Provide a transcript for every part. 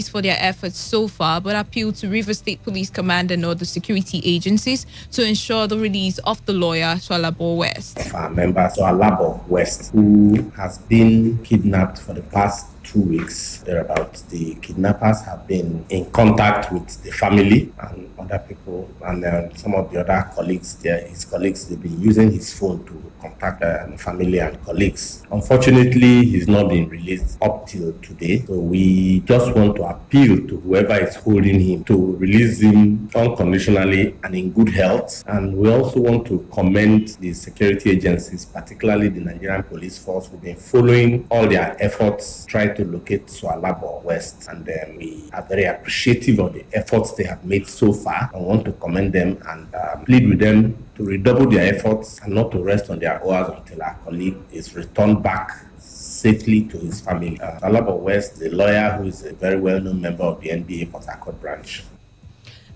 for their efforts so far, but appealed to Rivers State Police Command and other security agencies to ensure the release of the lawyer to Alabo West. Of our members to Alabo West, who has been kidnapped for the past 2 weeks, thereabouts. The kidnappers have been in contact with the family and other people, and some of the other colleagues there, his colleagues, they've been using his phone to contact family and colleagues. Unfortunately, he's not been released up till today, so we just want to appeal to whoever is holding him to release him unconditionally and in good health. And we also want to commend the security agencies, particularly the Nigerian Police Force, who've been following all their efforts, trying to locate Swalabo West, and we are very appreciative of the efforts they have made so far. I want to commend them and plead with them to redouble their efforts and not to rest on their oars until our colleague is returned back safely to his family. Swalabo West, the lawyer who is a very well-known member of the NBA Port Harcourt branch.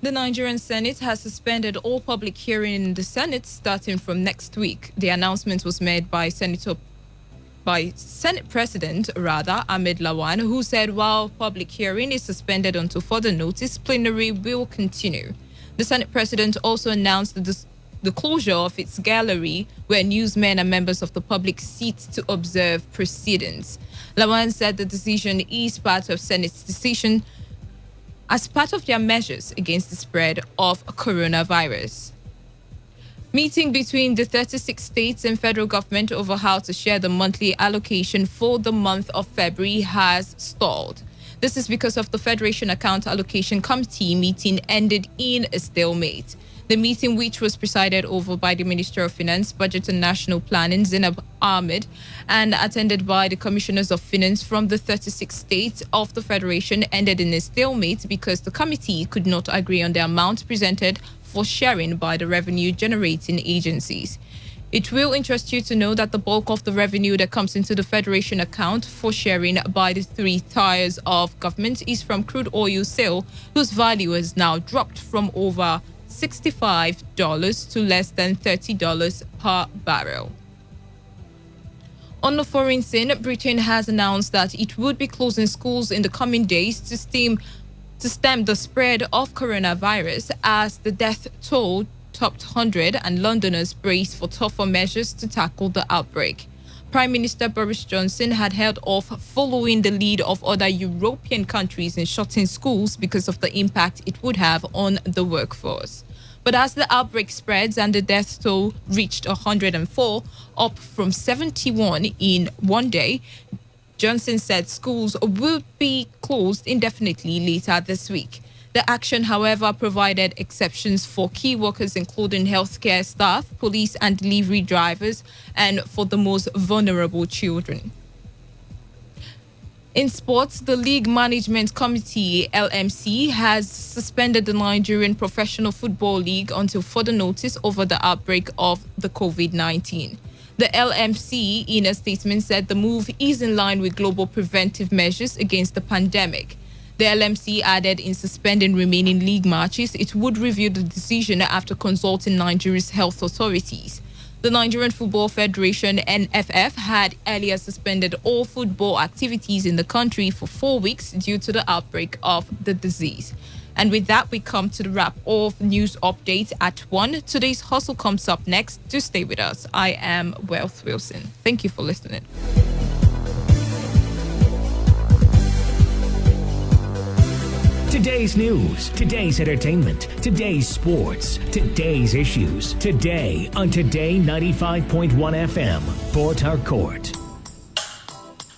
The Nigerian Senate has suspended all public hearing in the Senate starting from next week. The announcement was made by Senate President Ahmed Lawan, who said while public hearing is suspended until further notice, plenary will continue. The Senate President also announced the closure of its gallery, where newsmen and members of the public sit to observe proceedings. Lawan said the decision is part of Senate's decision as part of their measures against the spread of coronavirus. Meeting between the 36 states and federal government over how to share the monthly allocation for the month of February has stalled. This is because of the Federation Account Allocation Committee meeting ended in a stalemate. The meeting, which was presided over by the Minister of Finance, Budget and National Planning, Zainab Ahmed, and attended by the Commissioners of Finance from the 36 states of the Federation, ended in a stalemate because the committee could not agree on the amount presented for sharing by the revenue-generating agencies. It will interest you to know that the bulk of the revenue that comes into the Federation account for sharing by the three tiers of government is from crude oil sale, whose value has now dropped from over $65 to less than $30 per barrel. On the foreign scene, Britain has announced that it would be closing schools in the coming days to stem the spread of coronavirus as the death toll topped 100 and Londoners brace for tougher measures to tackle the outbreak. Prime Minister Boris Johnson had held off following the lead of other European countries in shutting schools because of the impact it would have on the workforce. But as the outbreak spreads and the death toll reached 104, up from 71 in one day, Johnson said schools will be closed indefinitely later this week. The action, however, provided exceptions for key workers, including healthcare staff, police and delivery drivers, and for the most vulnerable children. In sports, the League Management Committee, LMC, has suspended the Nigerian Professional Football League until further notice over the outbreak of the COVID-19. The LMC, in a statement, said the move is in line with global preventive measures against the pandemic. The LMC added in suspending remaining league matches, it would review the decision after consulting Nigeria's health authorities. The Nigerian Football Federation, NFF, had earlier suspended all football activities in the country for 4 weeks due to the outbreak of the disease. And with that, we come to the wrap of news updates at 1. Today's hustle comes up next. Do stay with us. I am Wealth Wilson. Thank you for listening. Today's news, today's entertainment, today's sports, today's issues. Today on Today95.1 FM, Port Harcourt.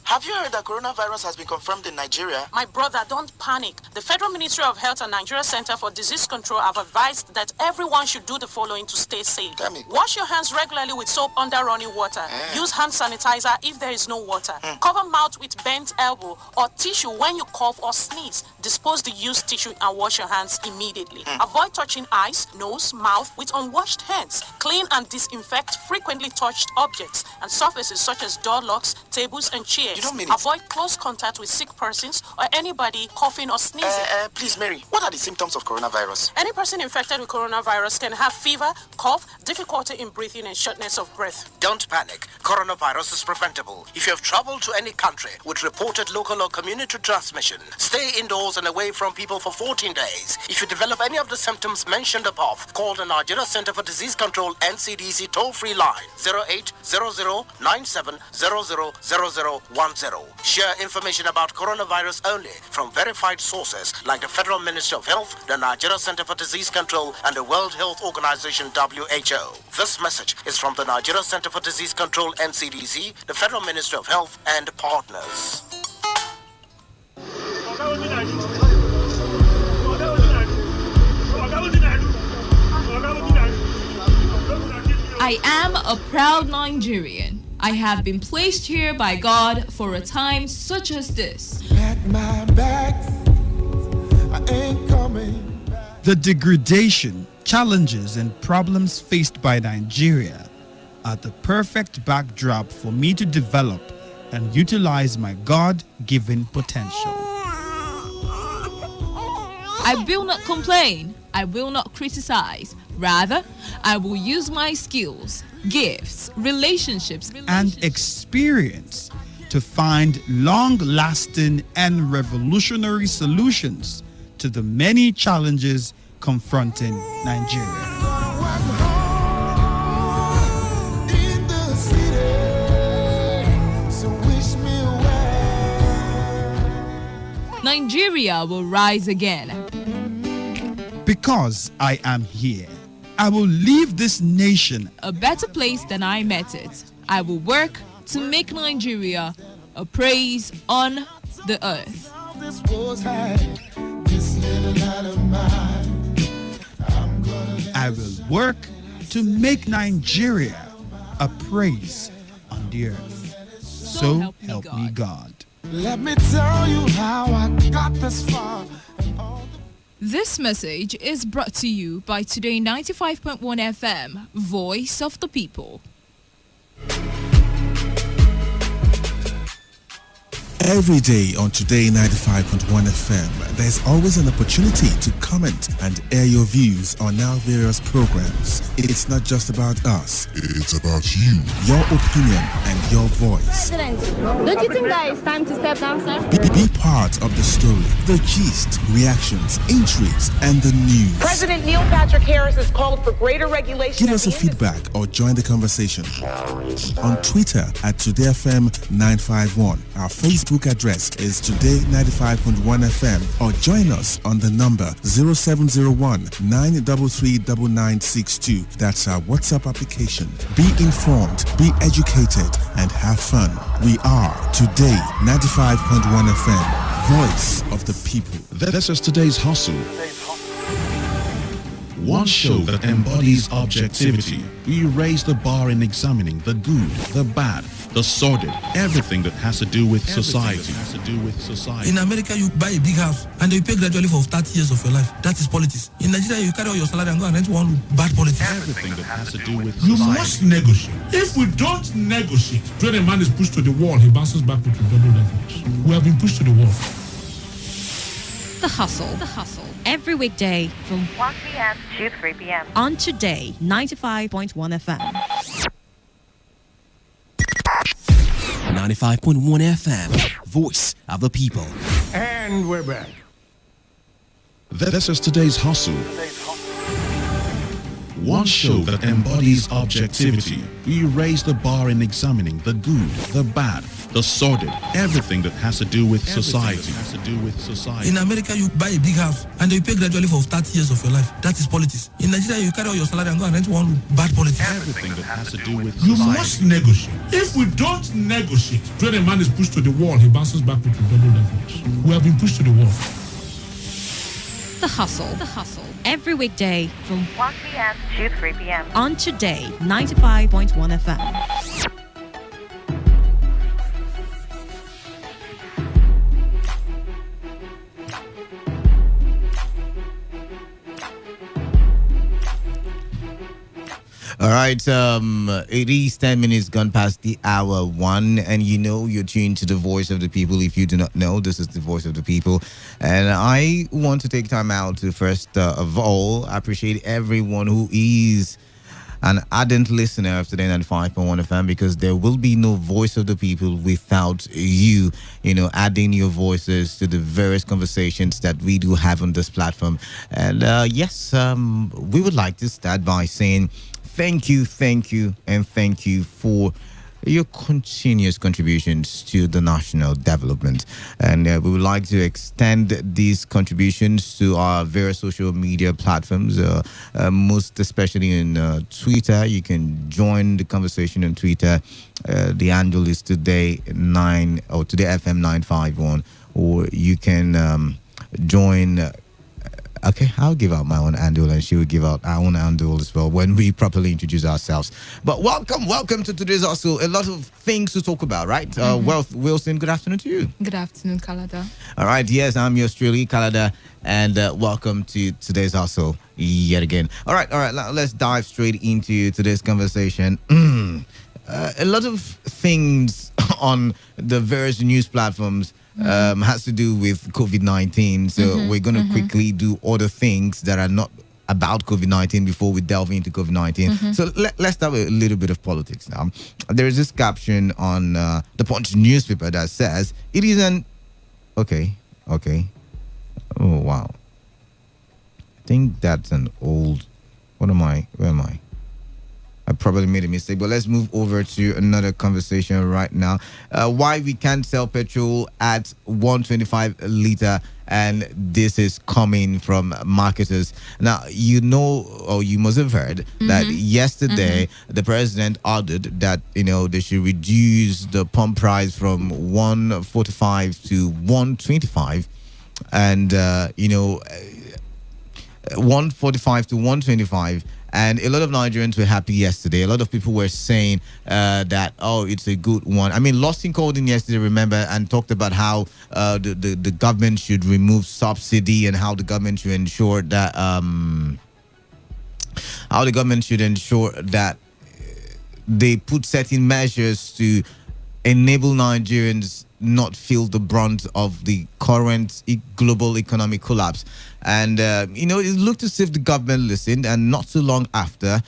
Have you heard that coronavirus has been confirmed in Nigeria? My brother, don't panic. The Federal Ministry of Health and Nigeria Center for Disease Control have advised that everyone should do the following to stay safe. Tell me. Wash your hands regularly with soap under running water. Use hand sanitizer if there is no water. Cover mouth with bent elbow or tissue when you cough or sneeze. Dispose the used tissue and wash your hands immediately. Avoid touching eyes, nose, mouth with unwashed hands. Clean and disinfect frequently touched objects and surfaces such as door locks, tables, and chairs. Avoid close contact with sick persons or anybody coughing or sneezing. Please, Mary, what are the symptoms of coronavirus? Any person infected with coronavirus can have fever, cough, difficulty in breathing, and shortness of breath. Don't panic. Coronavirus is preventable. If you have traveled to any country with reported local or community transmission, stay indoors and away from people for 14 days. If you develop any of the symptoms mentioned above, call the Nigeria Center for Disease Control NCDC toll-free line 0800-9700-0010. Share information about coronavirus only from verified sources like the Federal Ministry of Health, the Nigeria Center for Disease Control, and the World Health Organization WHO. This message is from the Nigeria Center for Disease Control NCDC, the Federal Ministry of Health, and partners. I am a proud Nigerian. I have been placed here by God for a time such as this. At my back, I ain't coming back. The degradation, challenges, and problems faced by Nigeria are the perfect backdrop for me to develop and utilize my God-given potential. I will not complain. I will not criticize. Rather, I will use my skills, gifts, relationships, and experience to find long-lasting and revolutionary solutions to the many challenges confronting Nigeria. Nigeria will rise again. Because I am here, I will leave this nation a better place than I met it. I will work to make Nigeria a praise on the earth. I will work to make Nigeria a praise on the earth. So help me God. Let me tell you how I got this far. This message is brought to you by Today 95.1 FM, Voice of the People. Every day on Today 95.1 FM, there's always an opportunity to comment and air your views on our various programs. It's not just about us. It's about you, your opinion, and your voice. President, don't you think that it's time to step down, sir? Be part of the story, the gist, reactions, intrigues, and the news. President Neil Patrick Harris has called for greater regulation. Give us a feedback or join the conversation on Twitter at TodayFM951. Our Facebook address is Today95.1 FM, or join us on the number 0701-933-9962. That's our WhatsApp application. Be informed, be educated, and have fun. We are Today 95.1 FM, Voice of the People. This is today's hustle. One show that embodies objectivity. We raise the bar in examining the good, the bad, the sordid, everything that has to do with society. In America, you buy a big house and you pay gradually for 30 years of your life. That is politics. In Nigeria, you carry all your salary and go and rent one room. Bad politics. Everything that has to do with you society. must negotiate. If we don't negotiate, when a man is pushed to the wall, he bounces back with double levels. We have been pushed to the wall. The Hustle. Every weekday from 1 p.m. to 3 p.m. on Today 95.1 FM. 95.1 FM, Voice of the People. And we're back. This is today's hustle. One show that embodies objectivity. We raise the bar in examining the good, the bad, the sordid, everything that has to do with society. In America, you buy a big house and you pay gradually for 30 years of your life. That is politics. In Nigeria, you carry all your salary and go and rent one room. Bad politics. Everything that has to do with you society. must negotiate. If we don't negotiate, when a man is pushed to the wall, he bounces back with double levels. We have been pushed to the wall. The Hustle. Every weekday from 1 p.m. to 3 p.m. on Today 95.1 FM. All right, it is 10 minutes gone past the hour one, and you're tuned to the voice of the people. If you do not know, this is the voice of the people. And I want to take time out to first of all appreciate everyone who is an ardent listener of Today95.1 FM, because there will be no voice of the people without you, adding your voices to the various conversations that we do have on this platform. And yes, we would like to start by saying thank you, and thank you for your continuous contributions to the national development. And we would like to extend these contributions to our various social media platforms, most especially in Twitter. You can join the conversation on Twitter. The handle is Today FM 951, or you can join. Okay, I'll give out my own handle and she will give out our own handle as well when we properly introduce ourselves. But welcome to today's also a lot of things to talk about, right? Wealth Wilson, good afternoon to you. Good afternoon, Kalada. All right, yes, I'm yours truly, Kalada, and welcome to today's also yet again. All right, let's dive straight into today's conversation. A lot of things on the various news platforms has to do with COVID-19. So we're going to quickly do other things that are not about COVID-19 before we delve into COVID-19. So let's start with a little bit of politics now. There is this caption on the Punch newspaper that says, it is an... Okay. Oh, wow. I think that's an old... Where am I? I probably made a mistake, but let's move over to another conversation right now. Why we can't sell petrol at 125 a liter, and this is coming from marketers. Now, or you must have heard that yesterday the president ordered that they should reduce the pump price from 145 to 125, and 145 to 125. And a lot of Nigerians were happy yesterday. A lot of people were saying that, it's a good one. I mean, Lawson called in yesterday, remember, and talked about how the government should remove subsidy and how the government should ensure that they put certain measures to enable Nigerians not feel the brunt of the current global economic collapse. And, it looked as if the government listened, and not too long after,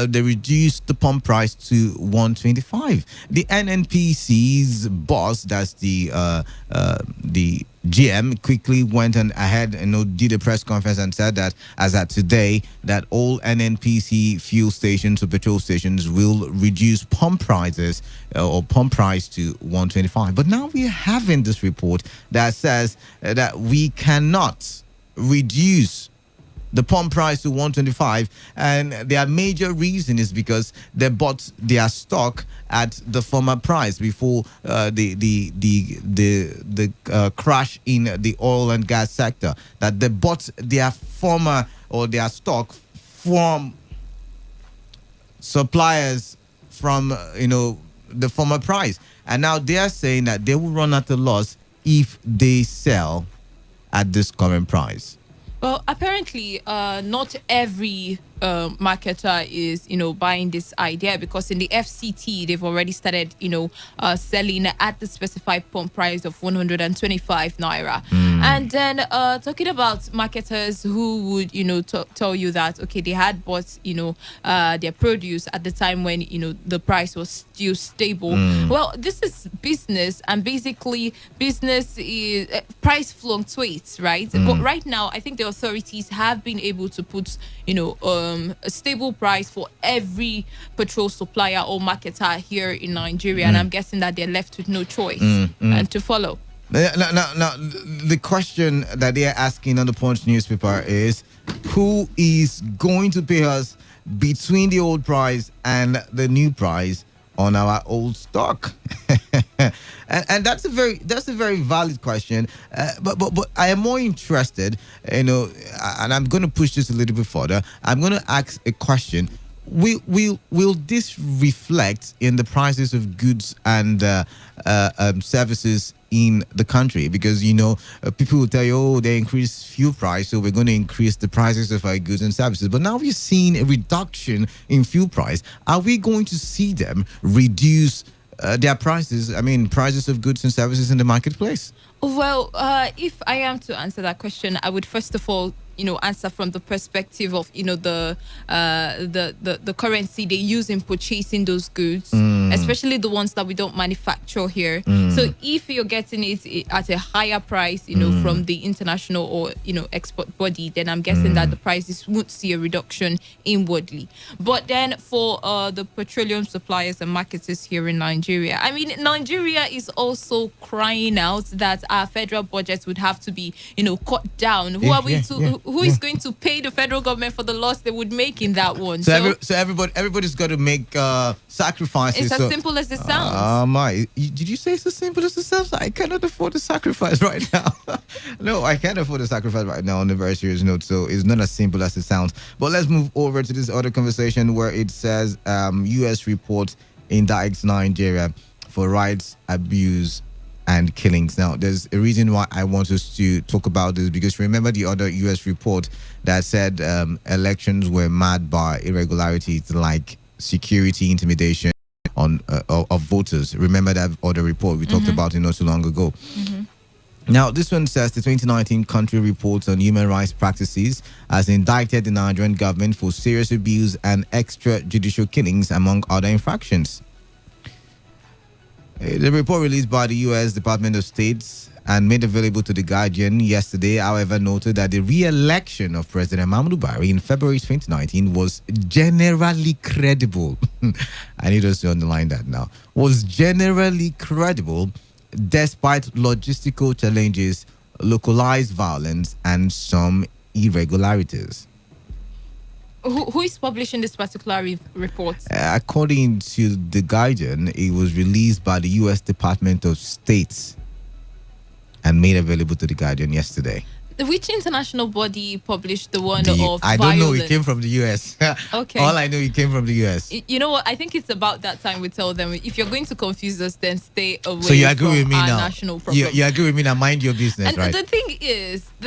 they reduced the pump price to 125. The NNPC's boss, that's the GM, quickly went ahead and did a press conference and said that as at today, that all NNPC fuel stations or petrol stations will reduce pump prices or pump price to 125. But now we're having this report that says that we cannot reduce the pump price to 125, and their major reason is because they bought their stock at the former price before the crash in the oil and gas sector. That they bought their their stock from suppliers from the former price, and now they are saying that they will run at a loss if they sell at this current price. Well, apparently, not every marketer is, buying this idea, because in the FCT, they've already started, selling at the specified pump price of 125 naira. And then talking about marketers who would, tell you that, okay, they had bought, their produce at the time when, the price was still stable. Well, this is business, and basically business is price fluctuates, right? But right now, I think the authorities have been able to put, a stable price for every petrol supplier or marketer here in Nigeria, and I'm guessing that they're left with no choice and to follow. Now, the question that they're asking on the Punch newspaper is, who is going to pay us between the old price and the new price on our old stock? and that's a very valid question. But I am more interested, and I'm going to push this a little bit further. I'm going to ask a question. Will this reflect in the prices of goods and services in the country, because people will tell you, oh, they increased fuel price, so we're going to increase the prices of our goods and services. But now we're seeing a reduction in fuel price. Are we going to see them reduce their prices? I mean, prices of goods and services in the marketplace? Well, if I am to answer that question, I would first of all, answer from the perspective of, the currency they use in purchasing those goods, especially the ones that we don't manufacture here. So if you're getting it at a higher price, from the international or, export body, then I'm guessing that the prices would see a reduction inwardly. But then for the petroleum suppliers and marketers here in Nigeria, I mean, Nigeria is also crying out that our federal budget would have to be, cut down. Who is going to pay the federal government for the loss they would make in that one? So everybody's got to make sacrifices. It's as simple as it sounds. Did you say it's as simple as it sounds? I cannot afford to sacrifice right now. No, I can't afford to sacrifice right now, on a very serious note. So it's not as simple as it sounds. But let's move over to this other conversation where it says U.S. report indicts Nigeria for rights abuse and killings. Now, there's a reason why I want us to talk about this, because remember the other U.S. report that said elections were marred by irregularities like security intimidation of voters. Remember that other report we talked about not too long ago. Now, this one says the 2019 country report on human rights practices has indicted the Nigerian government for serious abuse and extrajudicial killings, among other infractions. The report released by the U.S. Department of State and made available to The Guardian yesterday, however, noted that the re-election of President Muhammadu Buhari in February 2019 was generally credible. I need us to underline that now. Was generally credible despite logistical challenges, localized violence, and some irregularities. Who is publishing this particular report? According to The Guardian, it was released by the U.S. Department of State and made available to The Guardian yesterday. Which international body published the one of I don't know. It came from the U.S. Okay. All I know, it came from the U.S. You know what? I think it's about that time we tell them, if you're going to confuse us, then stay away so you agree from with me our now? national problem. You agree with me now? Mind your business, and right? the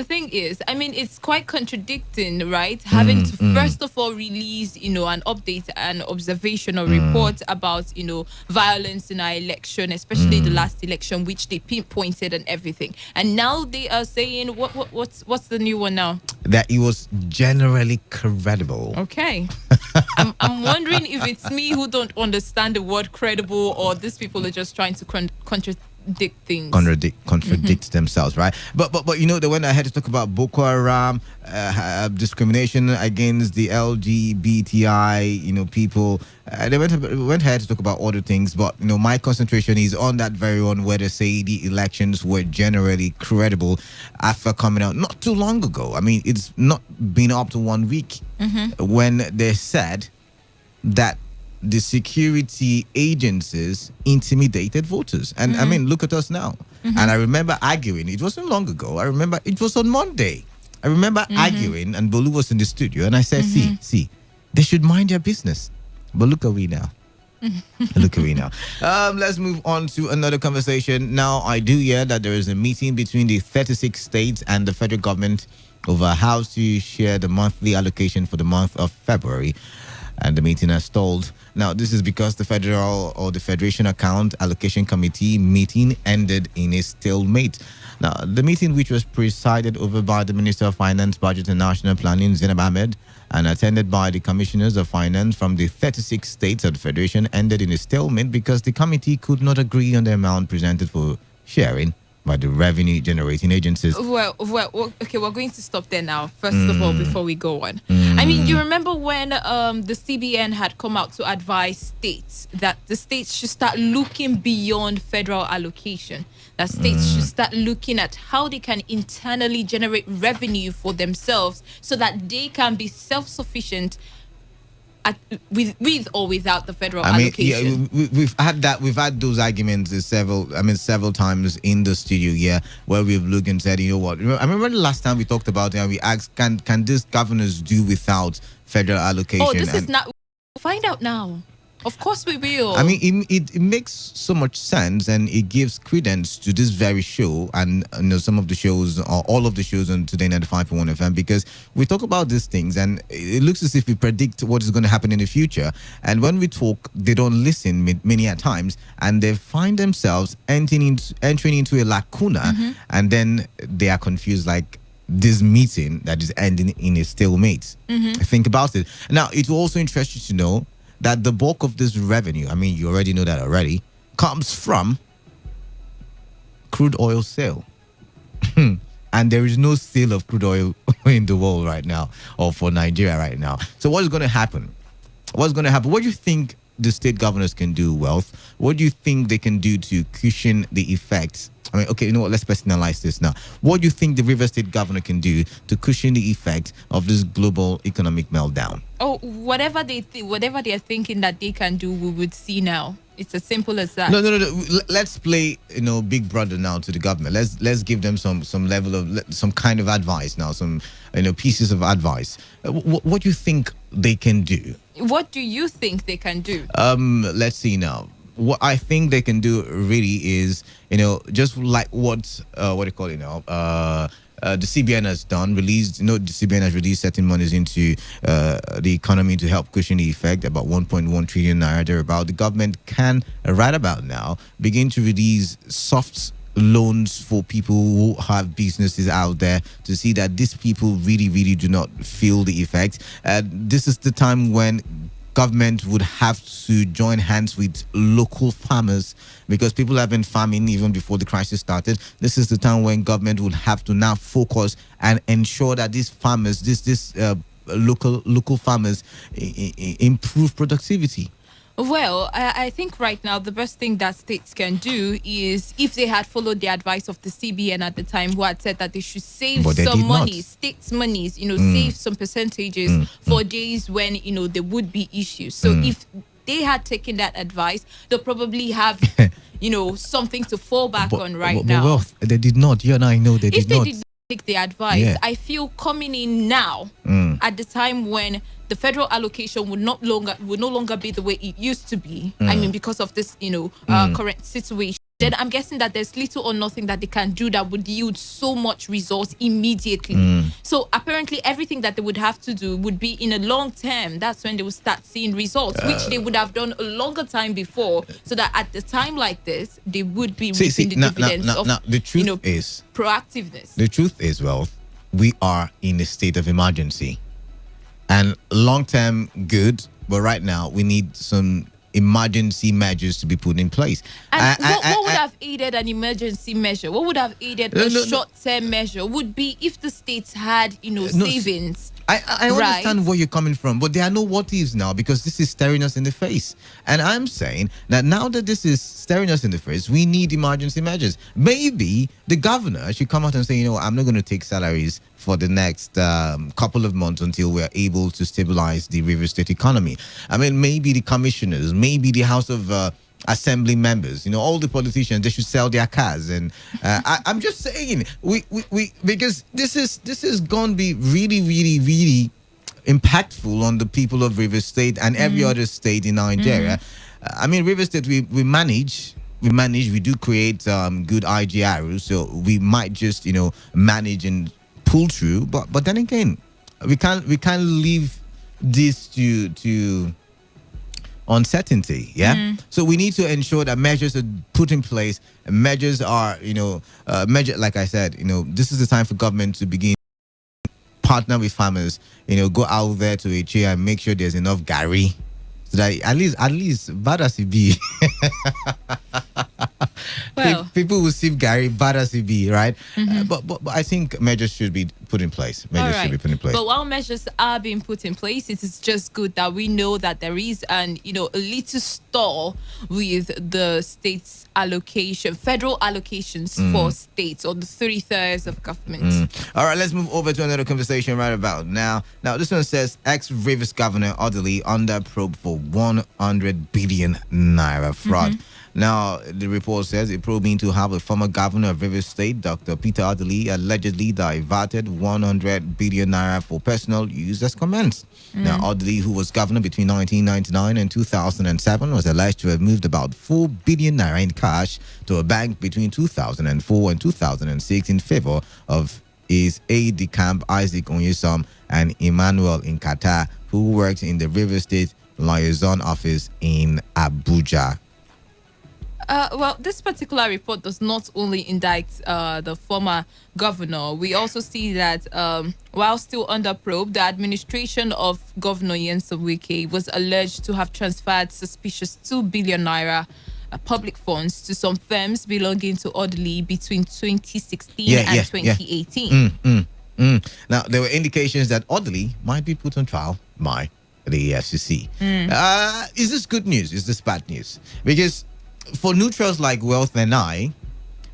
thing is, I mean, it's quite contradicting, right? Having to first of all release, an update and observational report about, violence in our election, especially the last election, which they pinpointed and everything. And now they are saying, what's the new one now? That it was generally credible. Okay. I'm wondering if it's me who don't understand the word credible, or these people are just trying to contradict things. Contradict themselves, right? But they went ahead to talk about Boko Haram, discrimination against the LGBTI, people. They went ahead to talk about other things, but my concentration is on that very one where they say the elections were generally credible after coming out not too long ago. I mean, it's not been up to 1 week when they said that the security agencies intimidated voters. And I mean, look at us now. And I remember arguing. It wasn't long ago. I remember it was on Monday. I remember arguing, and Bolu was in the studio, and I said, see, they should mind their business. But look at we now. Look at we now. Let's move on to another conversation. Now, I do hear that there is a meeting between the 36 states and the federal government over how to share the monthly allocation for the month of February. And the meeting has stalled. Now, this is because the federal or the Federation Account Allocation Committee meeting ended in a stalemate. Now, the meeting, which was presided over by the Minister of Finance, Budget and National Planning, Zainab Ahmed, and attended by the Commissioners of Finance from the 36 states of the Federation, ended in a stalemate because the committee could not agree on the amount presented for sharing by the revenue generating agencies. Well, okay, we're going to stop there now, first of all, before we go on. I mean, you remember when the CBN had come out to advise states that the states should start looking beyond federal allocation, that states should start looking at how they can internally generate revenue for themselves so that they can be self-sufficient with or without the federal allocation. Yeah, we've had those arguments several times in the studio, where we've looked and said, you know what? I remember the last time we talked about it and we asked, can these governors do without federal allocation? Oh, this is not. Find out now. Of course we will. I mean, it makes so much sense, and it gives credence to this very show, and some of the shows, or all of the shows on Today 95.1 FM, because we talk about these things, and it looks as if we predict what is going to happen in the future. And when we talk, they don't listen many at times, and they find themselves entering into a lacuna, and then they are confused, like this meeting that is ending in a stalemate. Think about it. Now, it will also interest you to know that the bulk of this revenue, I mean, you already know that already, comes from crude oil sale. And there is no sale of crude oil in the world right now, or for Nigeria right now. So what is going to happen? What's going to happen? What do you think the state governors can do, Wealth? What do you think they can do to cushion the effects? I mean, okay, you know what? Let's personalize this now. What do you think the River State governor can do to cushion the effect of this global economic meltdown? Oh, whatever they are thinking that they can do, we would see now. It's as simple as that. No. Let's play, big brother now to the government. Let's give them some level of some kind of advice now, some pieces of advice. What do you think they can do? What do you think they can do? Let's see now. What I think they can do really is, just like what do you call it now? The CBN has done, the CBN has released certain monies into the economy to help cushion the effect, about 1.1 trillion naira thereabout. The government can, right about now, begin to release soft loans for people who have businesses out there, to see that these people really, really do not feel the effect. This is the time when government would have to join hands with local farmers, because people have been farming even before the crisis started. This is the time when government would have to now focus and ensure that these farmers, local farmers, improve productivity. Well, I think right now the best thing that states can do is, if they had followed the advice of the CBN at the time, who had said that they should save some money, states' monies, save some percentages for days when, there would be issues. So if they had taken that advice, they'll probably have, something to fall back on now. Well, they did not. You and I know they did not. If they did not take the advice, I feel coming in now at the time when the federal allocation would no longer be the way it used to be. I mean, because of this, current situation. Then I'm guessing that there's little or nothing that they can do that would yield so much results immediately. So apparently everything that they would have to do would be in a long term. That's when they will start seeing results, which they would have done a longer time before, so that at the time like this, they would be reaping the dividends of the truth is proactiveness. The truth is, well, we are in a state of emergency. And long term, good, but right now we need some emergency measures to be put in place. And what would have aided an emergency measure? What would have aided a short-term measure would be if the states had, savings. I understand where you're coming from, but there are no what-ifs now, because this is staring us in the face. And I'm saying that now that this is staring us in the face, we need emergency measures. Maybe the governor should come out and say, I'm not going to take salaries for the next couple of months until we're able to stabilize the River State economy. I mean, maybe the commissioners, maybe the House of Assembly members, all the politicians, they should sell their cars. And I'm just saying, we because this is going to be really, really, really impactful on the people of River State and every other state in Nigeria. I mean, River State, we manage, we do create good IGRs, so we might just manage and pull through, but then again, we can't leave this to uncertainty. So we need to ensure that measures are put in place. Measures are like I said, this is the time for government to begin partner with farmers, go out there to a chair and make sure there's enough gari, so that at least bad as it be. Well, people will see Gary bad as it be, right? But I think measures should be put in place. Should be put in place. But while measures are being put in place, it is just good that we know that there is a little stall with the state's allocation, federal allocations for states, or the 3/3 of government. All right, let's move over to another conversation right about now. Now, this one says ex-Rivers Governor Odili under probe for 100 billion naira fraud. Now, the report says a probe into to have a former governor of Rivers State, Dr. Peter Adeli, allegedly diverted 100 billion naira for personal use has commenced. Now, Adeli, who was governor between 1999 and 2007, was alleged to have moved about 4 billion naira in cash to a bank between 2004 and 2006 in favor of his aide-de-camp Isaac Onyesom and Emmanuel in Qatar, who worked in the Rivers State Liaison Office in Abuja. Well, this particular report does not only indict the former governor. We also see that while still under probe, the administration of Governor Nyesom Wike was alleged to have transferred suspicious 2 billion naira public funds to some firms belonging to Audley between 2016 and 2018. Now, there were indications that Audley might be put on trial by the FCC. Is this good news? Is this bad news? Because for neutrals like Wealth and I,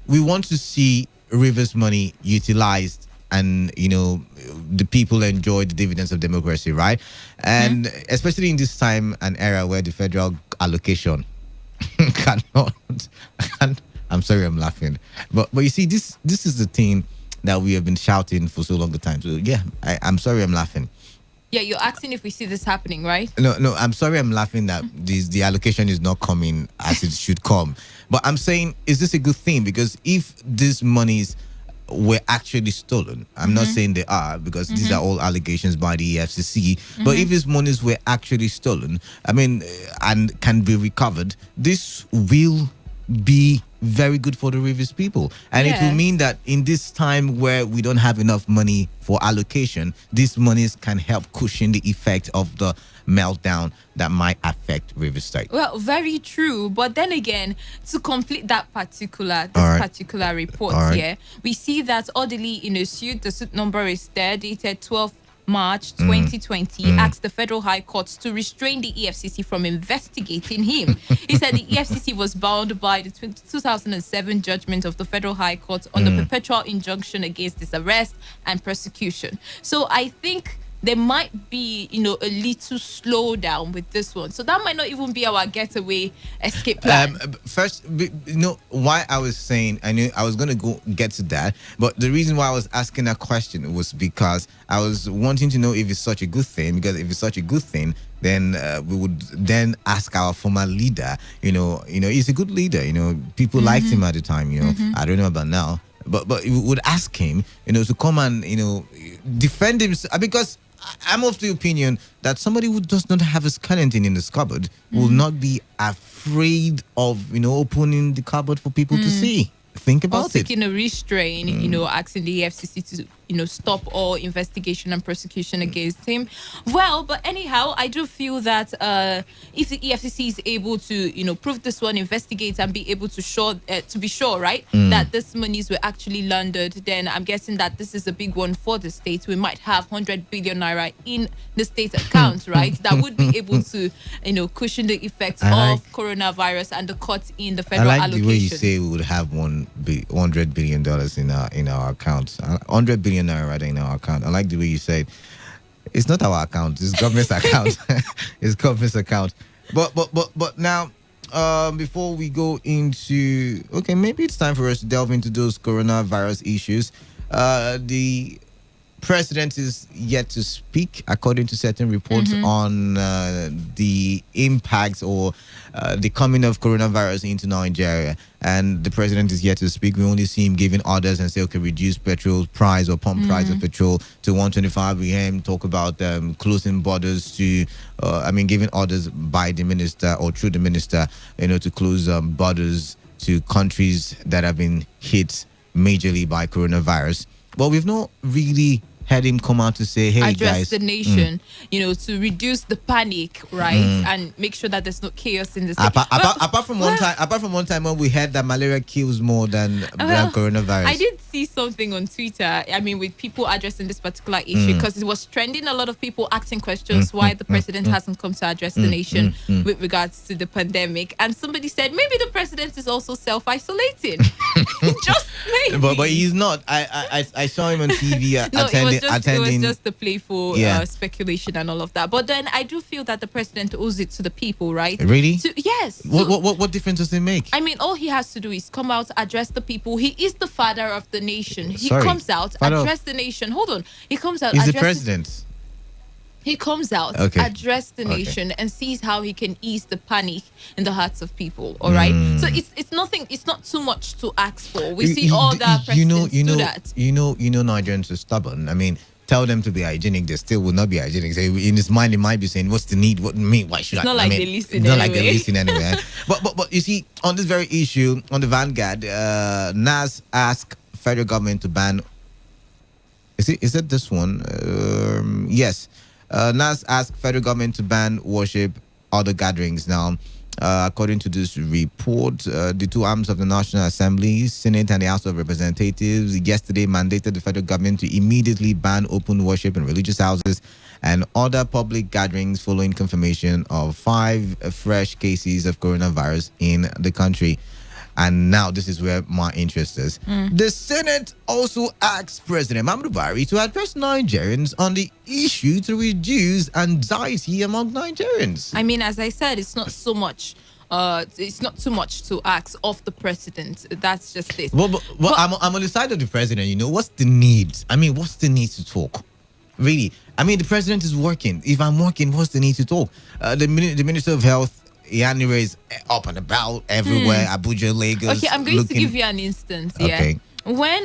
we want to see Rivers money utilized and, the people enjoy the dividends of democracy, right? And especially in this time and era where the federal allocation cannot... I'm sorry, I'm laughing. But you see, this is the thing that we have been shouting for so long a time. So, yeah, I'm sorry, I'm laughing. Yeah, you're asking if we see this happening, right? No, I'm sorry I'm laughing that the allocation is not coming as it should come. But I'm saying, is this a good thing? Because if these monies were actually stolen, I'm not saying they are, because these are all allegations by the FCC, but if these monies were actually stolen, and can be recovered, this will be very good for the Rivers people. And it will mean that in this time where we don't have enough money for allocation, these monies can help cushion the effect of the meltdown that might affect Rivers State. Well, very true. But then again, to complete that particular report here, we see that Audley in a suit, the suit number is there, dated 12 March 2020, asked the Federal High Court to restrain the EFCC from investigating him. He said the EFCC was bound by the 2007 judgment of the Federal High Court on the perpetual injunction against his arrest and prosecution. So I think there might be, a little slowdown with this one. So that might not even be our getaway escape plan. First, why I was saying, I knew I was going to get to that, but the reason why I was asking that question was because I was wanting to know if it's such a good thing, because if it's such a good thing, then we would then ask our former leader, he's a good leader, people liked him at the time, I don't know about now, but we would ask him, to come and, defend himself, because I'm of the opinion that somebody who does not have a skeleton in his cupboard will not be afraid of, opening the cupboard for people to see. Think about it. Or seeking a restraint, asking the EFCC to, stop all investigation and prosecution against him. Well, but anyhow, I do feel that if the EFCC is able to, prove this one, investigate and be able to be sure, right, that this monies were actually laundered, then I'm guessing that this is a big one for the state. We might have 100 billion naira in the state account, right, that would be able to, cushion the effects of coronavirus and the cuts in the federal allocation. The way you say we would have $100 billion in our accounts, 100 billion naira rather in our account. I like the way you said it's not our account; it's government's account. It's government's account. But now, before we go into maybe it's time for us to delve into those coronavirus issues. The president is yet to speak, according to certain reports, on the impacts or the coming of coronavirus into Nigeria. And the president is yet to speak. We only see him giving orders and say, reduce petrol price or pump price of petrol to 125. We hear him talk about closing borders to, giving orders by the minister or through the minister, to close borders to countries that have been hit majorly by coronavirus. But we've not really had him come out to say, hey, address guys, the nation, to reduce the panic, right, and make sure that there's no chaos in the state. Apart from one time when we heard that malaria kills more than coronavirus. I did see something on Twitter, with people addressing this particular issue, because it was trending. A lot of people asking questions why the president hasn't come to address the nation with regards to the pandemic. And somebody said, maybe the president is also self-isolating. Just maybe. But he's not. I saw him on TV attending attending. It was just a playful speculation and all of that. But then I do feel that the president owes it to the people, right? Really? Yes. What difference does it make? I mean, all he has to do is come out, address the people. He is the father of the nation. He Sorry. comes out, address the nation. Hold on. He comes out. He's the president. He comes out, address the nation, and sees how he can ease the panic in the hearts of people. All right. So it's nothing. It's not too much to ask for. We see all that presidents do that. You know, Nigerians are stubborn. I mean, tell them to be hygienic, they still will not be hygienic. So in his mind, he might be saying, "What's the need? What me? Why should it's I?" Not like they listen. It's not like they listen anyway. But you see, on this very issue, on the Vanguard, NAS asked federal government to ban. Is it this one? Yes. NAS asked federal government to ban worship other gatherings. Now, according to this report, the two arms of the National Assembly, Senate and the House of Representatives, yesterday mandated the federal government to immediately ban open worship in religious houses and other public gatherings following confirmation of 5 fresh cases of coronavirus in the country. And now this is where my interest is. The Senate also asked President Muhammadu Buhari to address Nigerians on the issue to reduce anxiety among Nigerians. I mean, as I said, it's not so much. It's not too much to ask of the president. That's just it. Well, I'm on the side of the president. You know, what's the need? I mean, what's the need to talk? Really? I mean, the president is working. If I'm working, what's the need to talk? The Minister of Health, Yanire, is up and about everywhere. Abuja, Lagos. Okay, I'm going to give you an instance. Yeah. Okay. When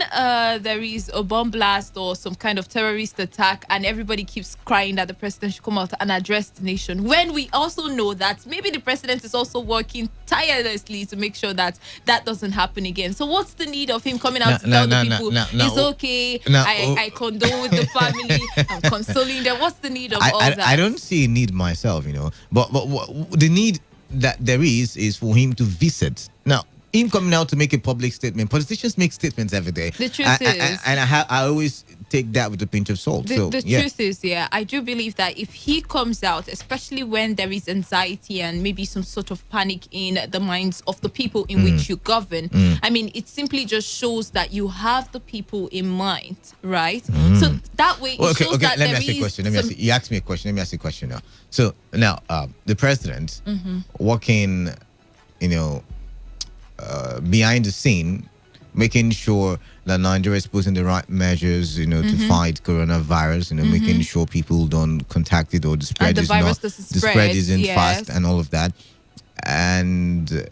there is a bomb blast or some kind of terrorist attack and everybody keeps crying that the president should come out and address the nation, when we also know that maybe the president is also working tirelessly to make sure that that doesn't happen again. So what's the need of him coming out to tell the people it's okay, I condole with the family, I'm consoling them? What's the need of all that? I don't see a need myself, you know, but the need that there is for him to visit. Now, him coming out to make a public statement. Politicians make statements every day. The truth is, and I always take that with a pinch of salt. The truth is, I do believe that if he comes out, especially when there is anxiety and maybe some sort of panic in the minds of the people in which you govern, I mean, it simply just shows that you have the people in mind, right? So that way, it shows that let me there ask you a question. You asked me a question. Let me ask you a question now. So now, the president working, you know, behind the scene, making sure that Nigeria is putting the right measures, you know, to fight coronavirus, you know, making sure people don't contact it or the spread is not the spread isn't fast and all of that. And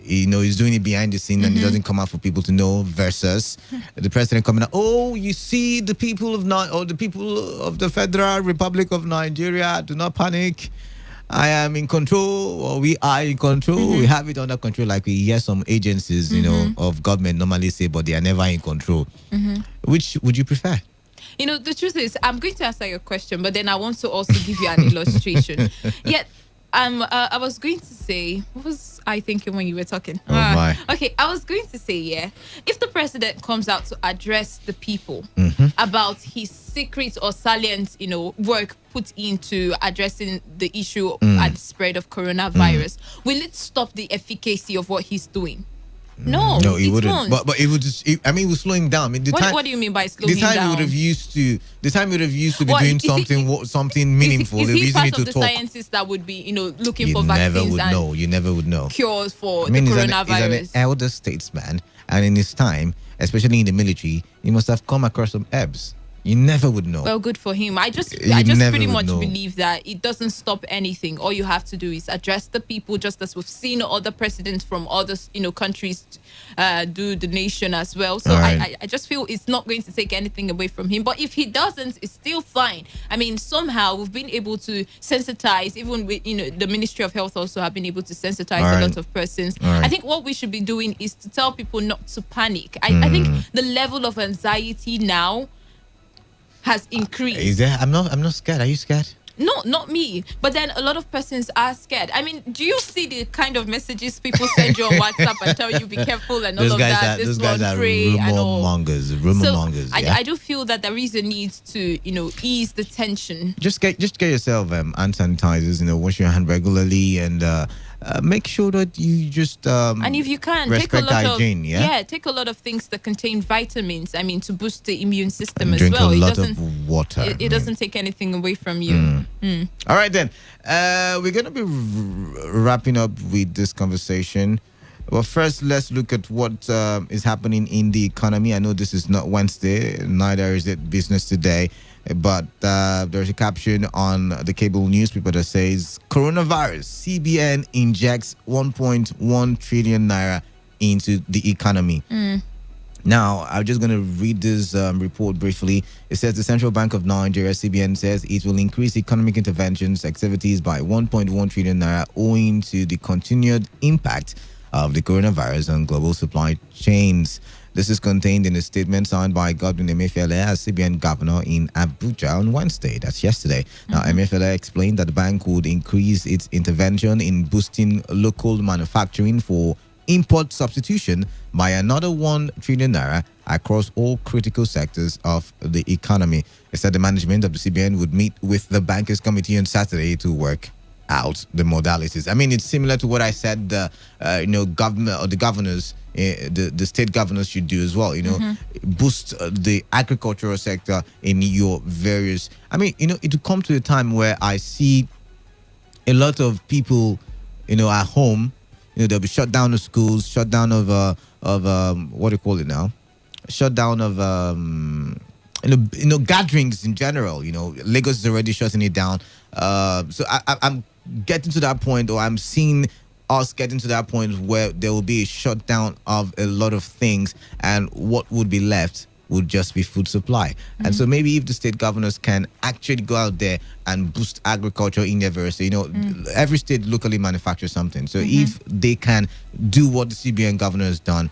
you know, he's doing it behind the scene and it doesn't come out for people to know, versus the president coming out, oh, you see, the people of the Federal Republic of Nigeria, do not panic. I am in control, or we are in control. We have it under control, like we hear some agencies, you know, of government normally say, but they are never in control. Which would you prefer? You know, the truth is, I'm going to answer your question, but then I want to also give you an illustration. Yet, I was going to say, what was I thinking when you were talking? Oh my. Okay, I was going to say, if the president comes out to address the people about his secret or salient, you know, work put into addressing the issue and the spread of coronavirus, will it stop the efficacy of what he's doing? No, it wouldn't. But it would just. It would slow him down. I mean, what do you mean by slowing down? The time he would have used to. The time he would have used to be doing something meaningful. Is the he reason part to of the talk. Scientists that would be, you know, looking for vaccines and you never would know cures for the coronavirus? He's an elder statesman, and in his time, especially in the military, he must have come across some herbs. You never would know. Well, good for him. I just pretty much know. believe that it doesn't stop anything. All you have to do is address the people, just as we've seen other presidents from other, you know, countries do the nation as well. So right. I just feel it's not going to take anything away from him. But if he doesn't, it's still fine. I mean, somehow we've been able to sensitize, even with, you know, the Ministry of Health also have been able to sensitize a lot of persons. Right. I think what we should be doing is to tell people not to panic. I think the level of anxiety now has increased. Is there? I'm not scared. Are you scared? No, not me. But then a lot of persons are scared. I mean, do you see the kind of messages people send you on WhatsApp and tell you be careful and all of that? Those guys are rumor mongers. I do feel that there is a need to, you know, ease the tension. Just get yourself hand sanitizers. You know, wash your hand regularly and make sure that you just and if you can take a respect lot hygiene. of take a lot of things that contain vitamins. I mean, to boost the immune system And as drink well. a It lot doesn't. of water. It doesn't take anything away from you. All right, then. We're going to be wrapping up with this conversation. Well, first, let's look at what is happening in the economy. I know this is not Wednesday, neither is it Business Today, but there's a caption on the cable newspaper that says, Coronavirus, CBN injects 1.1 trillion naira into the economy. Now, I'm just going to read this report briefly. It says the Central Bank of Nigeria, CBN, says it will increase economic interventions activities by 1.1 trillion naira owing to the continued impact of the coronavirus on global supply chains. This is contained in a statement signed by Godwin Emefiele as CBN governor in Abuja on Wednesday. That's yesterday. Now, Emefiele explained that the bank would increase its intervention in boosting local manufacturing for import substitution by another 1 trillion naira across all critical sectors of the economy. It said the management of the CBN would meet with the bankers committee on Saturday to work out the modalities. I mean, it's similar to what I said government or the governors, the state governors should do as well, boost the agricultural sector in your various, I mean, it will come to a time where I see a lot of people, at home, they'll be shut down of schools, shut down of what do you call it now? Shut down of gatherings in general. Lagos is already shutting it down. So I'm getting to that point, or I'm seeing us getting to that point where there will be a shutdown of a lot of things, and what would be left would just be food supply. And so maybe if the state governors can actually go out there and boost agriculture in their various, every state locally manufactures something. So if they can do what the CBN governor has done,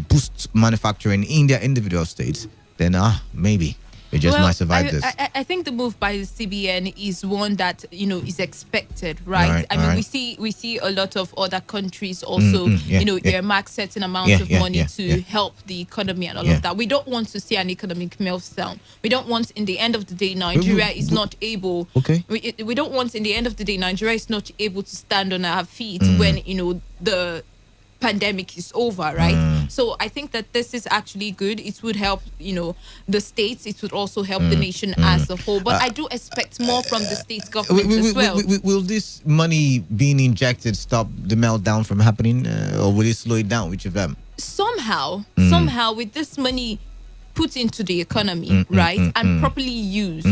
boost manufacturing in their individual states, then maybe we just might survive this. I think the move by the CBN is one that is expected, right? I mean, we see a lot of other countries also, earmark certain amounts of money to help the economy and all of that. We don't want to see an economic meltdown. We don't want, in the end of the day, Nigeria is not able. Okay. We don't want, in the end of the day, Nigeria is not able to stand on our feet when the pandemic is over, right? So I think that this is actually good. It would help, the states. It would also help the nation as a whole. But I do expect more from the state government as well. Will this money being injected stop the meltdown from happening, or will it slow it down? Which of them? Somehow, with this money put into the economy, right, and properly used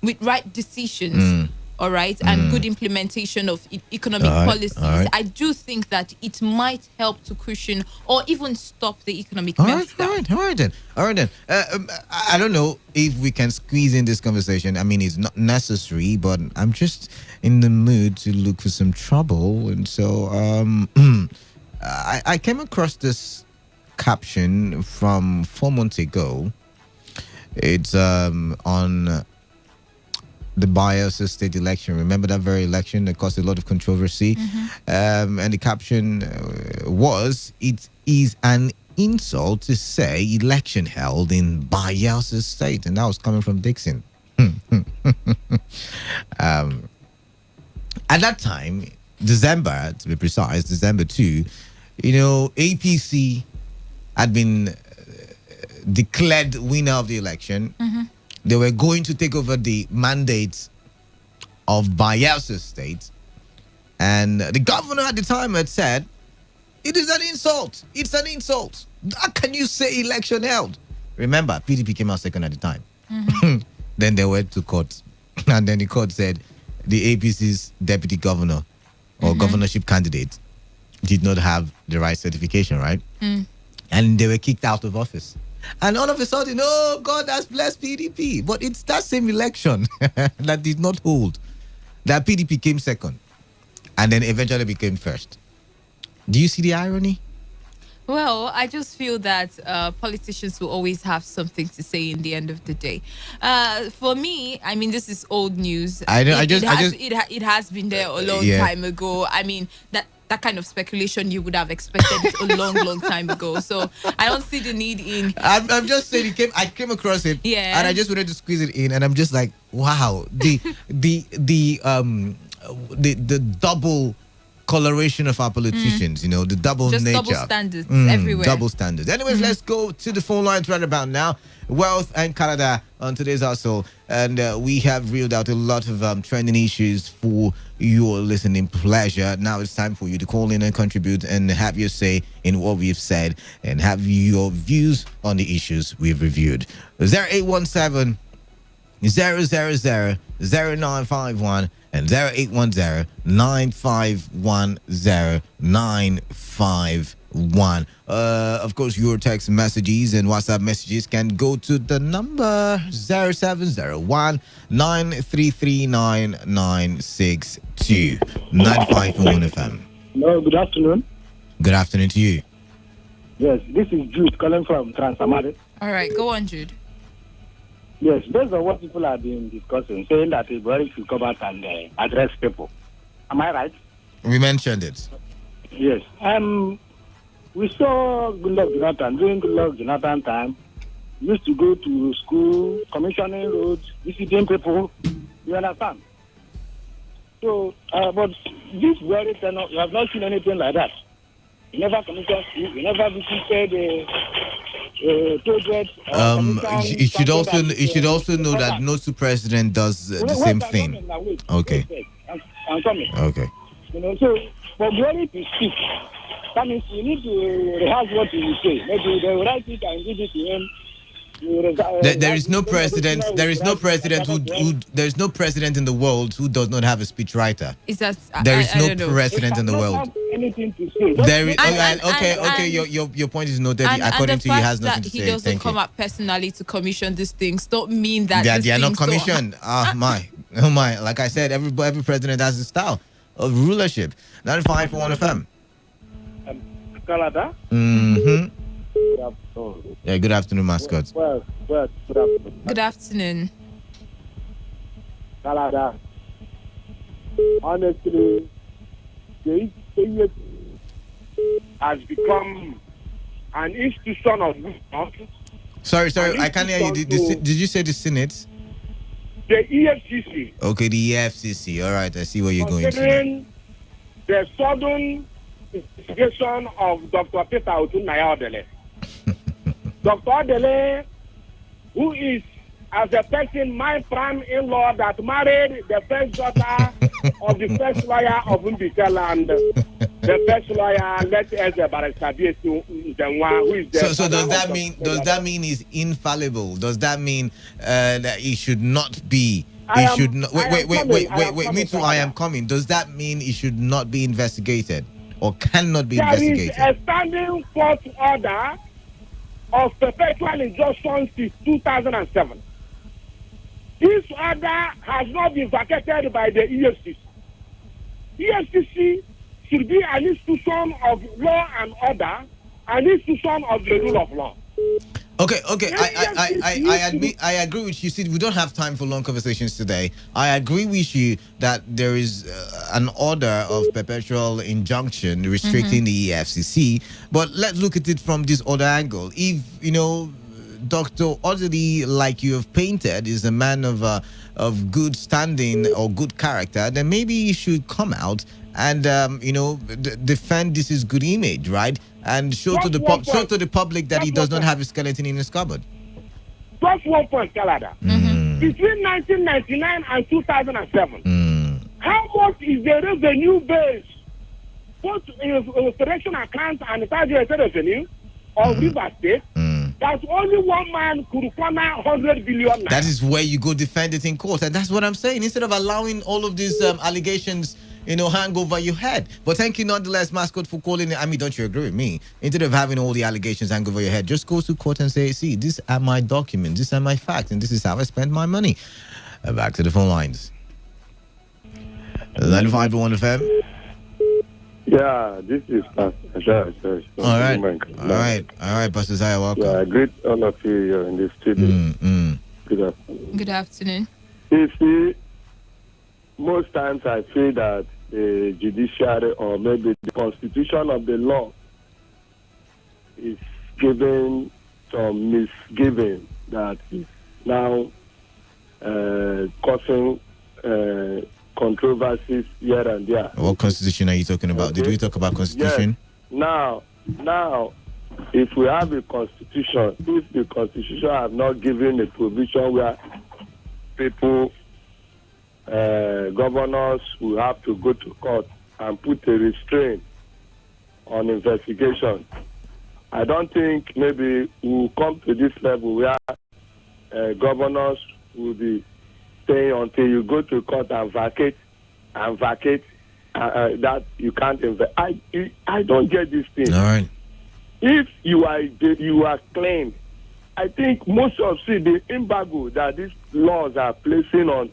with right decisions. All right, and good implementation of economic policies. I do think that it might help to cushion or even stop the economic meltdown. All right then. I don't know if we can squeeze in this conversation. I mean, it's not necessary, but I'm just in the mood to look for some trouble, and so I came across this caption from 4 months ago. It's on the Bayelsa state election. Remember that very election that caused a lot of controversy? And the caption was, "It is an insult to say election held in Bayelsa state." And that was coming from Dixon. At that time, December, to be precise, December 2, APC had been declared winner of the election. They were going to take over the mandate of Bayelsa State. And the governor at the time had said, "It is an insult. It's an insult. How can you say election held?" Remember, PDP came out second at the time. Then they went to court. And then the court said the APC's deputy governor or governorship candidate did not have the right certification, right? And they were kicked out of office. And all of a sudden, oh, God has blessed PDP. But it's that same election that did not hold. That PDP came second and then eventually became first. Do you see the irony? Well, I just feel that politicians will always have something to say in the end of the day. For me, I mean, this is old news. It has been there a long time ago. I mean, that kind of speculation you would have expected a long time ago. So I don't see the need in. I'm just saying, I came across it, and I just wanted to squeeze it in, and I'm just like, wow, the double coloration of our politicians, you know, the double Just nature. double standards everywhere. Double standards. Anyways, let's go to the phone lines right about now. Wealth and Canada on today's hustle. And we have reeled out a lot of trending issues for your listening pleasure. Now it's time for you to call in and contribute and have your say in what we've said and have your views on the issues we've reviewed. 0817 000 0951 and 0810 951 951. Of course, your text messages and WhatsApp messages can go to the number 0701 933 9962 95.1 FM. Hello, good afternoon. Good afternoon to you. Yes, this is Jude calling from Transamari. All right, go on, Jude. Yes, based on what people have been discussing, saying that Ibrahim should come out and address people. Am I right? We mentioned it. Yes. We saw Goodluck Jonathan during Goodluck Jonathan time. He used to go to school, commissioning roads, visiting people. You understand? So, but this very tenor, you have not seen anything like that. You never commissioned school, you never visited project. You should also know that no two president does the same thing. Okay. I'm coming. Okay. You know, so for Glory to speak, that means you need to rehearse what he will say. Maybe they will write it and give it to him. There is no president. There is no president who. There is no president in the world who does not have a speechwriter. Is that there is no president in the world? Anything to say. There is. Okay. Your point is noted. According to you, he has nothing to say. He doesn't come up personally to commission these things. Don't mean that they are not commissioned. Oh my. Like I said, every president has a style of rulership. 95.1 FM. Canada. Mm-hmm. Yeah, good afternoon, mascot. Well, good afternoon. Good afternoon. Canada. Honestly, the EFCC has become an institution of government. Sorry, I can't hear you. Did you say the Senate? The EFCC. Okay, the EFCC. All right, I see where you're going to. Considering the sudden investigation of Dr. Peter Otunaya-Odele. Dr. Odele, who is, as a person, my prime-in-law that married the first daughter of the first lawyer of Mbikela and the first lawyer, let us Barrister Biesu Ndenwa, who is the... So does that mean he's infallible? Does that mean that he should not be... Wait, me too, I am coming. Does that mean he should not be investigated or cannot be investigated? There is a standing court order of perpetual injunction since 2007. This order has not been vacated by the EFCC. EFCC should be an institution of law and order, an institution of the rule of law. Okay. I agree with you. See, we don't have time for long conversations today. I agree with you that there is an order of perpetual injunction restricting the EFCC. But let's look at it from this other angle. If Dr. Odili, like you have painted, is a man of good standing or good character, then maybe he should come out and defend this is good image, right? And show to the public that he does not have a skeleton in his cupboard. Just 1 point, Canada. Between 1999 and 2007, how much is the revenue base, both in federation account and the revenue of River State? That only one man could corner 100 billion. That is where you go defend it in court, and that's what I'm saying. Instead of allowing all of these allegations, hang over your head. But thank you nonetheless, mascot, for calling it. I mean, don't you agree with me? Instead of having all the allegations hang over your head, just go to court and say, see, these are my documents, these are my facts, and this is how I spend my money. Back to the phone lines. 95.1 FM. Yeah, this is Pastor. All right, Pastor Zaya, welcome. Yeah, great all of you here in the studio. Good afternoon. Good afternoon. You see, most times I feel that the judiciary or maybe the constitution of the law is giving some misgiving that is now causing controversies here and there. What constitution are you talking about? Okay. Did we talk about constitution? Yes. Now, if we have a constitution, if the constitution have not given a provision where people, governors will have to go to court and put a restraint on investigation, I don't think maybe we'll come to this level where governors will be saying until you go to court and vacate that you can't invest. I don't get this thing. All right. If you are claimed, I think most of the embargo that these laws are placing on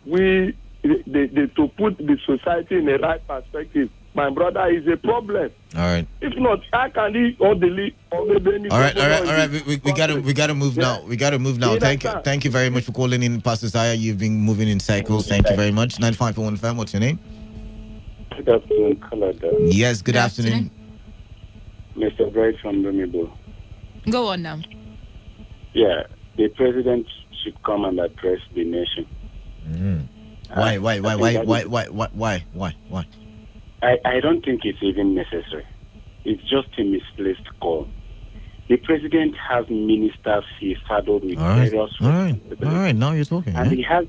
they to put the society in the right perspective, my brother, is a problem. All right. If not, how can he or delete or maybe any? All right. We gotta move now. We gotta move now. Thank you very much for calling in, Pastor Saya. You've been moving in cycles. Thank you very much. 95.1 FM. What's your name? Good afternoon, Canada. Yes. Good afternoon. Mr. Bright from Domibo. Go on now. Yeah, the president should come and address the nation. Why? I don't think it's even necessary. It's just a misplaced call. The president has ministers he's saddled with various responsibilities. All right. Now you're talking. And he has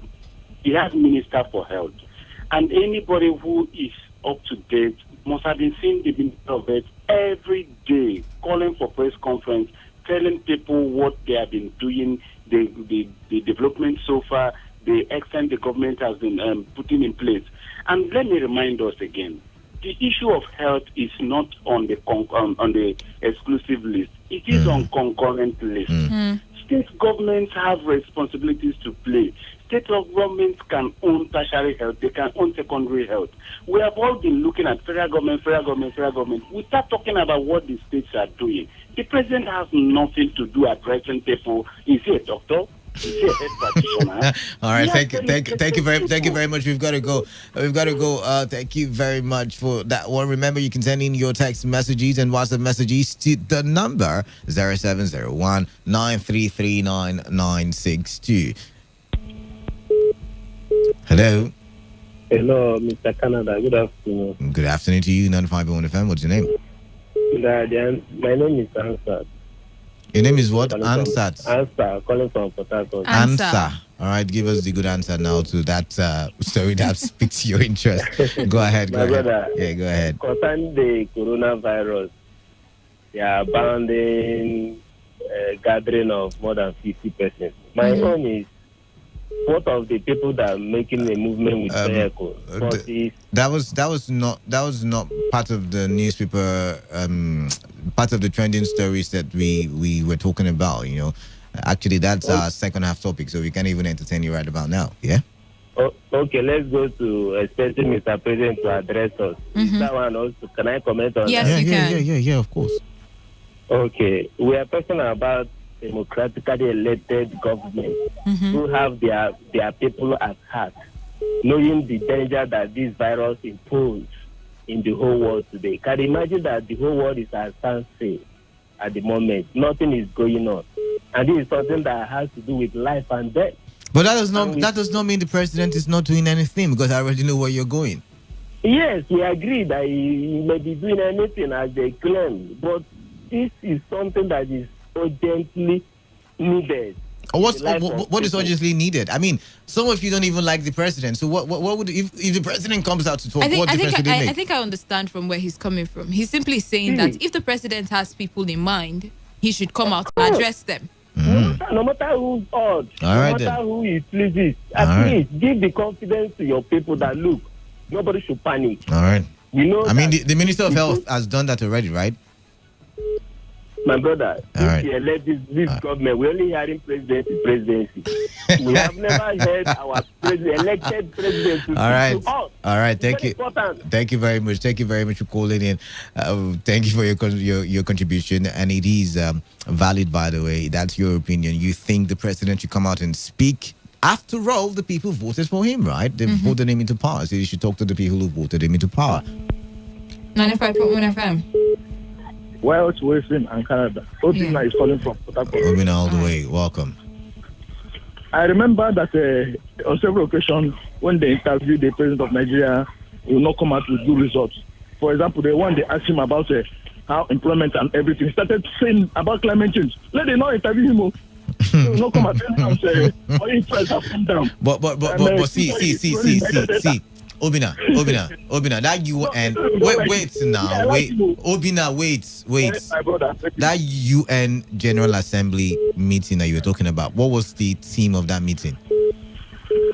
minister for health. And anybody who is up to date must have been seeing the Minister of Health every day, calling for press conference, telling people what they have been doing, the development so far, the extent the government has been putting in place. And let me remind us again, the issue of health is not on the exclusive list. It is on concurrent list. State governments have responsibilities to play. State governments can own tertiary health. They can own secondary health. We have all been looking at federal government. We start talking about what the states are doing. The president has nothing to do addressing people. Is he a doctor? Is he a health practitioner? All right, thank you very much. We've got to go. Thank you very much for that one. Remember, you can send in your text messages and WhatsApp messages to the number 0701 9339962. Hello, Mr. Canada. Good afternoon. Good afternoon to you. 95.1 FM. What's your name? My name is Ansat. Your name is what? Ansat. Ansat, calling from Port Harcourt. Answer. All right, give us the good answer now to that story that speaks to your interest. Go ahead. Brother, yeah, go ahead. Concerning the coronavirus, they are abandoning gathering of more than 50 persons. My own is, what of the people that are making a movement with vehicles? That was not part of the newspaper, part of the trending stories that we were talking about. You know, actually that's our second half topic, so we can't even entertain you right about now. Yeah. Okay, let's go to expecting Mr. President to address us. That one also. Can I comment on that? Yes, you can. Yeah, of course. Okay, we are talking about democratically elected government who have their people at heart, knowing the danger that this virus imposes in the whole world today. Can you imagine that the whole world is at standstill at the moment? Nothing is going on. And this is something that has to do with life and death. But that does not mean the president is not doing anything, because I already know where you're going. Yes, we agree that he may be doing anything as they claim, but this is something that is urgently needed. What is urgently needed? I mean, some of you don't even like the president. So what would if the president comes out to talk? What difference would it make? I think I understand from where he's coming from. He's simply saying that if the president has people in mind, he should come out and address them. No matter who's odd, no matter who he pleases, at least give the confidence to your people that look, nobody should panic. All right. You know, I mean, the Minister of Health has done that already, right? My brother, if you elect this government, we're only hearing presidency. We have never heard our elected president to speak to us. All right. Thank you. Important. Thank you very much. Thank you very much for calling in. Thank you for your contribution, and it is valid, by the way. That's your opinion. You think the president should come out and speak? After all, the people voted for him, right? They voted him into power, so you should talk to the people who voted him into power. 95.1 FM. Welsh, Wilson, and Canada. Obina is calling from Port Harcourt. Obina all the way. Welcome. I remember that on several occasions when they interviewed the president of Nigeria, he will not come out with good results. For example, the one they asked him about how employment and everything started saying about climate change. Let them not interview him. He will not come out and say, oil price have come down. But see, Obina, that UN, wait now, Obina, wait. That UN General Assembly meeting that you were talking about, what was the theme of that meeting?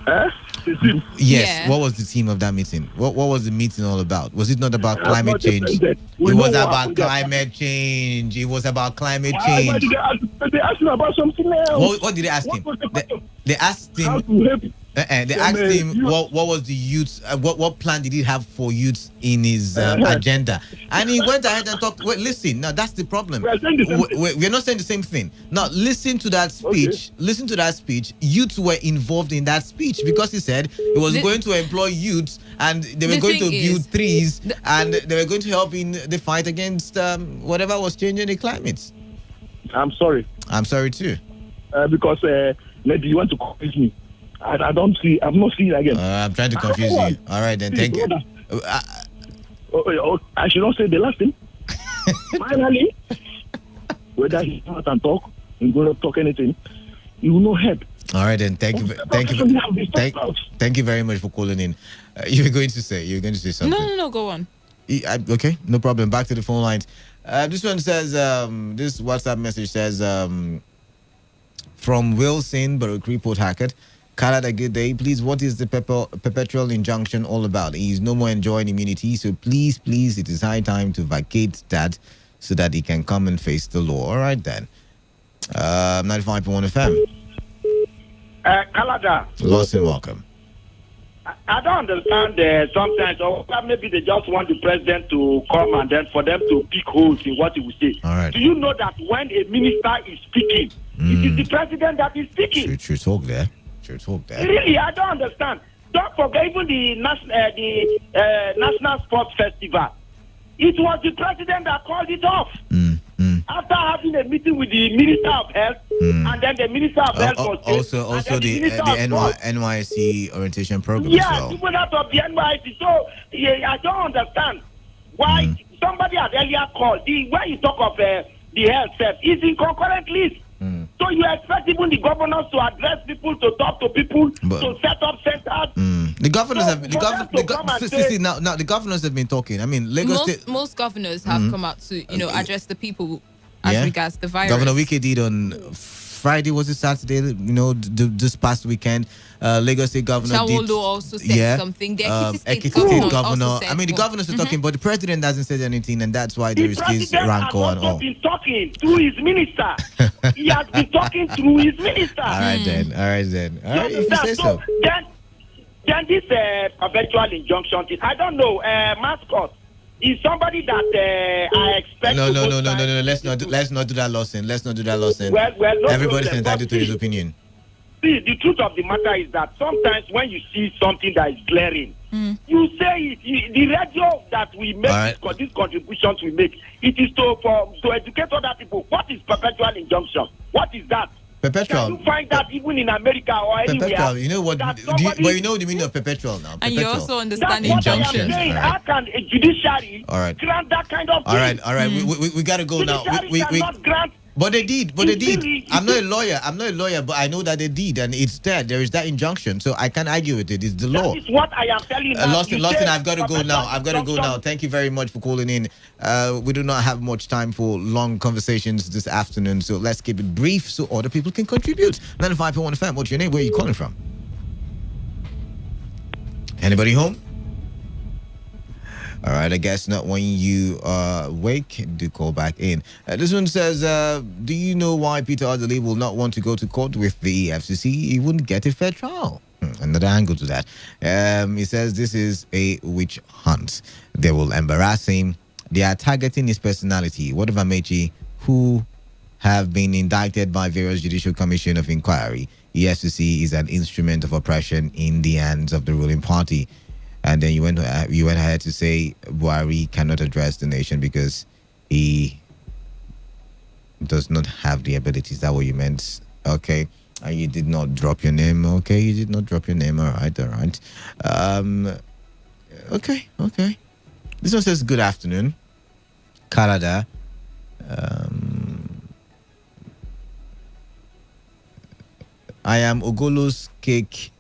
Yes, yeah. What was the theme of that meeting? What was the meeting all about? Was it not about climate change? It was about climate change. It was about climate change. They asked him about something else. What did they ask him? They asked him. They asked him what was the youth, what plan did he have for youth in his agenda, and he went ahead and talked. Wait, listen, now that's the problem. We're not saying the same thing. Now listen to that speech. Okay. Listen to that speech. Youths were involved in that speech because he said he was going to employ youths, and they were going to build trees, and they were going to help in the fight against whatever was changing the climate. I'm sorry. I'm sorry too. Because maybe you want to confuse me. I don't see. I'm not seeing it again. I'm trying to confuse you. All right, then. Thank you. I should not say the last thing. Finally, whether he come out and talk, he's going to talk anything, he will not help. All right, then. Thank you very much for calling in. You were going to say something. No. Go on. Okay, no problem. Back to the phone lines. This one says. This WhatsApp message says. From Wilson, Barukri, Port Harcourt. Canada, good day. Please, what is the perpetual injunction all about? He is no more enjoying immunity, so please, it is high time to vacate that so that he can come and face the law. All right, then. 95.1 FM. Canada. Lawson, welcome. I don't understand sometimes, or maybe they just want the president to come and then for them to pick holes in what he will say. All right. Do you know that when a minister is speaking, it is the president that is speaking? True talk there. Really, I don't understand. Don't forget even the National Sports Festival. It was the president that called it off. After having a meeting with the Minister of Health, and then the Minister of Health was also the NYC orientation program. Yeah, as well. People out of the NYC. So I don't understand why somebody had earlier called. When you talk of the health set, it's in concurrent list. So you expect even the governors to address people, to talk to people, to set up centers. The governors now the governors have been talking. I mean, most governors have come out to address the people as regards the virus. Governor Wike did on Friday, was it Saturday? This past weekend, Lagos State Governor did also said something. The Ekiti State Governor. I mean, the governors are talking, but the president hasn't said anything, and that's why there is this rancor and all. He has been talking to his minister. He has been talking to his minister. All right then. If you say so. Then this perpetual injunction thing, I don't know. Mascot is somebody that I expect. No. Let's not do that, Lawson. Well, no everybody's entitled to his opinion. See, the truth of the matter is that sometimes when you see something that is glaring, you say it. The radio that we make, these contributions we make, it is to educate other people. What is perpetual injunction? What is that? Perpetual. Can you find that even in America or anywhere? Perpetual. You know what? You know the meaning of perpetual now. And you also understand injunctions. How can a judiciary grant that kind of thing? All right. We got to go now. We cannot grant. But they did. I'm not a lawyer, but I know that they did, and it's there. There is that injunction, so I can't argue with it. It's the law. That is what I am telling you. Lawson, I've got to go now. Thank you very much for calling in. We do not have much time for long conversations this afternoon, so let's keep it brief so other people can contribute. 95.1 FM. What's your name? Where are you calling from? Anybody home? All right, I guess not. When you wake, do call back in. This one says, do you know why Peter Adderley will not want to go to court with the EFCC? He wouldn't get a fair trial. Another angle to that. He says this is a witch hunt. They will embarrass him. They are targeting his personality. What of Amechi, who have been indicted by various judicial commission of inquiry? EFCC is an instrument of oppression in the hands of the ruling party. And then you went ahead to say Buhari cannot address the nation because he does not have the ability. Is that what you meant? Okay. You did not drop your name. Okay, you did not drop your name. All right. Okay. This one says, good afternoon, Canada. I am Ogolo's Cake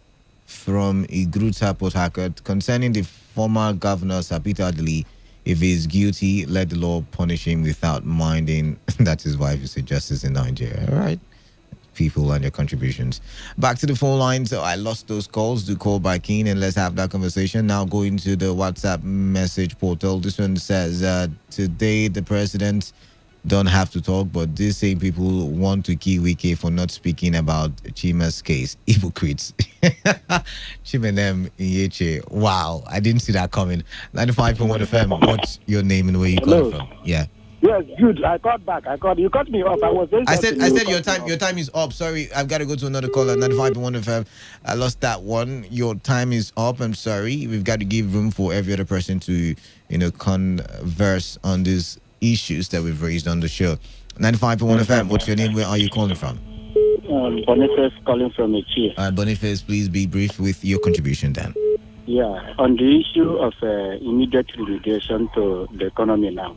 from Igruta, Port Harcourt, concerning the former governor, Sapita Adli. If he is guilty, let the law punish him without minding that his wife is a justice in Nigeria. All right. People and their contributions. Back to the phone lines. I lost those calls. Do call back in and let's have that conversation. Now going to the WhatsApp message portal. This one says, today the president don't have to talk, but these same people want to kill Wike for not speaking about Chima's case. Hypocrites. Chimenem Iyeche. Wow, I didn't see that coming. 95.1 FM. What's your name and where you calling from? Yeah. Yes, good. I called back. You cut me off. I said your time is up. Sorry, I've got to go to another caller. 95.1 FM. I lost that one. Your time is up. I'm sorry. We've got to give room for every other person to, converse on these issues that we've raised on the show. 95.1 FM. What's your name? Where are you calling from? Boniface calling from Echie. Boniface, please be brief with your contribution then. Yeah, on the issue of immediate remediation to the economy now.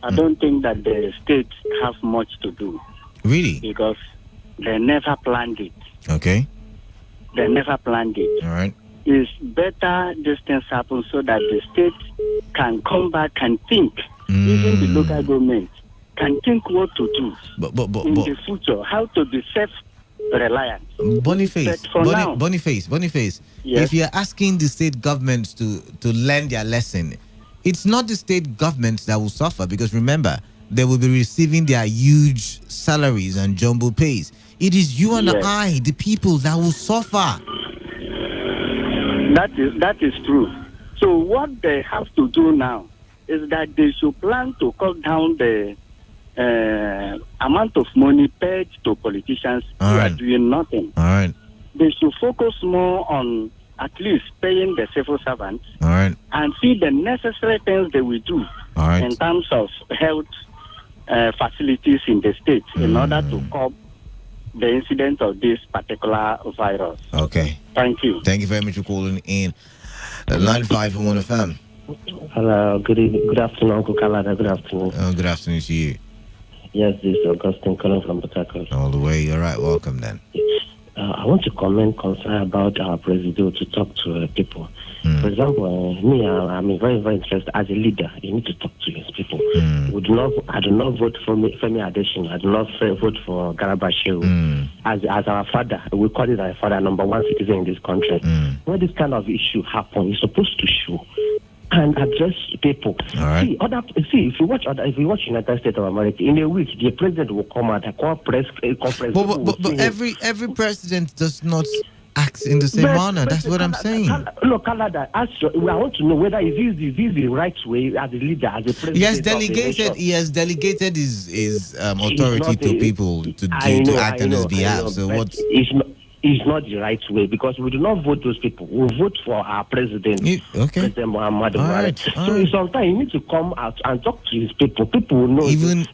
I don't think that the states have much to do. Really? Because they never planned it. Okay. They never planned it. All right. It's better these things happen so that the state can come back and think. Even the local government can think what to do in the future, how to be self-reliant. Boniface. Yes. If you're asking the state governments to learn their lesson, it's not the state governments that will suffer, because remember, they will be receiving their huge salaries and jumbo pays. It is you and I, the people, that will suffer. That is true. So what they have to do now is that they should plan to cut down the amount of money paid to politicians who are doing nothing. All right. They should focus more on at least paying the civil servants. All right. And see the necessary things they will do in terms of health facilities in the state in order to curb the incidence of this particular virus. Okay. Thank you. Thank you very much for calling in. 95.1 FM. Hello, good afternoon, Uncle Kalada. Good afternoon. Good afternoon to you. Yes, this is Augustine calling from Port Harcourt. All the way. All right, welcome then. I want to concern about our president to talk to people. For example, me, I'm very, very interested as a leader. You need to talk to his people. I do not vote for Femi Adesina. I do not vote for Garabashew. As our father, we call it our father, number one citizen in this country. When this kind of issue happens, you're supposed to show and address people. Right. See, if you watch United States of America, in a week the president will come out and call press conference. But every president does not act in the same manner. That's what I'm saying. Look, Canada, I want to know whether this is the right way as a leader, as a president. He has delegated his authority to people to act on his behalf. So what? It's not the right way, because we do not vote those people. We vote for our president, President Muhammad Buhari. So sometimes you need to come out and talk to his people. People will know. Even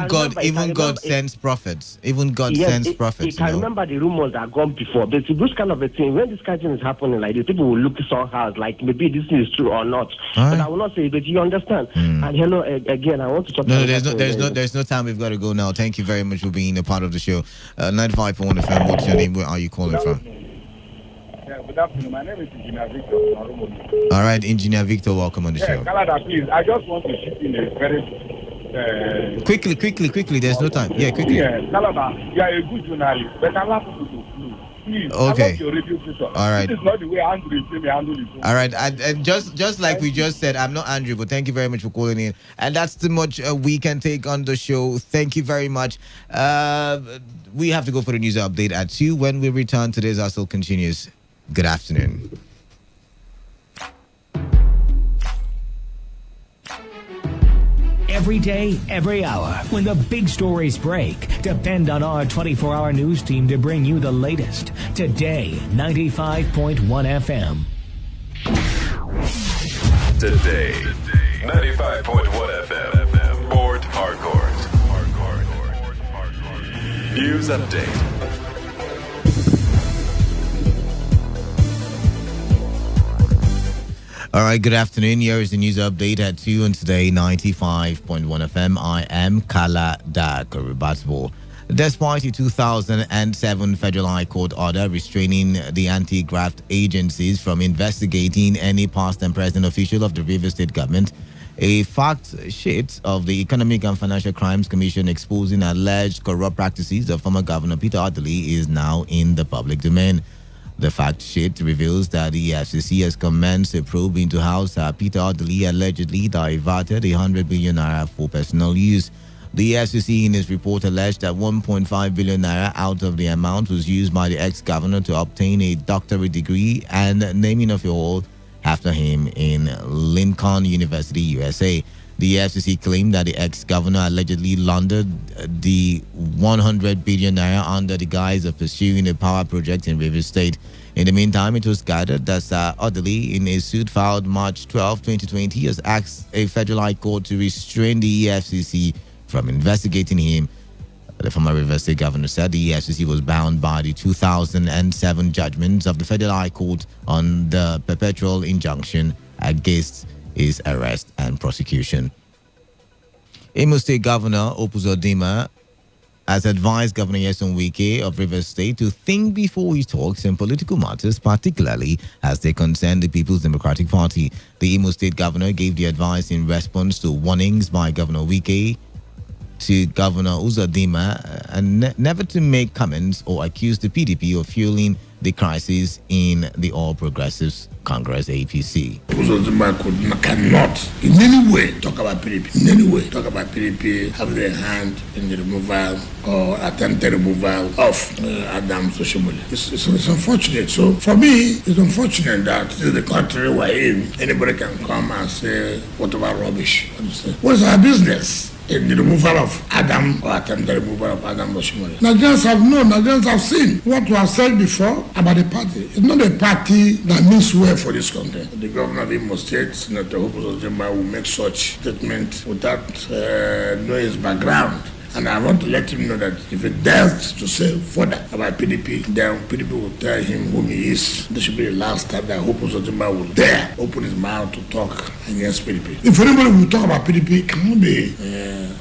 God sends prophets. Even God sends prophets. You can remember the rumors that have gone before. But this kind of a thing, when this kind of thing is happening like this, people will look somehow like maybe this thing is true or not. But I will not say, but you understand. And hello again, I want to talk. There's no time. We've got to go now. Thank you very much for being a part of the show. 95.1 FM. What's your name? Where are you calling from? Yeah, good afternoon. My name is Engineer Victor. All right, Engineer Victor, welcome on the show. Canada, please. I just want to chip in a very quickly. There's no time. Yeah, quickly. Yeah, Canada, you are a good journalist, but allow people to flee. Please, okay. Your radio station. All right. This is not the way Andrew is saying handle it. All right, and just like we just said, I'm not Andrew, but thank you very much for calling in. And that's too much we can take on the show. Thank you very much. We have to go for the news update at 2. When we return, today's hustle continues. Good afternoon. Every day, every hour, when the big stories break, depend on our 24-hour news team to bring you the latest. Today, 95.1 FM. Today, 95.1 FM. Port Harcourt. News update. All right, good afternoon. Here is the news update at 2 on Today 95.1 FM. I am Kala Dakaribatbo. Despite a 2007 Federal High Court order restraining the anti-graft agencies from investigating any past and present official of the Rivers State government, a fact sheet of the Economic and Financial Crimes Commission exposing alleged corrupt practices of former Governor Peter Adderley is now in the public domain. The fact sheet reveals that the FCC has commenced a probe into how Sir Peter Adderley allegedly diverted 100 billion naira for personal use. The FCC in its report alleged that 1.5 billion naira out of the amount was used by the ex-governor to obtain a doctorate degree and naming of a hall after him in Lincoln University, USA. The FCC claimed that the ex-governor allegedly laundered the 100 billion naira under the guise of pursuing a power project in Rivers State. In the meantime, it was gathered that Sir Adderley, in a suit filed March 12, 2020, has asked a federal high court to restrain the EFCC from investigating him. The former Rivers State governor said the EFCC was bound by the 2007 judgments of the Federal High Court on the perpetual injunction against his arrest and prosecution. Imo State Governor Opuzodinma has advised Governor Nyesom Wike of Rivers State to think before he talks in political matters, particularly as they concern the People's Democratic Party. The Imo State Governor gave the advice in response to warnings by Governor Wike to Governor Uzodinma and never to make comments or accuse the PDP of fueling the crisis in the All Progressives Congress APC. Uzodinma cannot in any way talk about PDP. In any way talk about PDP, have their hand in the removal or attempted removal of Adam Soshomole. It's unfortunate. So for me, it's unfortunate that this is the country we're in. Anybody can come and say whatever rubbish. What's our business in the removal of Adam or attempted removal of Adam Soshomole? Nigerians have known, Nigerians have seen what we have said before about the party. It's not a party that means well for this country. The governor of Imo State, Senator Opuzodinma, will make such statement without knowing his background. And I want to let him know that if he dares to say further about PDP, then PDP will tell him whom he is. This should be the last time that Opuzodinma will dare open his mouth to talk against PDP. If anybody will talk about PDP, it cannot be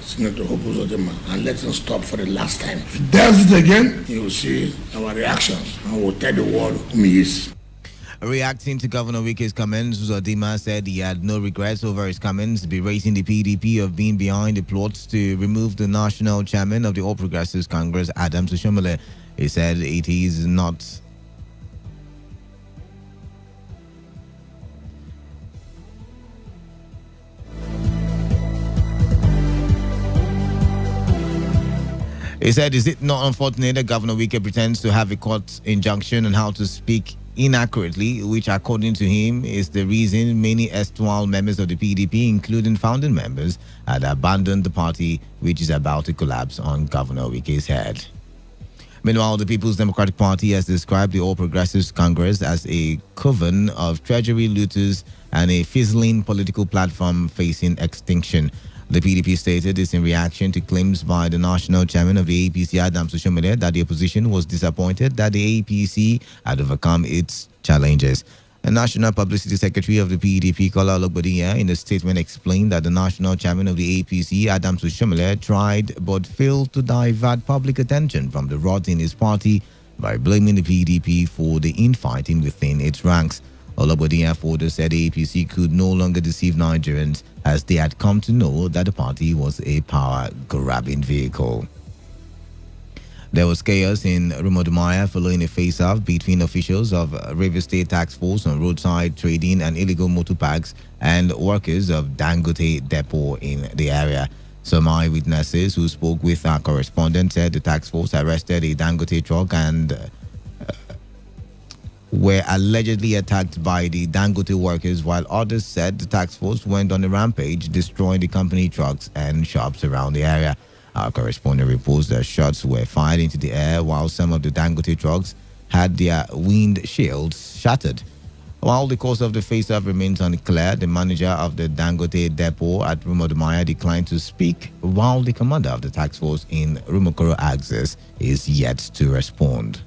Senator Opuzodinma, and let him stop for the last time. If he dares it again, you will see our reactions, and we'll tell the world whom he is. Reacting to Governor Wike's comments, Uzodinma said he had no regrets over his comments, berating the PDP of being behind the plots to remove the national chairman of the All Progressives Congress, Adam Soshomole. He said it is not He said, is it not unfortunate that Governor Wike pretends to have a court injunction on how to speak inaccurately, which according to him is the reason many erstwhile members of the PDP, including founding members, had abandoned the party, which is about to collapse on Governor Wike's head. Meanwhile, the People's Democratic Party has described the All Progressives Congress as a coven of treasury looters and a fizzling political platform facing extinction. The PDP stated this in reaction to claims by the national chairman of the APC, Adam Soshomole, that the opposition was disappointed that the APC had overcome its challenges. A National Publicity Secretary of the PDP, Kola Ologbodiya, in a statement explained that the national chairman of the APC, Adam Soshomole, tried but failed to divert public attention from the rot in his party by blaming the PDP for the infighting within its ranks. Ologbodiya further said the APC could no longer deceive Nigerians as they had come to know that the party was a power-grabbing vehicle. There was chaos in Rumodumaya following a face-off between officials of Rivers State Task Force on roadside trading and illegal motor parks and workers of Dangote Depot in the area. Some eyewitnesses who spoke with our correspondent said the task force arrested a Dangote truck and were allegedly attacked by the Dangote workers, while others said the task force went on a rampage, destroying the company trucks and shops around the area. Our correspondent reports that shots were fired into the air while some of the Dangote trucks had their wind shields shattered. While the cause of the face-off remains unclear, the manager of the Dangote depot at Rumodumaya declined to speak, while the commander of the task force in Rumokoro Axis is yet to respond.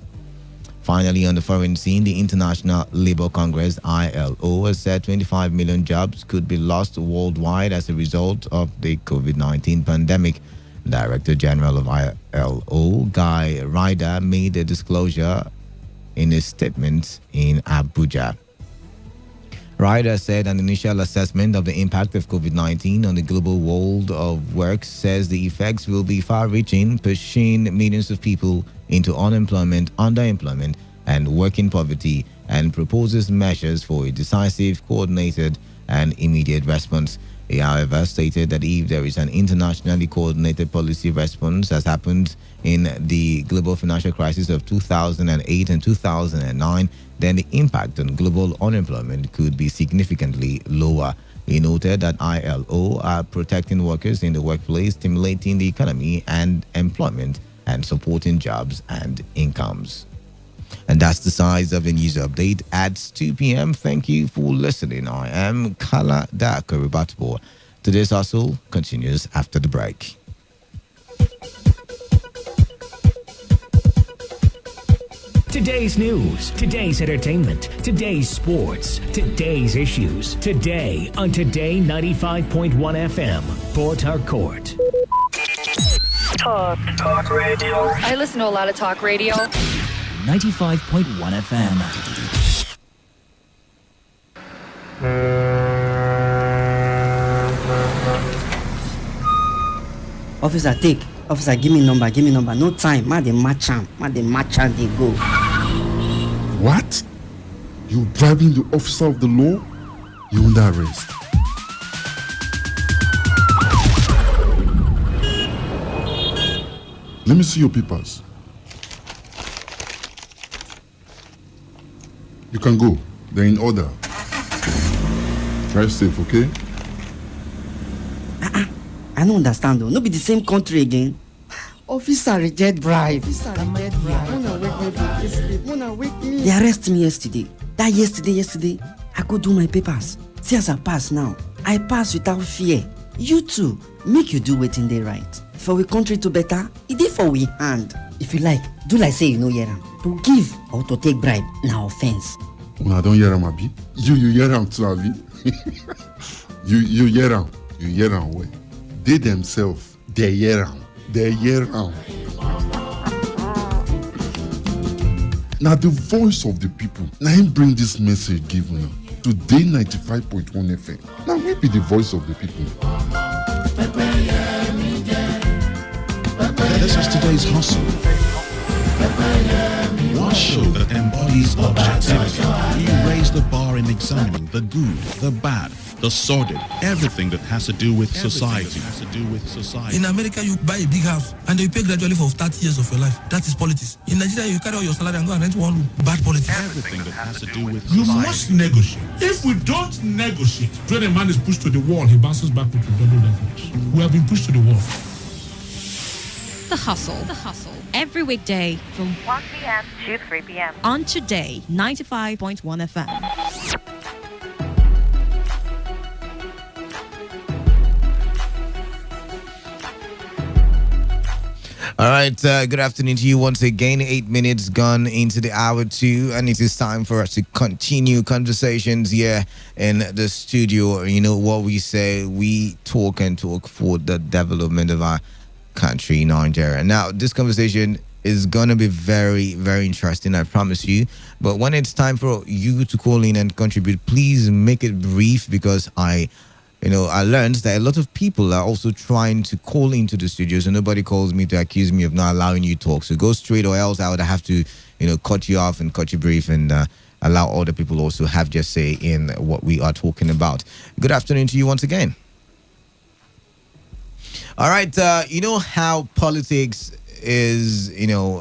Finally, on the foreign scene, the International Labour Congress (ILO) has said 25 million jobs could be lost worldwide as a result of the COVID-19 pandemic. Director General of ILO, Guy Ryder, made a disclosure in a statement in Abuja. Ryder said an initial assessment of the impact of COVID-19 on the global world of work says the effects will be far-reaching, pushing millions of people into unemployment, underemployment, and working poverty, and proposes measures for a decisive, coordinated, and immediate response. He, however, stated that if there is an internationally coordinated policy response, as happened in the global financial crisis of 2008 and 2009, then the impact on global unemployment could be significantly lower. He noted that ILO are protecting workers in the workplace, stimulating the economy and employment, and supporting jobs and incomes. And that's the size of the news update at 2 p.m. Thank you for listening. I am Kala Dakaribatbo. Today's hustle continues after the break. Today's news, today's entertainment, today's sports, today's issues. Today on Today 95.1 FM, Port Harcourt. Talk radio. I listen to a lot of talk radio. 95.1 FM. Officer, take. Officer, give me number. No time. Ma, they match am, they go. What? You bribing the officer of the law? You under arrest. Let me see your papers. You can go. They're in order. Drive safe, okay? I don't understand though. No be the same country again. Officer reject bribe. They arrest me yesterday. That yesterday, I go do my papers. See as I pass now. I pass without fear. You too, make you do wetin dey right. For we country to better, it dey for we hand. If you like, do like say you no hear am. To give or to take bribe, na offense. Una don hear am, abi? You hear am too, abi? You hear am. You hear am well. They themselves, they hear am. Now the voice of the people. Now him bring this message give una. Today 95.1 FM. Now we be the voice of the people. This is today's hustle. One show that embodies objectivity. We raise the bar in examining the good, the bad, the sordid, everything that has to do with society. In America, you buy a big house and you pay gradually for 30 years of your life. That is politics. In Nigeria, you carry all your salary and go and rent one room. Bad politics. Everything that has to do with You society. must negotiate. If we don't negotiate, when a man is pushed to the wall, he bounces back with double levels. We have been pushed to the wall. The Hustle. Every weekday from 1 p.m. to 3 p.m. on Today 95.1 FM. All right, good afternoon to you once again. 8 minutes gone into the hour 2, and it is time for us to continue conversations here in the studio. You know what we say, we talk and talk for the development of our country, Nigeria. Now, this conversation is going to be very, very interesting, I promise you. But when it's time for you to call in and contribute, please make it brief, because I learned that a lot of people are also trying to call into the studio, so nobody calls me to accuse me of not allowing you to talk. So go straight, or else I would have to, cut you off and cut you brief, and allow other people also have just say in what we are talking about. Good afternoon to you once again. All right, you know how politics is,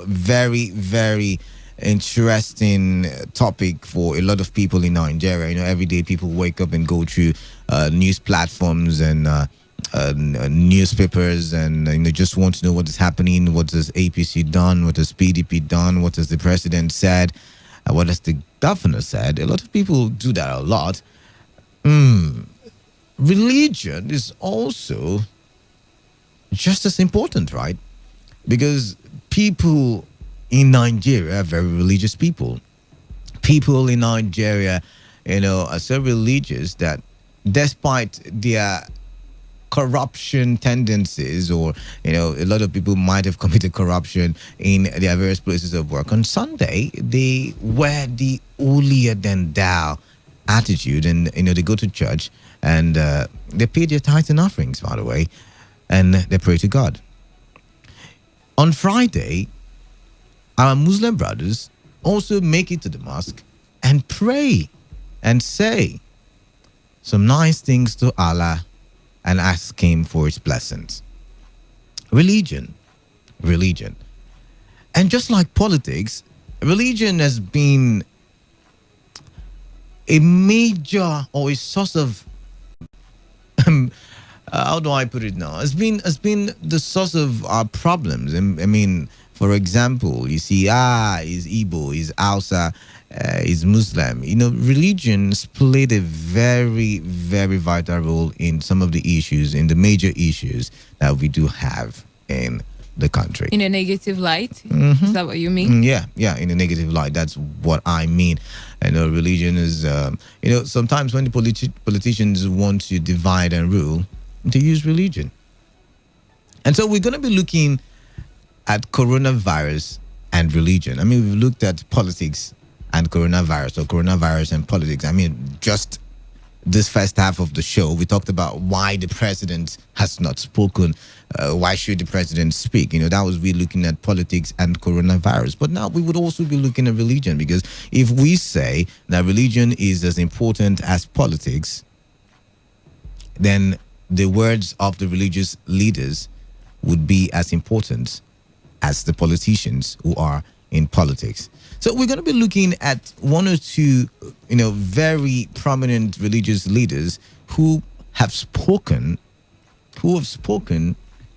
very, very interesting topic for a lot of people in Nigeria. Every day people wake up and go through news platforms and newspapers, and just want to know what is happening. What has APC done? What has PDP done? What has the president said? What has the governor said? A lot of people do that a lot. Religion is also just as important, right? Because people, in Nigeria are very religious people. People in Nigeria, are so religious that despite their corruption tendencies, or a lot of people might have committed corruption in their various places of work, on Sunday they wear the holier than thou attitude, and they go to church, and they pay their tithes and offerings, by the way, and they pray to God. On Friday, our Muslim brothers also make it to the mosque and pray and say some nice things to Allah and ask Him for His blessings. Religion. And just like politics, religion has been a major or a source of how do I put it now? It's been the source of our problems. I mean, for example, you see, is Igbo, is Hausa, is Muslim. Religions played a very, very vital role in some of the issues, in the major issues that we do have in the country. In a negative light? Is that what you mean? Yeah, in a negative light. That's what I mean. Religion is, sometimes when the politicians want to divide and rule, they use religion. And so we're going to be looking at coronavirus and religion. I mean, we've looked at politics and coronavirus, or coronavirus and politics. I mean, just this first half of the show, we talked about why the president has not spoken. Why should the president speak? That was we looking at politics and coronavirus. But now we would also be looking at religion, because if we say that religion is as important as politics, then the words of the religious leaders would be as important as the politicians who are in politics. So we're going to be looking at one or two, very prominent religious leaders who have spoken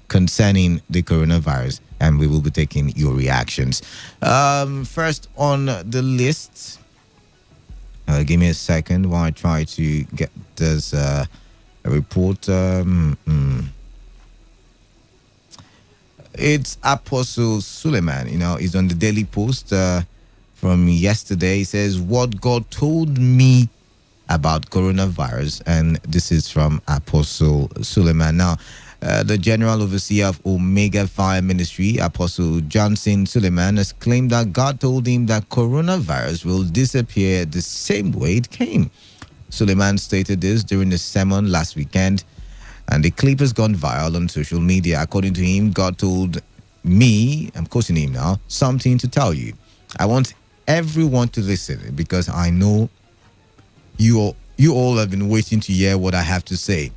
concerning the coronavirus, and we will be taking your reactions. First on the list, give me a second while I try to get this report. It's Apostle Suleiman, he's on the Daily Post from yesterday. He says, what God told me about coronavirus, and this is from Apostle Suleiman. Now, the General Overseer of Omega Fire Ministry, Apostle Johnson Suleiman, has claimed that God told him that coronavirus will disappear the same way it came. Suleiman stated this during a sermon last weekend, and the clip has gone viral on social media. According to him, God told me, I'm quoting him now, something to tell you. I want everyone to listen, because I know you all have been waiting to hear what I have to say.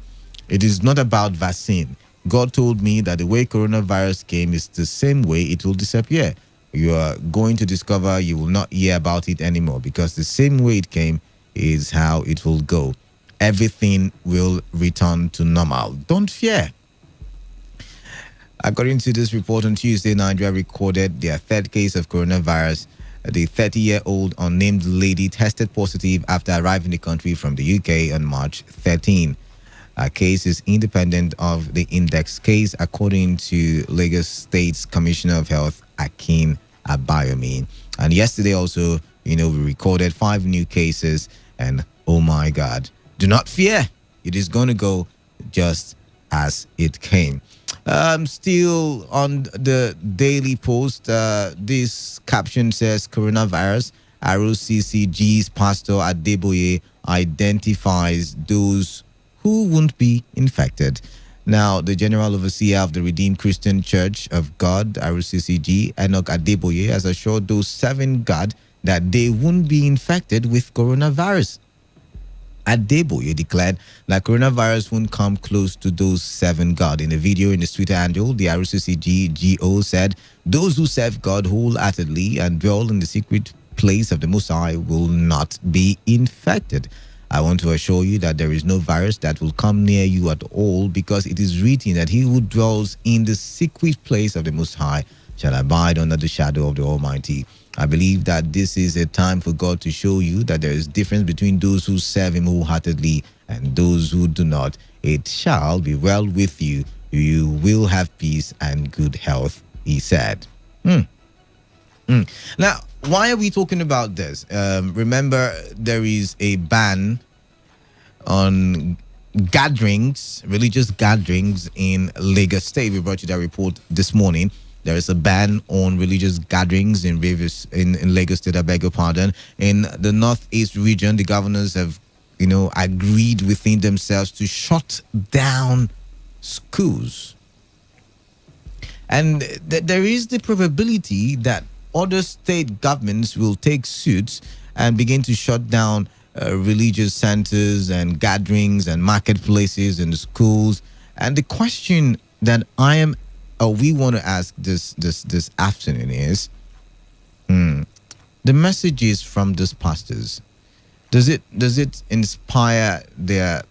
It is not about vaccine. God told me that the way coronavirus came is the same way it will disappear. You are going to discover you will not hear about it anymore, because the same way it came is how it will go. Everything will return to normal. Don't fear. According to this report, on Tuesday, Nigeria recorded their third case of coronavirus. The 30-year-old unnamed lady tested positive after arriving in the country from the UK on March 13. Her case is independent of the index case, according to Lagos State's Commissioner of Health, Akin Abayomi. And yesterday also, we recorded 5 new cases, and oh my God, do not fear. It is going to go just as it came. Still on the Daily Post, this caption says, coronavirus, ROCCG's Pastor Adeboye identifies those who won't be infected. Now, the General Overseer of the Redeemed Christian Church of God, ROCCG, Enoch Adeboye, has assured those 7 God that they won't be infected with coronavirus. Adeboye declared that coronavirus won't come close to those 7 God. In a video in his Twitter handle, the ROCCG GO said, those who serve God wholeheartedly and dwell in the secret place of the Most High will not be infected. I want to assure you that there is no virus that will come near you at all, because it is written that he who dwells in the secret place of the Most High shall abide under the shadow of the Almighty. I believe that this is a time for God to show you that there is difference between those who serve him wholeheartedly and those who do not. It shall be well with you. You will have peace and good health, he said. Now, why are we talking about this? Remember, there is a ban on gatherings, religious gatherings in Lagos State. We brought you that report this morning. There is a ban on religious gatherings in Lagos State. I beg your pardon. In the Northeast region, the governors have, agreed within themselves to shut down schools. And there is the probability that other state governments will take suit and begin to shut down religious centers and gatherings and marketplaces and schools. And the question that we want to ask this afternoon is, the messages from these pastors, does it inspire their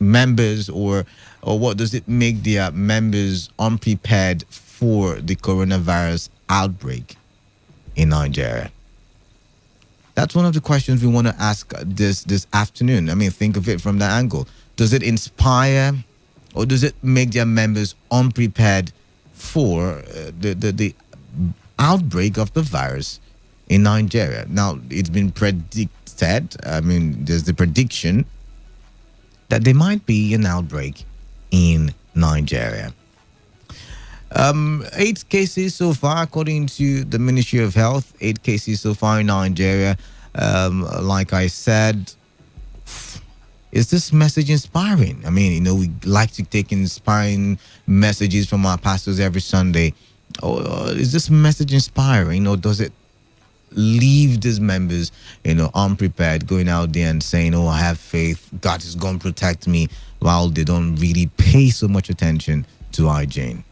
members, or what does it make their members unprepared for the coronavirus outbreak in Nigeria? That's one of the questions we want to ask this afternoon. I mean, think of it from that angle. Does it inspire, or does it make their members unprepared for the outbreak of the virus in Nigeria? Now, it's been predicted, there's the prediction that there might be an outbreak in Nigeria. 8 cases so far, according to the Ministry of Health. 8 cases so far in Nigeria. Like I said, is this message inspiring? I mean, we like to take inspiring messages from our pastors every Sunday. Or is this message inspiring, or does it leave these members, unprepared, going out there and saying, I have faith, God is going to protect me, while they don't really pay so much attention to hygiene?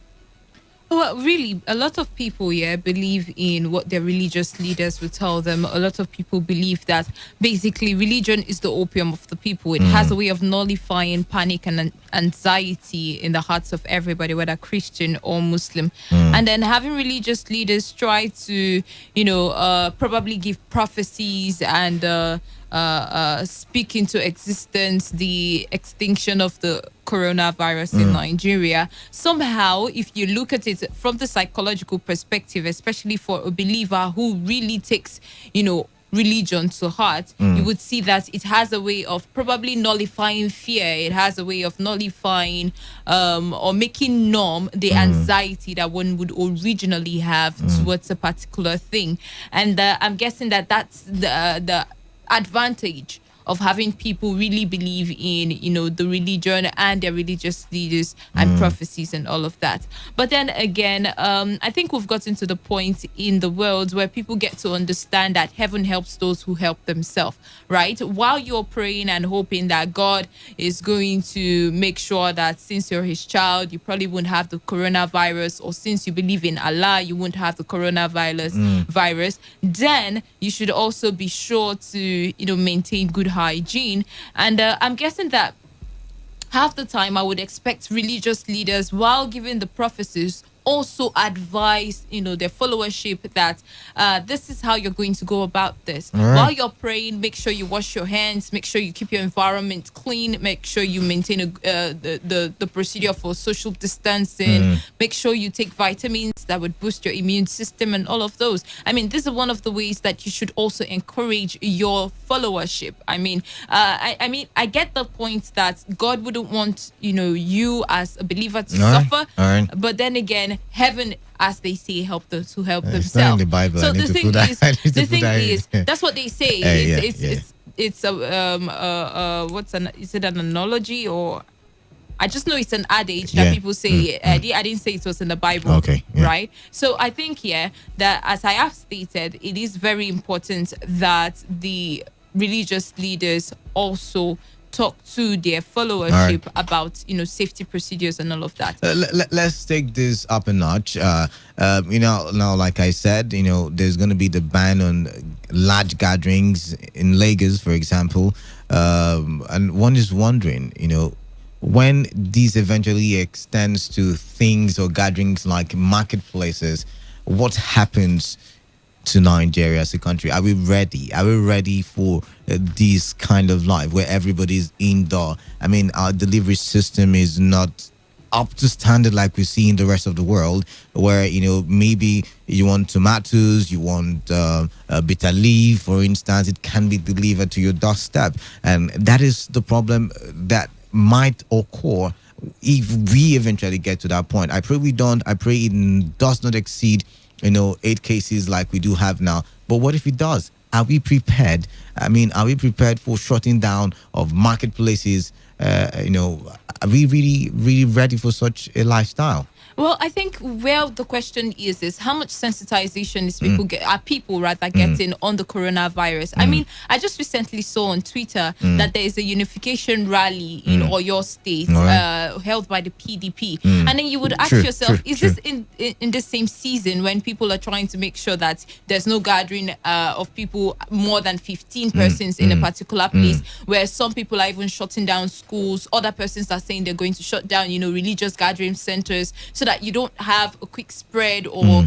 Well, really, a lot of people believe in what their religious leaders will tell them. A lot of people believe that basically religion is the opium of the people. It has a way of nullifying panic and anxiety in the hearts of everybody, whether Christian or Muslim. And then having religious leaders try to, probably give prophecies and speak into existence the extinction of the coronavirus in Nigeria. Somehow, if you look at it from the psychological perspective, especially for a believer who really takes, religion to heart, you would see that it has a way of probably nullifying fear. It has a way of nullifying or making numb the anxiety that one would originally have towards a particular thing. And I'm guessing that that's the advantage of having people really believe in, the religion and their religious leaders and prophecies and all of that. But then again, I think we've gotten to the point in the world where people get to understand that heaven helps those who help themselves, right? While you're praying and hoping that God is going to make sure that since you're his child, you probably won't have the coronavirus, or since you believe in Allah, you won't have the coronavirus virus, then you should also be sure to, maintain good hygiene. And I'm guessing that half the time I would expect religious leaders, while giving the prophecies, also advise their followership that this is how you're going to go about this. While you're praying, make sure you wash your hands, make sure you keep your environment clean, make sure you maintain the procedure for social distancing, make sure you take vitamins that would boost your immune system and all of those. This is one of the ways that you should also encourage your followership. I get the point that God wouldn't want you as a believer to suffer, but then again, heaven, as they say, help those who help themselves. It's not in the Bible. So the thing is, is, that's what they say. It's is it an analogy, or I just know it's an adage that people say. I didn't say it was in the Bible. Okay, right? So I think that, as I have stated, it is very important that the religious leaders also talk to their followership about safety procedures and all of that. Let's take this up a notch. Now, like I said, there's going to be the ban on large gatherings in Lagos, for example, and one is wondering, when this eventually extends to things or gatherings like marketplaces, what happens to Nigeria as a country? Are we ready? Are we ready for this kind of life where everybody's indoor? Our delivery system is not up to standard like we see in the rest of the world, where maybe you want tomatoes, you want bitter leaf, for instance, it can be delivered to your doorstep, and that is the problem that might occur if we eventually get to that point. I pray we don't. I pray it does not exceed 8 cases like we do have now. But what if it does? Are we prepared? I mean, are we prepared for shutting down of marketplaces? Are we really ready for such a lifestyle? Well, I think where the question is how much sensitization is people getting on the coronavirus. I mean, I just recently saw on Twitter that there is a unification rally in Oyo State held by the PDP, and then you would ask yourself, is this in the same season when people are trying to make sure that there's no gathering of people more than 15 persons in a particular place, where some people are even shutting down schools, other persons are saying they're going to shut down religious gathering centers, so that you don't have a quick spread, or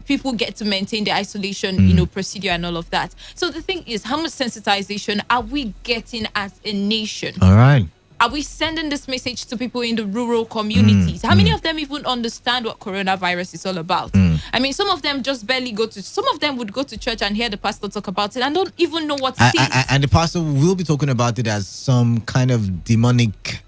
people get to maintain the isolation procedure and all of that. So the thing is, how much sensitization are we getting as a nation? All right. Are we sending this message to people in the rural communities? How many of them even understand what coronavirus is all about? I mean, some of them just barely some of them would go to church and hear the pastor talk about it and don't even know what it is. And the pastor will be talking about it as some kind of demonic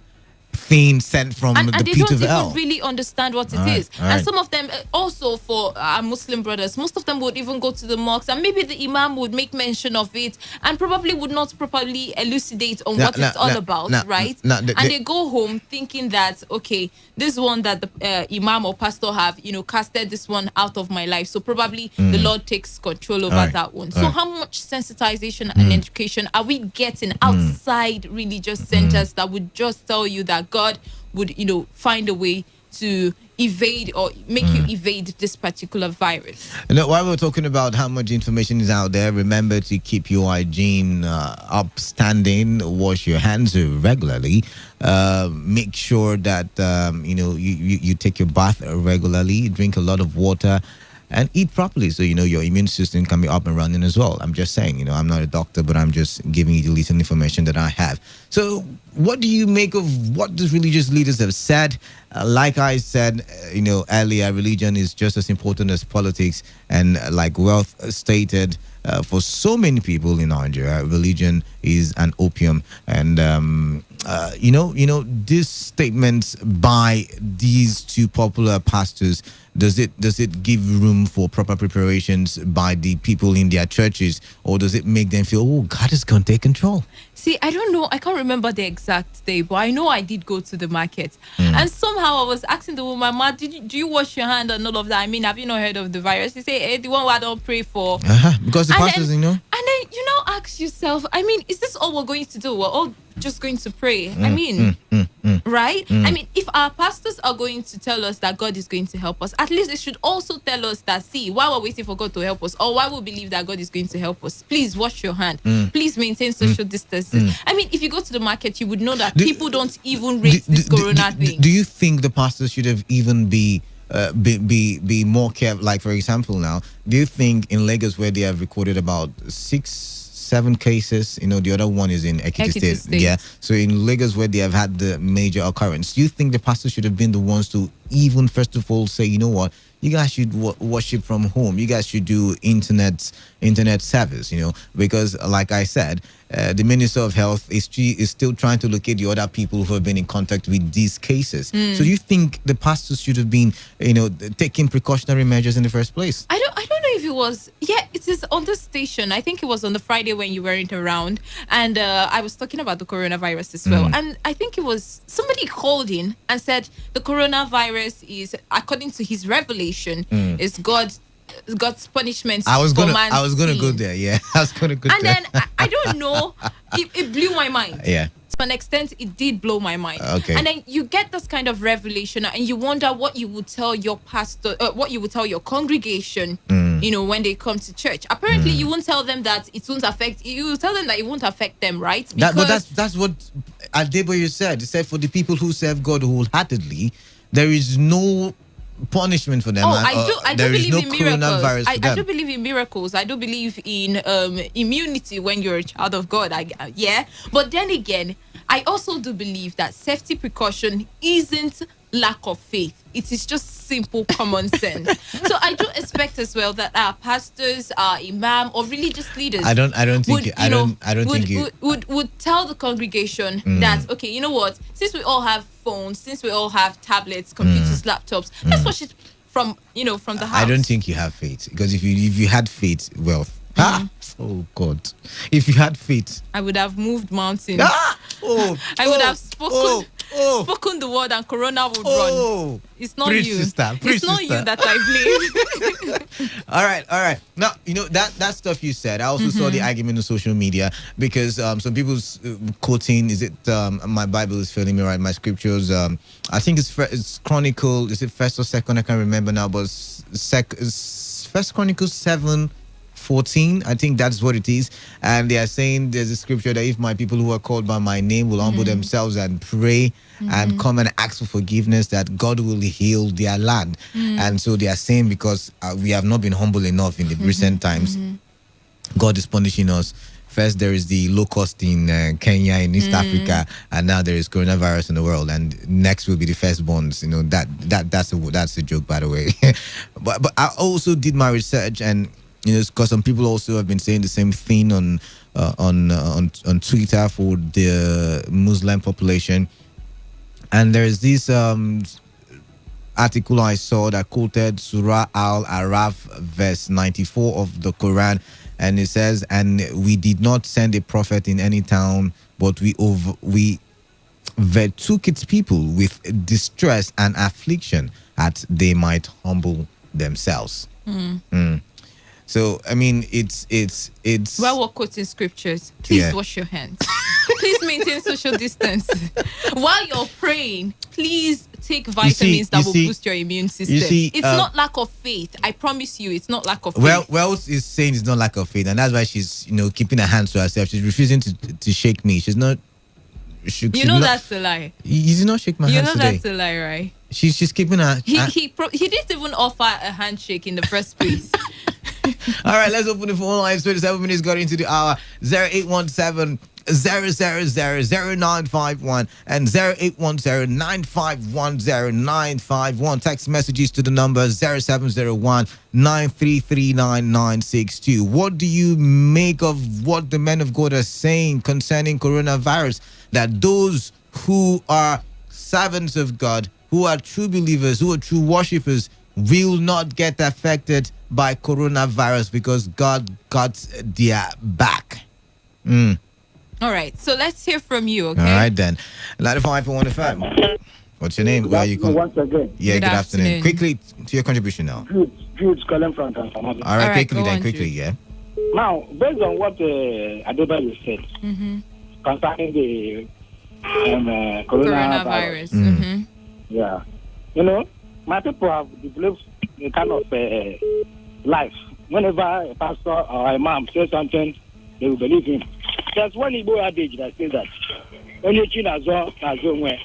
thing sent from the pit of hell. And they don't even really understand what it is. And some of them, also for our Muslim brothers, most of them would even go to the mosques, and maybe the imam would make mention of it and probably would not properly elucidate on what it's all about, right? And they go home thinking that, okay, this one that the imam or pastor have, casted this one out of my life, so probably the Lord takes control over that one. So how much sensitization and education are we getting outside religious centers that would just tell you that God would, find a way to evade or make you evade this particular virus? While we're talking about how much information is out there, remember to keep your hygiene upstanding. Wash your hands regularly. Make sure that you take your bath regularly. Drink a lot of water. And eat properly, so your immune system can be up and running as well. I'm just saying, I'm not a doctor, but I'm just giving you the little information that I have. So what do you make of what the religious leaders have said? Like I said, earlier, religion is just as important as politics, and like Wealth stated, for so many people in Nigeria, religion is an opium. And these statements by these two popular pastors, does it give room for proper preparations by the people in their churches, or does it make them feel, oh, God is going to take control? See, I don't know. I can't remember the exact day, but I know I did go to the market. And somehow I was asking the woman, Ma, do you wash your hand and all of that? I mean, have you not heard of the virus? She say, hey, the one where I don't pray for. Because the pastors, And then ask yourself, I mean, is this all we're going to do? We're all just going to pray. I mean, right? I mean, if our pastors are going to tell us that God is going to help us, at least they should also tell us that, see, while we're waiting for God to help us, or while we believe that God is going to help us, please wash your hand. Please maintain social distancing. I mean, if you go to the market, you would know that people don't even rate this corona thing. Do you think the pastors should have even be more careful? Like, for example, now, do you think in Lagos, where they have recorded about 6-7 cases, the other one is in Ekiti State. Yeah. So in Lagos, where they have had the major occurrence, do you think the pastors should have been the ones to even first of all say, you know what, you guys should worship from home. You guys should do internet service, because like I said, the Minister of Health is still trying to locate the other people who have been in contact with these cases. So do you think the pastors should have been, taking precautionary measures in the first place? I don't know if it was. Yeah, it is on the station. I think it was on the Friday when you weren't around, and I was talking about the coronavirus as well. And I think it was somebody called in and said the coronavirus is, according to his revelation, is God's punishment. I was gonna go there. Yeah, I was gonna go. And then I don't know. It blew my mind. Yeah. To an extent, it did blow my mind. Okay. And then you get this kind of revelation, and you wonder what you would tell your pastor, what you would tell your congregation, when they come to church. Apparently, you won't tell them that it won't affect. You will tell them that it won't affect them, right? But that's what Adeboye said. He said, for the people who serve God wholeheartedly, there is no punishment for them. I do believe in miracles. I do believe in miracles. I do believe in immunity when you're a child of God. But then again, I also do believe that safety precaution isn't lack of faith. It is just simple common sense. So I do expect as well that our pastors, our imam, or religious leaders I don't think would, I don't think you would tell the congregation that, okay, you know what? Since we all have phones, since we all have tablets, computers, laptops, let's watch it from the house. I don't think you have faith, because if you had faith, well, oh God, if you had faith, I would have moved mountains. I would have spoken the word, and Corona would run. It's not Preach, you. sister. Preach, It's not sister. you that I blame. All right. Now, that stuff you said, I also saw the argument on social media, because some people's quoting, is it my Bible is failing me, right? My scriptures, I think it's Chronicle, is it first or second? I can't remember now, but First Chronicles 7:14, I think that's what it is. And they are saying there's a scripture that if my people who are called by my name will humble themselves and pray and come and ask for forgiveness, that God will heal their land. And so they are saying, because we have not been humble enough in the recent times, God is punishing us. First, there is the locust in Kenya, in East Africa, and now there is coronavirus in the world. And next will be the firstborns. That's a joke, by the way. but I also did my research, and because some people also have been saying the same thing on Twitter for the Muslim population. And there's this article I saw that quoted Surah Al-Araf, verse 94 of the Quran. And it says, and we did not send a prophet in any town, but we took its people with distress and affliction, that they might humble themselves. So, I mean, it's While we're quoting scriptures, please wash your hands. Please maintain social distance. While you're praying, please take vitamins that will boost your immune system. It's not lack of faith. I promise you, it's not lack of faith. Wells is saying it's not lack of faith, and that's why she's keeping her hands to herself. She's refusing to shake me. She's not. That's a lie. You did not shake my hands today. That's a lie, right? She's keeping her. He didn't even offer a handshake in the first place. All right, let's open the phone lines. 27 minutes got into the hour. 0817 0000951 and 0810-951-0951. Text messages to the number 0701-9339962. What do you make of what the men of God are saying concerning coronavirus? That those who are servants of God, who are true believers, who are true worshippers, will not get affected by coronavirus because God got their back. All right, so let's hear from you, okay? All right, then. 95.1 FM. What's your name? Where are you calling? Once again. Yeah, good afternoon. Quickly to your contribution now. Jude's calling from Tanzania. All right, quickly, yeah. Now, based on what Adebayo said concerning the coronavirus. Yeah. My people have developed a kind of life. Whenever a pastor or a imam says something, they will believe him. There's one Igbo adage that says that when you chin as well, that means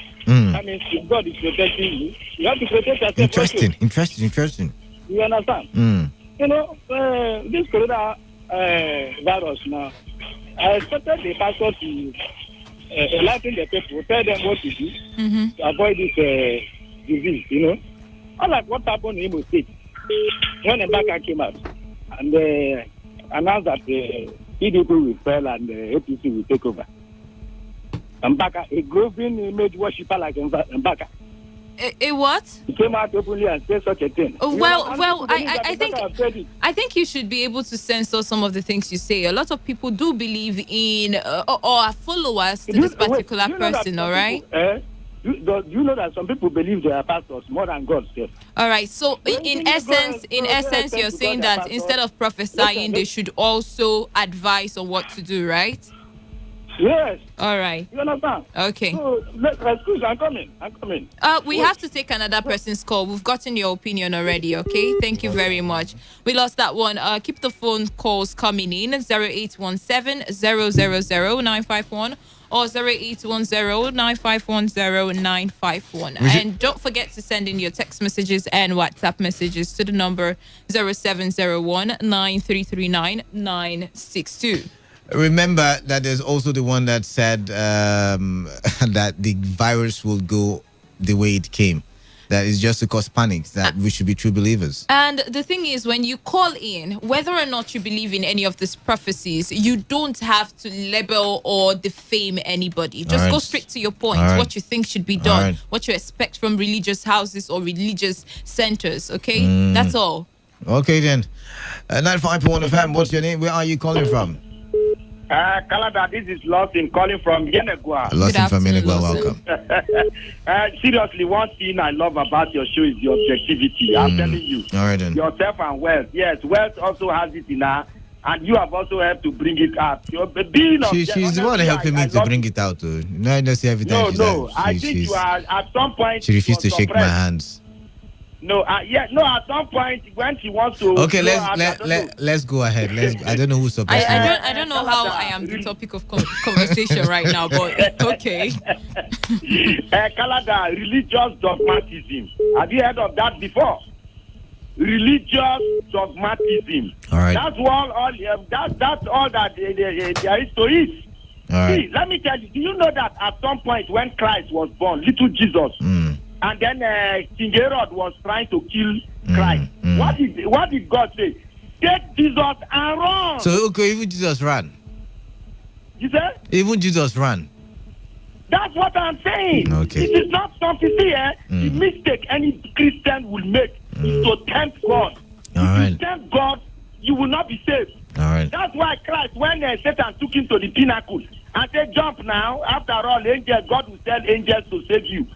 if God is protecting you, you have to protect yourself. Interesting. You understand? This corona virus now, I expected the pastor to enlighten the people, tell them what to do to avoid this disease, Unlike what happened in Imo State when Mbaka came out and announced that PDP will fail and APC will take over. Mbaka, a grooving image worshipper like Mbaka. A what? He came out openly and said such a thing. I think you should be able to censor some of the things you say. A lot of people do believe in or are followers to this particular person, all right? Do you know that some people believe they are pastors more than God? All right. So in essence, you're saying that instead of prophesying, they should also advise on what to do, right? Yes. All right. You understand? Okay. So excuse, I'm coming. We have to take another person's call. We've gotten your opinion already. Okay. Thank you very much. We lost that one. Keep the phone calls coming in. 0817-000-951. or 0810-951-0951. And don't forget to send in your text messages and WhatsApp messages to the number 0701-9339-962. Remember that there's also the one that said that the virus will go the way it came. that is just to cause panic, that we should be true believers. And the thing is, when you call in, whether or not you believe in any of these prophecies, you don't have to label or defame anybody. Just go straight to your point, what you think should be done, what you expect from religious houses or religious centers, okay? That's all. Okay, then. 95.1 FM, what's your name? Where are you calling from? Canada, this is Lawson calling from Yenegua. Lawson from Yenegua, welcome. Seriously, one thing I love about your show is your objectivity. I'm telling you. All right, then. Yourself and Wealth. Yes, Wealth also has it in her, and you have also helped to bring it up. She's the one helping me to bring it out. No, I don't see every time. I think you are at some point. She refused to shake my hands. No, at some point when she wants to. Okay, let's go ahead. I don't know who's supposed to. I don't know how I am the topic of conversation right now, but okay. Canada, religious dogmatism. Have you heard of that before? Religious dogmatism. All right. That's all that there is to it. Right. See, let me tell you. Do you know that at some point when Christ was born, little Jesus, and then King Herod was trying to kill Christ, what did God say? Take Jesus and run. So okay, even Jesus ran. You said? Even Jesus ran. That's what I'm saying. Okay. It is not something. See, the mistake any Christian will make is to tempt God. If you tempt God, you will not be saved. All right. That's why Christ, when Satan took him to the pinnacle and said, "Jump now." After all, angels, God will tell angels to save you.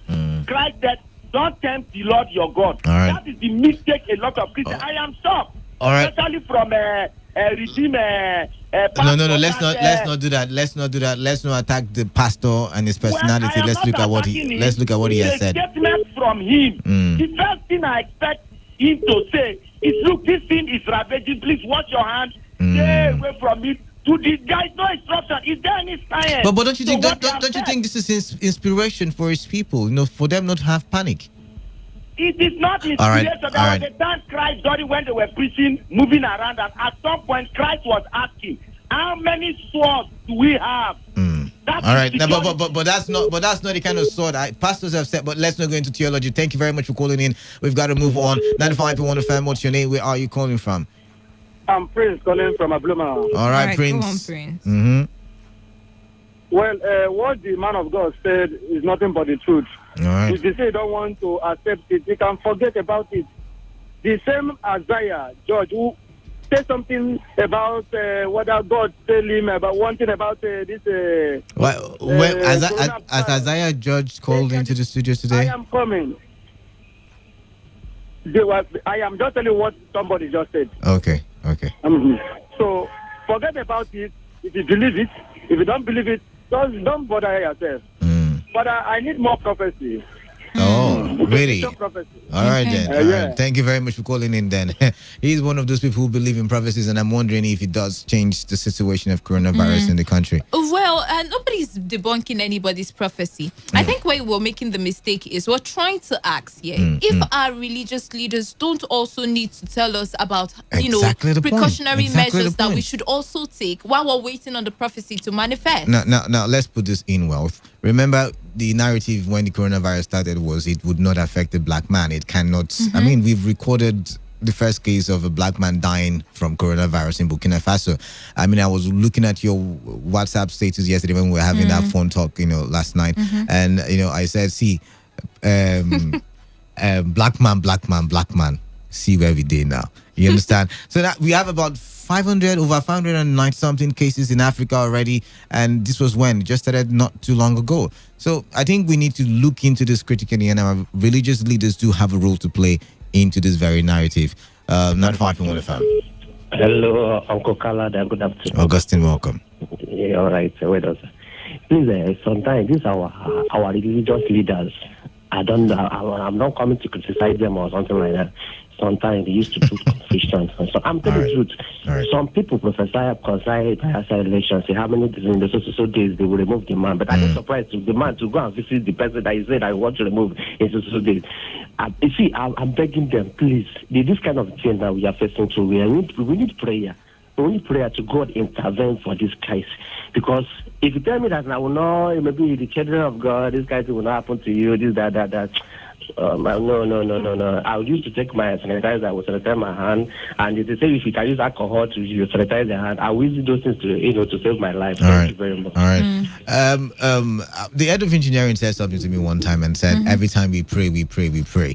Christ said, "Don't tempt the Lord your God." Right. That is the mistake a lot of Christians. I am shocked, especially from Redeem. No. Let's not do that. Let's not attack the pastor and his personality. Let's look at what he has said. Statement from him. The first thing I expect him to say is, "Look, this thing is ravaging. Please wash your hands. Stay away from it." To the guys, no instruction. Is there any science? But don't you think don't you think this is inspiration for his people? For them not to have panic. It is not inspiration. All right. There was a time Christ during when they were preaching, moving around, and at some point Christ was asking, "How many swords do we have?" All right. No, but that's not the kind of sword pastors have said. But let's not go into theology. Thank you very much for calling in. We've got to move on. 95.1 FM. What's your name? Where are you calling from? I'm Prince calling from Abluma. All right, Prince. Go on, Prince. Well, what the man of God said is nothing but the truth. All right. If you say you don't want to accept it, you can forget about it. The same Isaiah, George, who said something about whether God tell him about one thing about this. As Isaiah George called into the studio today. I am coming. I am just telling you what somebody just said. Okay. So forget about it. If you believe it, if you don't believe it, don't bother yourself. But I need more prophecy. Oh, really? All right, then. All right. Thank you very much for calling in, then. He's one of those people who believe in prophecies, and I'm wondering if it does change the situation of coronavirus in the country. Well, nobody's debunking anybody's prophecy. I think where we're making the mistake is we're trying to ask if our religious leaders don't also need to tell us about, precautionary measures that we should also take while we're waiting on the prophecy to manifest. Now, let's put this in, Wealth. Remember, the narrative when the coronavirus started was it would not affect the black man. It cannot. I mean, we've recorded the first case of a black man dying from coronavirus in Burkina Faso. I mean, I was looking at your WhatsApp status yesterday when we were having that phone talk, last night. And, I said, see, black man, see where we did now. You understand? So that we have about over 590 something cases in Africa already, and this was when just started not too long ago. So I think we need to look into this critically, and our religious leaders do have a role to play into this very narrative. 95.1 FM. Hello, Uncle Kalada. Good afternoon. Augustine, welcome. Yeah, all right. Please, sometimes these are our religious leaders. I'm not coming to criticize them or something like that. Sometimes they used to do confusion. So I'm telling the truth. Some people prophesy elections, say how many days in the so days they will remove the man. But I'm surprised if the man to go and visit the person that he said I want to remove in so days. You see, I'm begging them, please. This kind of thing that we are facing through, we need prayer. We need prayer to God intervene for this case. Because if you tell me that I will not, maybe the children of God, this case will not happen to you, that. No. I used to take my sanitizer, I would sanitize my hand, and they say if you can use alcohol to sanitize your hand, I will use those things to save my life. Thank you very much. All right. The head of engineering said something to me one time and said, every time we pray, we pray, we pray.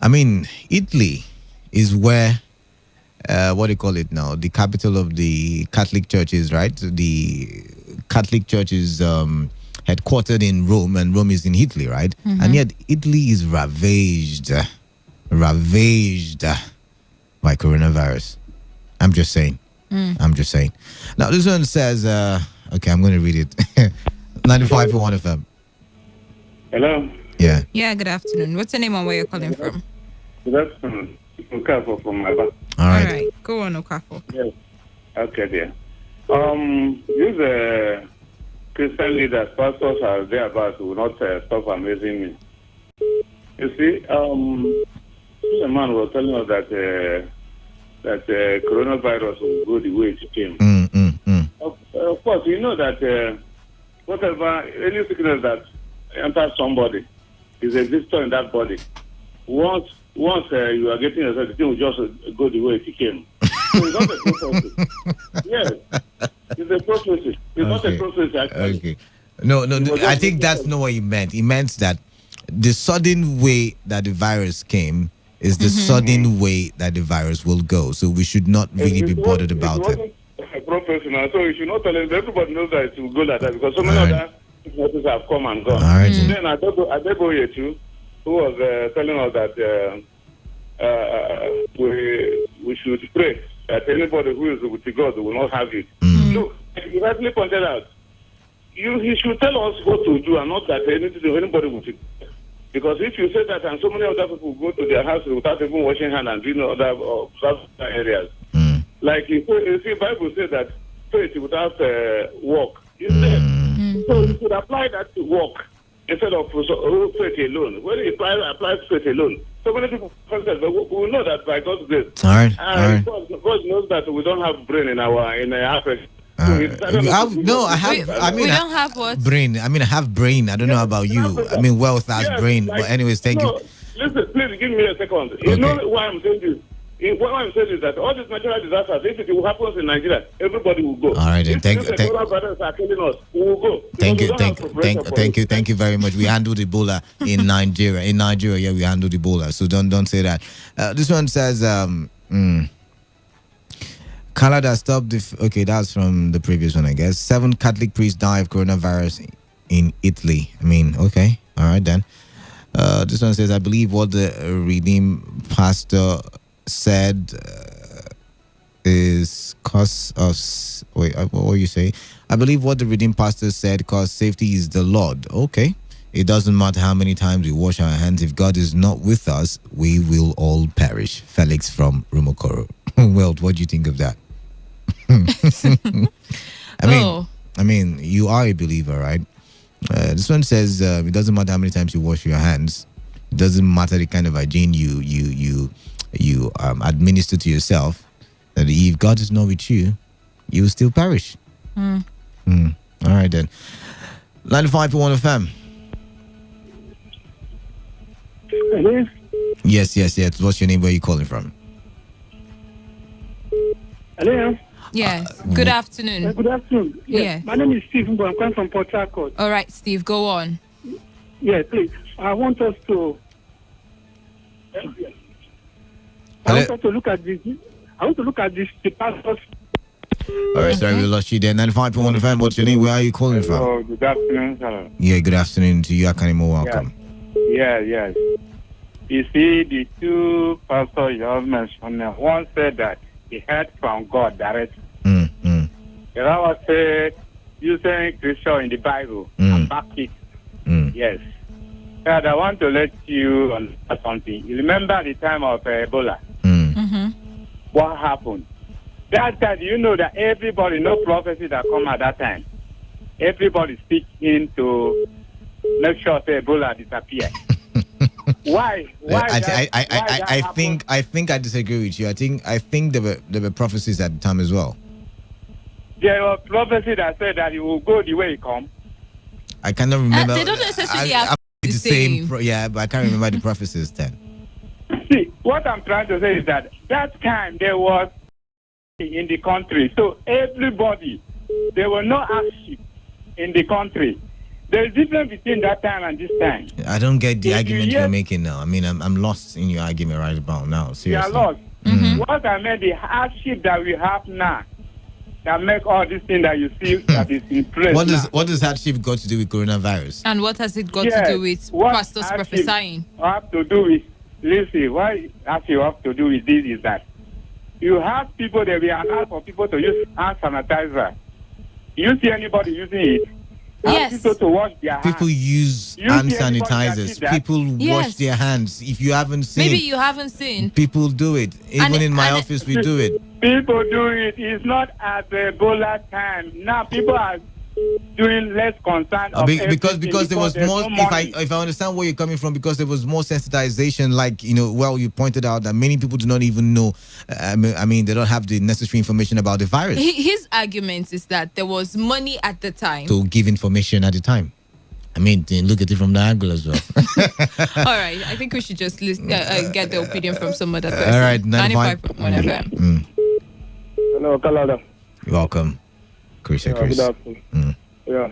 I mean, Italy is where, what do you call it now? The capital of the Catholic churches, right? The Catholic Church is headquartered in Rome, and Rome is in Italy, right? And yet Italy is ravaged by coronavirus. I'm just saying. Now, this one says, okay, I'm going to read it. 95.1 FM. Hello. Yeah. Yeah, good afternoon. What's the name and where you're calling from? Good afternoon. Okafo from Aba. All right. All right. Go on, Okafo. Yes. Okay, dear. These Christian leaders, pastors are thereabouts will not stop amazing me. You see, the man was telling us that coronavirus will go the way it came. Of course, you know that whatever, any sickness that enters somebody is a visitor in that body. Once you are getting yourself, the thing will just go the way it came. So it's not a prophecy. Yes, it's a prophecy. It's not a prophecy, actually. Okay. No, I think that's not what he meant. He meant that the sudden way that the virus came is the sudden way that the virus will go. So we should not really be bothered about it. A prophecy now, so you should not tell him. Everybody knows that it will go like that because so many other sicknesses have come and gone. All right. Then Adeboye too, who was telling us that we should pray that anybody who is with God will not have it. Look, you rightly pointed out, he should tell us what to do and not that anybody will take. Because if you say that and so many other people go to their house without even washing hands and doing other areas, like you see, Bible says that faith without work is dead. So you should apply that to work instead of faith alone. When you apply faith alone, so many people we know that by God's grace. All right. God knows that we don't have brain in Africa. We don't have what? Brain. I mean, I have brain. I don't know about you. I mean, wealth has brain. But anyways, thank you. Listen, please give me a second. Okay. You know why I'm saying this? What I'm saying is that all these natural disasters, if it will happen in Nigeria, everybody will go. All right, then If the coronavirus are killing us, we will go. Thank you very much. We handled Ebola in Nigeria. In Nigeria, yeah, we handled Ebola. So don't say that. This one says, Canada stopped okay, that's from the previous one, I guess. 7 Catholic priests die of coronavirus in Italy. I mean, okay. All right, then. This one says, I believe what the Redeemed pastor said is cause of... Wait, what were you saying? I believe what the Redeemed pastor said, cause safety is the Lord. Okay. It doesn't matter how many times we wash our hands. If God is not with us, we will all perish. Felix from Rumokoro. Well, what do you think of that? I mean, you are a believer, right? This one says it doesn't matter how many times you wash your hands. It doesn't matter the kind of hygiene you administer to yourself. That if God is not with you, you will still perish. All right then. 95.1 FM. Hello? Yes. What's your name? Where are you calling from? Hello? Yeah. Good afternoon. Good afternoon. Yeah. My name is Steve, but I'm coming from Port Harcourt. All right, Steve, go on. Yeah, please. I want us to look at this. I want to look at this. The pastors. All right, sorry, we lost you there. 95.1 FM. What's your name? Where are you calling from? Oh, good afternoon, sir. Yeah, good afternoon to you. Akanimo, welcome. Yes. You see, the two pastors you have mentioned, one said that he heard from God directly. The other said, using scripture in the Bible and back it. Yes. But I want to let you understand something. You remember the time of Ebola? What happened? That time, you know that everybody, no prophecy that come at that time. Everybody speaking to make sure that Ebola disappear. Why? I think I disagree with you. I think there were prophecies at the time as well. There were prophecies that said that it will go the way it come. I cannot remember. They don't necessarily have the same. Yeah, but I can't remember the prophecies then. See, what I'm trying to say is that time there was in the country. So everybody, there were no hardship in the country. There's difference between that time and this time. I don't get the argument you're making now. I mean, I'm lost in your argument right about now. Seriously. You are lost. Mm-hmm. What I meant, the hardship that we have now, that make all these things that you see that is in place. What does hardship got to do with coronavirus? And what has it got to do with pastors prophesying? Have to do with, listen, what hardship have to do with this is that you have people that we allow for people to use hand sanitizer. You see anybody using it? Yes. People to wash their hands. People use hand sanitizers. People wash their hands. If you haven't seen, maybe you haven't seen. People do it. Even in my office, we do it. People do it. It's not at the Ebola time. Now people are doing less concern because there was more. If I understand where you're coming from, because there was more sensitization. Like you pointed out that many people do not even know. I mean, they don't have the necessary information about the virus. His argument is that there was money at the time to give information at the time. I mean, look at it from the angle as well. All right, I think we should just get the opinion from some other person. All right, 95.1 FM. Hello, Kalada. You're welcome. Chris. Good afternoon. Yeah.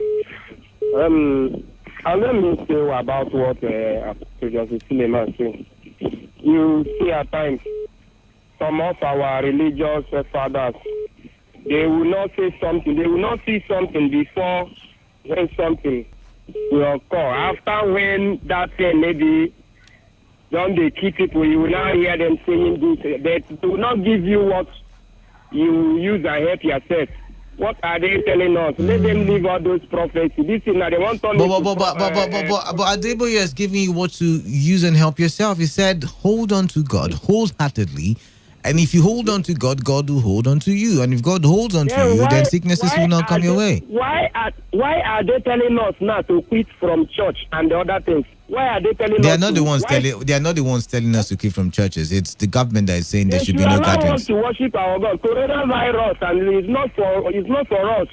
And let me say about what Justice Suleiman said. You see at times, some of our religious fathers, they will not say something. They will not see something before when something will occur. After when that thing maybe don't they keep people, you will not hear them saying this. They will not give you what you use and help yourself. What are they telling us? Let them leave all those prophecies. This is not they want to. But Adeboye is giving you what to use and help yourself. He said, "Hold on to God wholeheartedly, and if you hold on to God, God will hold on to you. And if God holds on to you, then sicknesses will not come your way." Why are they telling us now to quit from church and the other things? Why are they telling us? They are not the ones telling us to quit from churches. It's the government that is saying there should be no gatherings. We want to worship our God. Coronavirus, and it's not for us.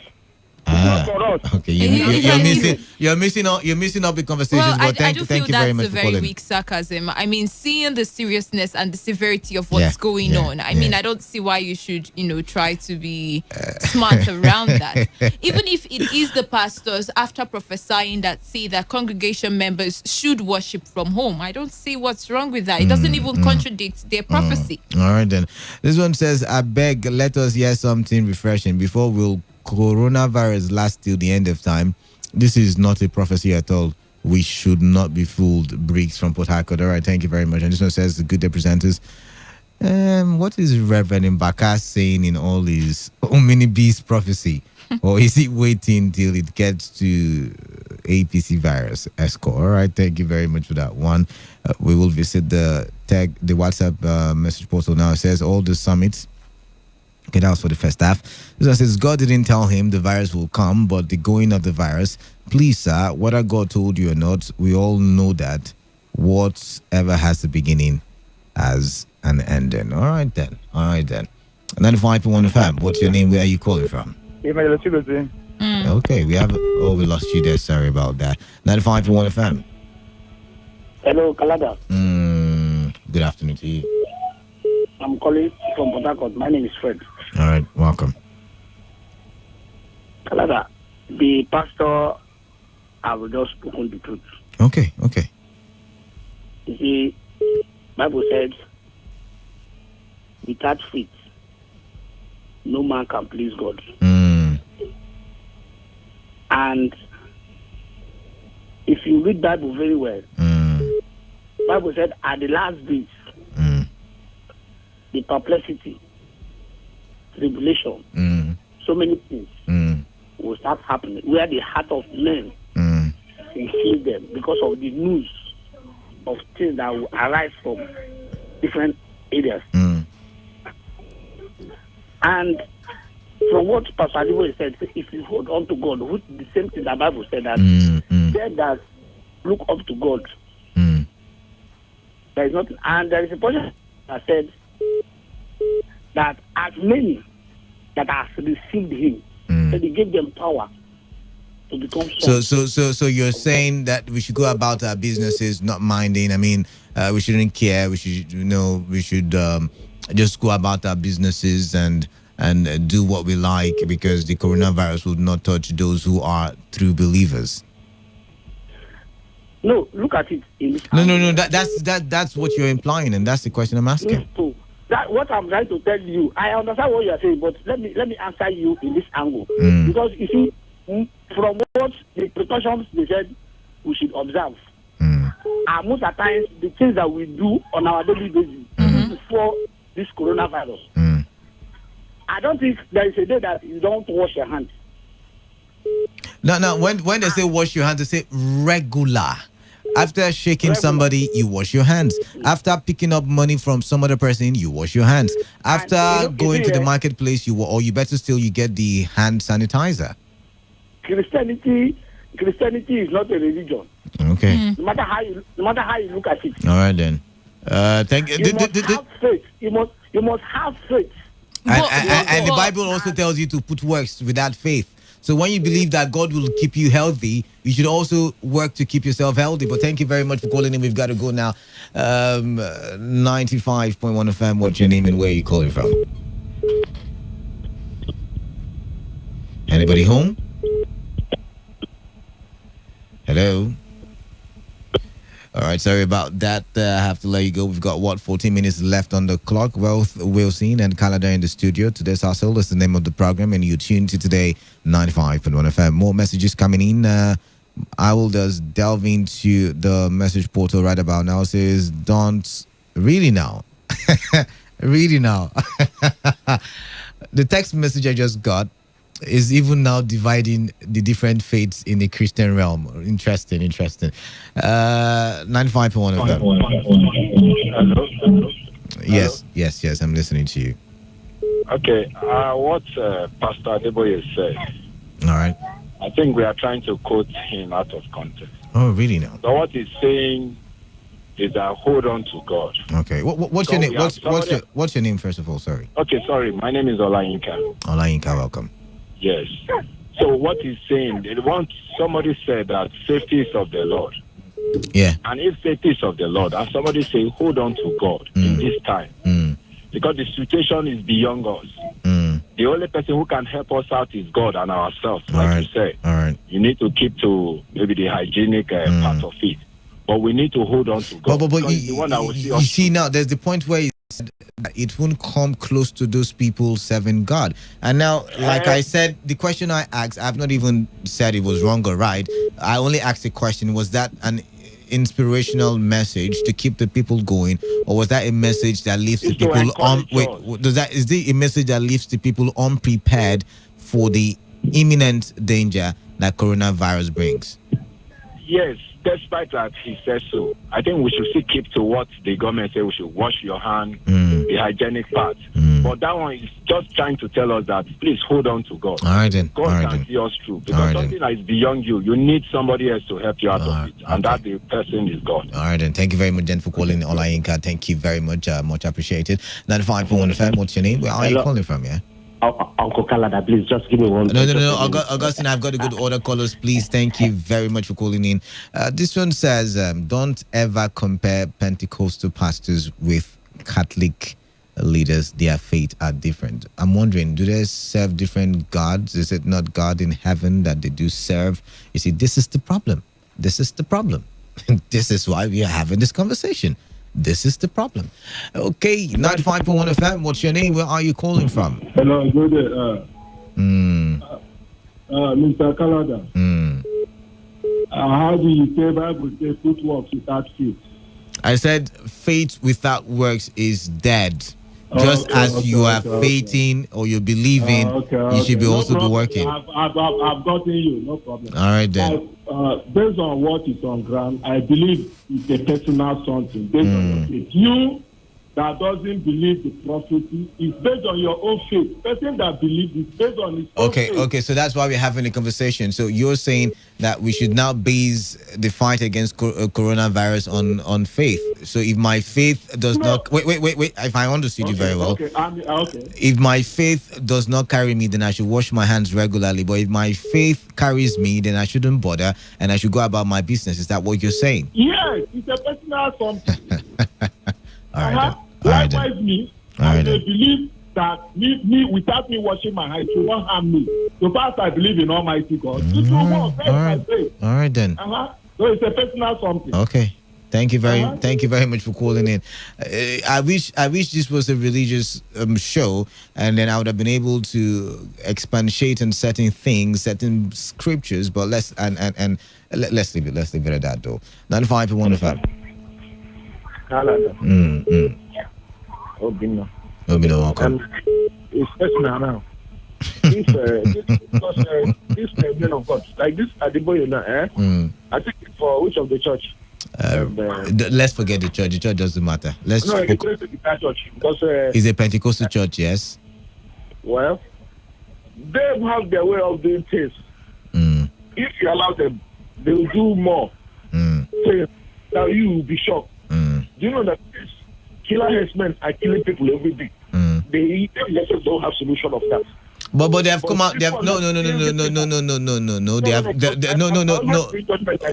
Okay, you're missing out the conversations. Well, but I do feel you very much that's for a very calling. weak sarcasm. I mean, seeing the seriousness and the severity of what's going on, I mean, I don't see why you should, try to be smart around that. Even if it is the pastors after prophesying that say that congregation members should worship from home, I don't see what's wrong with that. It doesn't even contradict their prophecy. All right then. This one says, "I beg, let us hear something refreshing before we'll coronavirus last till the end of time. This is not a prophecy at all. We should not be fooled." Briggs from Port Harcourt. All right, thank you very much. And this one says, "Good day, presenters. What is Reverend Mbaka saying in all his omnibus prophecy? Or is he waiting till it gets to APC virus escort?" All right, thank you very much for that one. We will visit the WhatsApp message portal now. It says all the summits. Okay, that was for the first half. This one says, "God didn't tell him the virus will come, but the going of the virus. Please, sir, whether God told you or not, we all know that whatever has a beginning has an ending." All right then. 95.1 FM. What's your name? Where are you calling from? Okay, we lost you there. Sorry about that. 95.1 FM. Hello, Kalada. Good afternoon to you. I'm calling from Port Harcourt. My name is Fred. All right, welcome. Kalada, the pastor have just spoken the truth. Okay. You see, Bible said, without faith, no man can please God. And if you read Bible very well, Bible said at the last days, the perplexity, tribulation, so many things will start happening where the heart of men will heal them because of the news of things that will arise from different areas. And from what Pastor Adibo said, if you hold on to God, which the same thing the Bible said that they that look up to God, there is nothing. And there is a portion that said that as many that have received him, that he gave them power to become strong. So you're saying that we should go about our businesses, not minding. I mean, we shouldn't care. We should, we should just go about our businesses and do what we like, because the coronavirus would not touch those who are true believers. No, look at it. No. That's what you're implying, and that's the question I'm asking. No, that what I'm trying to tell you. I understand what you are saying, but let me answer you in this angle, because you see, from what the precautions they said we should observe, and most of the times the things that we do on our daily basis before this coronavirus. I don't think there is a day that you don't wash your hands. No. When they say wash your hands, they say regular. After shaking somebody, you wash your hands. After picking up money from some other person, you wash your hands. After going to the marketplace, you better still, you get the hand sanitizer. Christianity is not a religion. Okay. No matter how you look at it. All right then. Thank you. You must have faith. You must have faith. And the Bible also tells you to put works without faith. So when you believe that God will keep you healthy, you should also work to keep yourself healthy. But thank you very much for calling in. We've got to go now. 95.1 FM. What's your name and where are you calling from? Anybody home? Hello? All right, sorry about that. I have to let you go. We've got, 14 minutes left on the clock. Wealth, Wilson, and Canada in the studio. Today's Hustle is the name of the program, and you tune to Today 95.1 FM. More messages coming in. I will just delve into the message portal right about now. It says, don't really now. Really now. The text message I just got is even now dividing the different faiths in the Christian realm. Interesting. 95.1 FM. Hello? Yes, I'm listening to you. Okay, what Pastor Adeboye said. All right. I think we are trying to quote him out of context. Oh, really now? So what he's saying is that hold on to God. Okay. What's your name? What's your name, first of all? Sorry. Okay, sorry. My name is Olayinka. Olayinka, welcome. Yes. So what he's saying, somebody said that safety is of the Lord. Yeah. And if safety is of the Lord, and somebody say, hold on to God in this time, because the situation is beyond us. The only person who can help us out is God and ourselves, like you say. All right. You need to keep to maybe the hygienic part of it. But we need to hold on to God. But you see now, there's the point where it won't come close to those people serving God. And now, like I said, the question I asked, I've not even said it was wrong or right. I only asked the question, was that an inspirational message to keep the people going, or was that a message that leaves the people is it a message that leaves the people unprepared for the imminent danger that coronavirus brings? Yes, despite that he says so. I think we should still keep to what the government says. We should wash your hand, the hygienic part. But that one is just trying to tell us that please hold on to God. All right then. God can see us through. Because something that is beyond you, you need somebody else to help you out of it. And that the person is God. All right then. Thank you very much then for calling Olayinka. Thank you very much. Much appreciated. 95.1 FM. What's your name? Where are you calling from? Yeah. Uncle Canada, please just give me one. No. Augustine, I've got a good order. Callers, please. Thank you very much for calling in. This one says, don't ever compare Pentecostal pastors with Catholic leaders. Their faith are different. I'm wondering, do they serve different gods? Is it not God in heaven that they do serve? You see, this is the problem. This is why we are having this conversation. This is the problem. Okay, 95.1 FM. What's your name? Where are you calling from? Hello, good day. Mr. Canada. How do you say Bible say put works without faith? I said faith without works is dead. Just as you are faithing or you're believing, you should be also be working. I've gotten you, no problem. All right then. Based on what is on ground, I believe it's a personal something. Based on your faith. You that doesn't believe the prophecy is based on your own faith. Person that believes is based on his own faith. Okay, so that's why we're having a conversation. So you're saying that we should now base the fight against coronavirus on faith. So if my faith does not wait, if I understood you very well. Okay. If my faith does not carry me, then I should wash my hands regularly. But if my faith carries me, then I shouldn't bother and I should go about my business. Is that what you're saying? Yes, it's a personal something. All right. Likewise, me, I believe that me without me washing my hands, it won't harm me. So far as I believe in Almighty God, it will work. That's my faith. All right then. So it's a personal something. Okay. Thank you very much for calling in. I wish this was a religious show, and then I would have been able to expatiate on certain things, certain scriptures. But let's leave it at that though. 95.1 FM. Obino, welcome. It's personal now. This men of God, like this Adeboye now, I think it's for which of the church? Let's forget the church. The church doesn't matter. Let's no, it's the church because it's a Pentecostal church, yes. Well, they have their way of doing things. If you allow them, they will do more. So now you will be shocked. Do you know that killer herdsmen are killing people every day? They themselves don't have solution of that. But they have come out. They have no. They have no.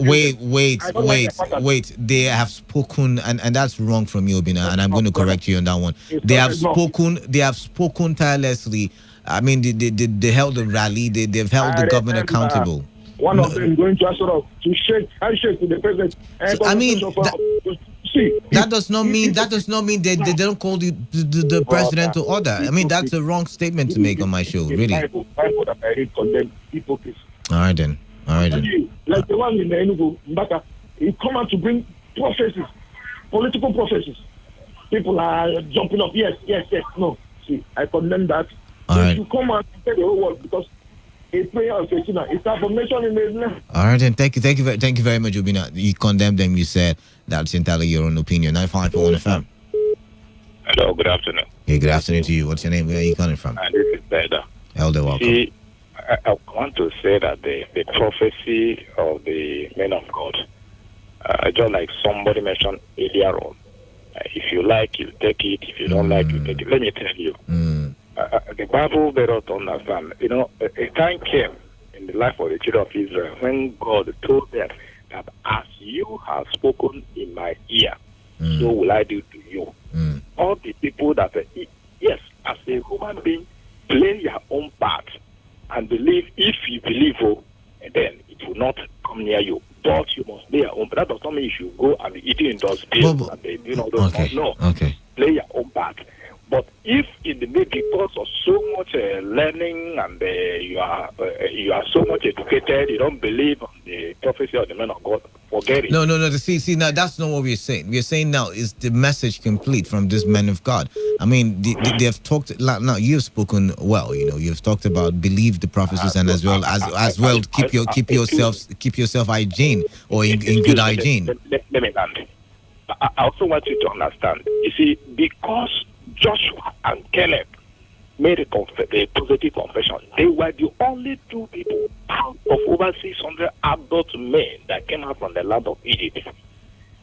Wait. They have spoken, and that's wrong from you, Obina. And I'm going to correct you on that one. They have spoken. They have spoken tirelessly. I mean, they held the rally. They've held the government accountable. One of them going to sort of to handshake to the president. I mean. That does not mean they don't call the president to order. I mean, that's a wrong statement to make on my show, really. Bible that I read condemn hypocrisy. All right then. Like the one in the Enugu, Mbaka, he come out to bring prophecies, political prophecies. People are jumping up. Yes. No, see, I condemn that. All right. You come out and tell the whole world because a prayer of a sinner is affirmation in the name. All right, then thank you very much, Obina. You condemned them. You said that's entirely your own opinion. 95.1 FM. Hello, good afternoon. Hey, good afternoon to you. What's your name? Where are you calling from? This is Elder. Elder, welcome. See, I want to say that the prophecy of the men of God, just like somebody mentioned earlier on, if you like, you take it. If you don't like, you take it. Let me tell you. The Bible made us understand. You know, a time came in the life of the children of Israel when God told them that as you have spoken in my ear, so will I do to you. All the people that, yes, as a human being, play your own part and believe. If you believe, then it will not come near you. But you must play your own. But that does not mean you should go and be eating in those bills and they, those no. Play your own part. But if in the middle, because of so much learning and you are so much educated, you don't believe on the prophecy of the man of God, forget it. No. See, now that's not what we're saying. We're saying now is the message complete from this man of God. I mean, they have talked. Now you've spoken well. You've talked about believe the prophecies and as well keep yourself hygiene or in good hygiene. Let me land. I also want you to understand. You see, because Joshua and Caleb made a positive confession. They were the only two people out of over 600 adult men that came out from the land of Egypt.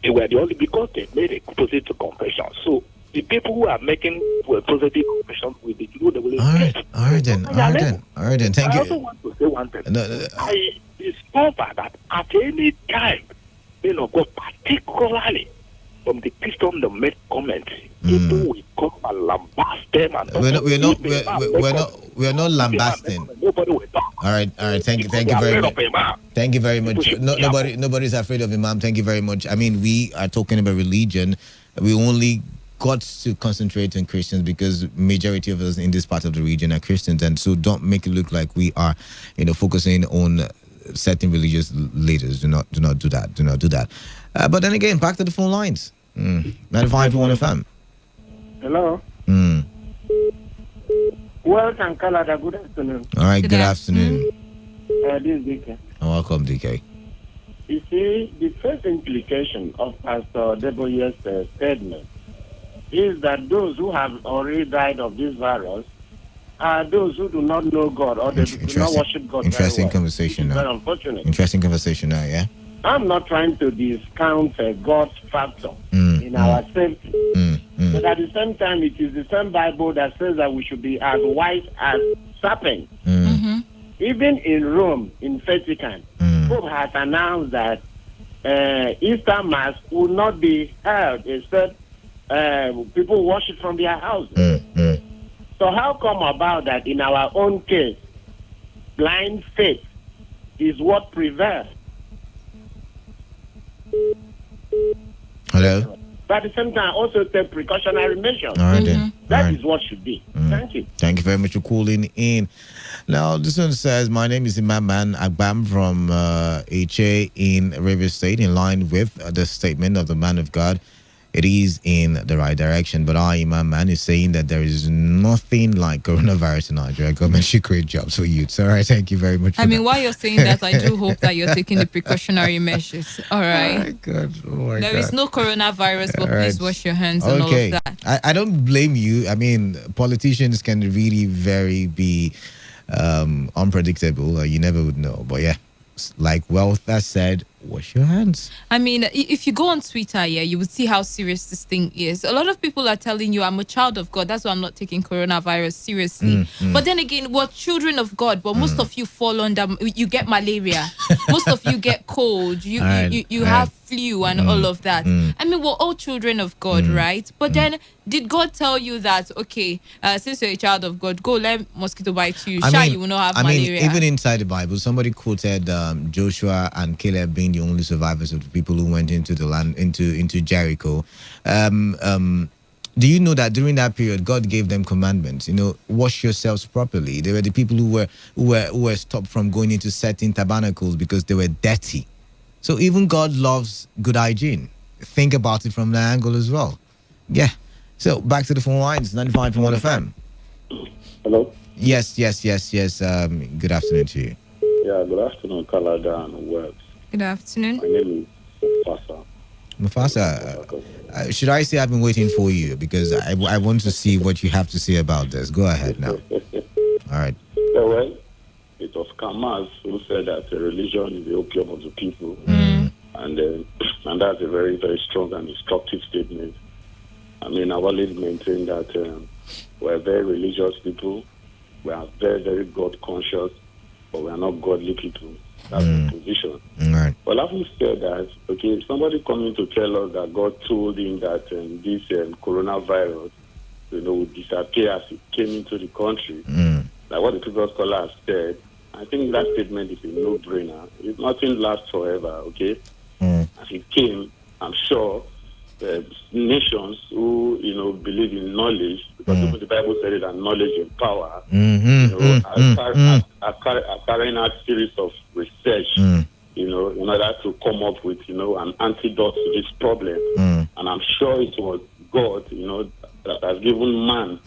They were the only because they made a positive confession. So the people who are making a positive confession will be the will. All right then. Thank you. I also want to say one thing. I discover that at any time, God, particularly from the Christian that made comments, people will come and lambast them. And we're not lambasting. Nobody will talk. All right. Thank you very much. Thank you very much. Nobody's afraid of Imam. Thank you very much. I mean, we are talking about religion. We only got to concentrate on Christians because majority of us in this part of the region are Christians, and so don't make it look like we are, focusing on certain religious leaders. Do not do that. Do not do that. But then again, back to the phone lines. 95.1 FM. Hello. Welcome, Canada. Good afternoon. All right, good afternoon. This is DK. Welcome, DK. You see, the first implication of Pastor Deboye's statement is that those who have already died of this virus are those who do not know God or they do not worship God. Interesting very well. conversation now. Very unfortunate. Interesting conversation now, yeah? I'm not trying to discount God's factor in our safety. But at the same time, it is the same Bible that says that we should be as wise as serpents. Even in Rome, in Vatican, Pope has announced that Easter Mass will not be held except people worship from their houses. So how come about that in our own case, blind faith is what prevails? Hello? But at the same time, also take precautionary measures. All right, then. That All is what should be. Thank you. Thank you very much for calling in. Now, this one says, my name is Imam Agbam from HA in River State, in line with the statement of the man of God. It is in the right direction, but Imam Man is saying that there is nothing like coronavirus in Nigeria. Government should create jobs for youths. All right, thank you very much. I mean, while you're saying that, I do hope that you're taking the precautionary measures. All right. Oh my God. Oh my There God. is no coronavirus, but All please right. wash your hands and all of that. I don't blame you. I mean, politicians can really very be unpredictable. You never would know. But yeah, like Wealth has said, wash your hands. I mean, if you go on Twitter, yeah, you would see how serious this thing is. A lot of people are telling you, I'm a child of God. That's why I'm not taking coronavirus seriously. But then again, we're children of God. But most of you fall under, you get malaria. Most of you get cold. You have flu and all of that. I mean, we're all children of God, right? But then, did God tell you that, okay, since you're a child of God, go let mosquito bite you. You will not have malaria. Even inside the Bible, somebody quoted Joshua and Caleb being the only survivors of the people who went into the land, into Jericho. Do you know that during that period, God gave them commandments? Wash yourselves properly. They were the people who were stopped from going into certain tabernacles because they were dirty. So even God loves good hygiene. Think about it from that angle as well. Yeah. So back to the phone lines, 95.1 FM. Hello. Yes. Good afternoon to you. Yeah, good afternoon, Kalada and Webs. Good afternoon. My name is Mufasa, should I say I've been waiting for you because I want to see what you have to say about this. Go ahead now. All right. Yeah, well, it was Kamas who said that religion is the opium of the people. And that's a very, very strong and instructive statement. I mean, our lead maintain that we're very religious people. We are very, very God conscious, but we are not godly people. That's the position. Right. Well, having said that, okay, somebody coming to tell us that God told him that this coronavirus, would disappear as it came into the country, like what the previous caller has said, I think that statement is a no-brainer. Nothing lasts forever, okay? As it came, I'm sure nations who, believe in knowledge, because even the Bible said it, that knowledge and power, are carrying out a series of research, in order to come up with, an antidote to this problem. And I'm sure it was God, that has given man,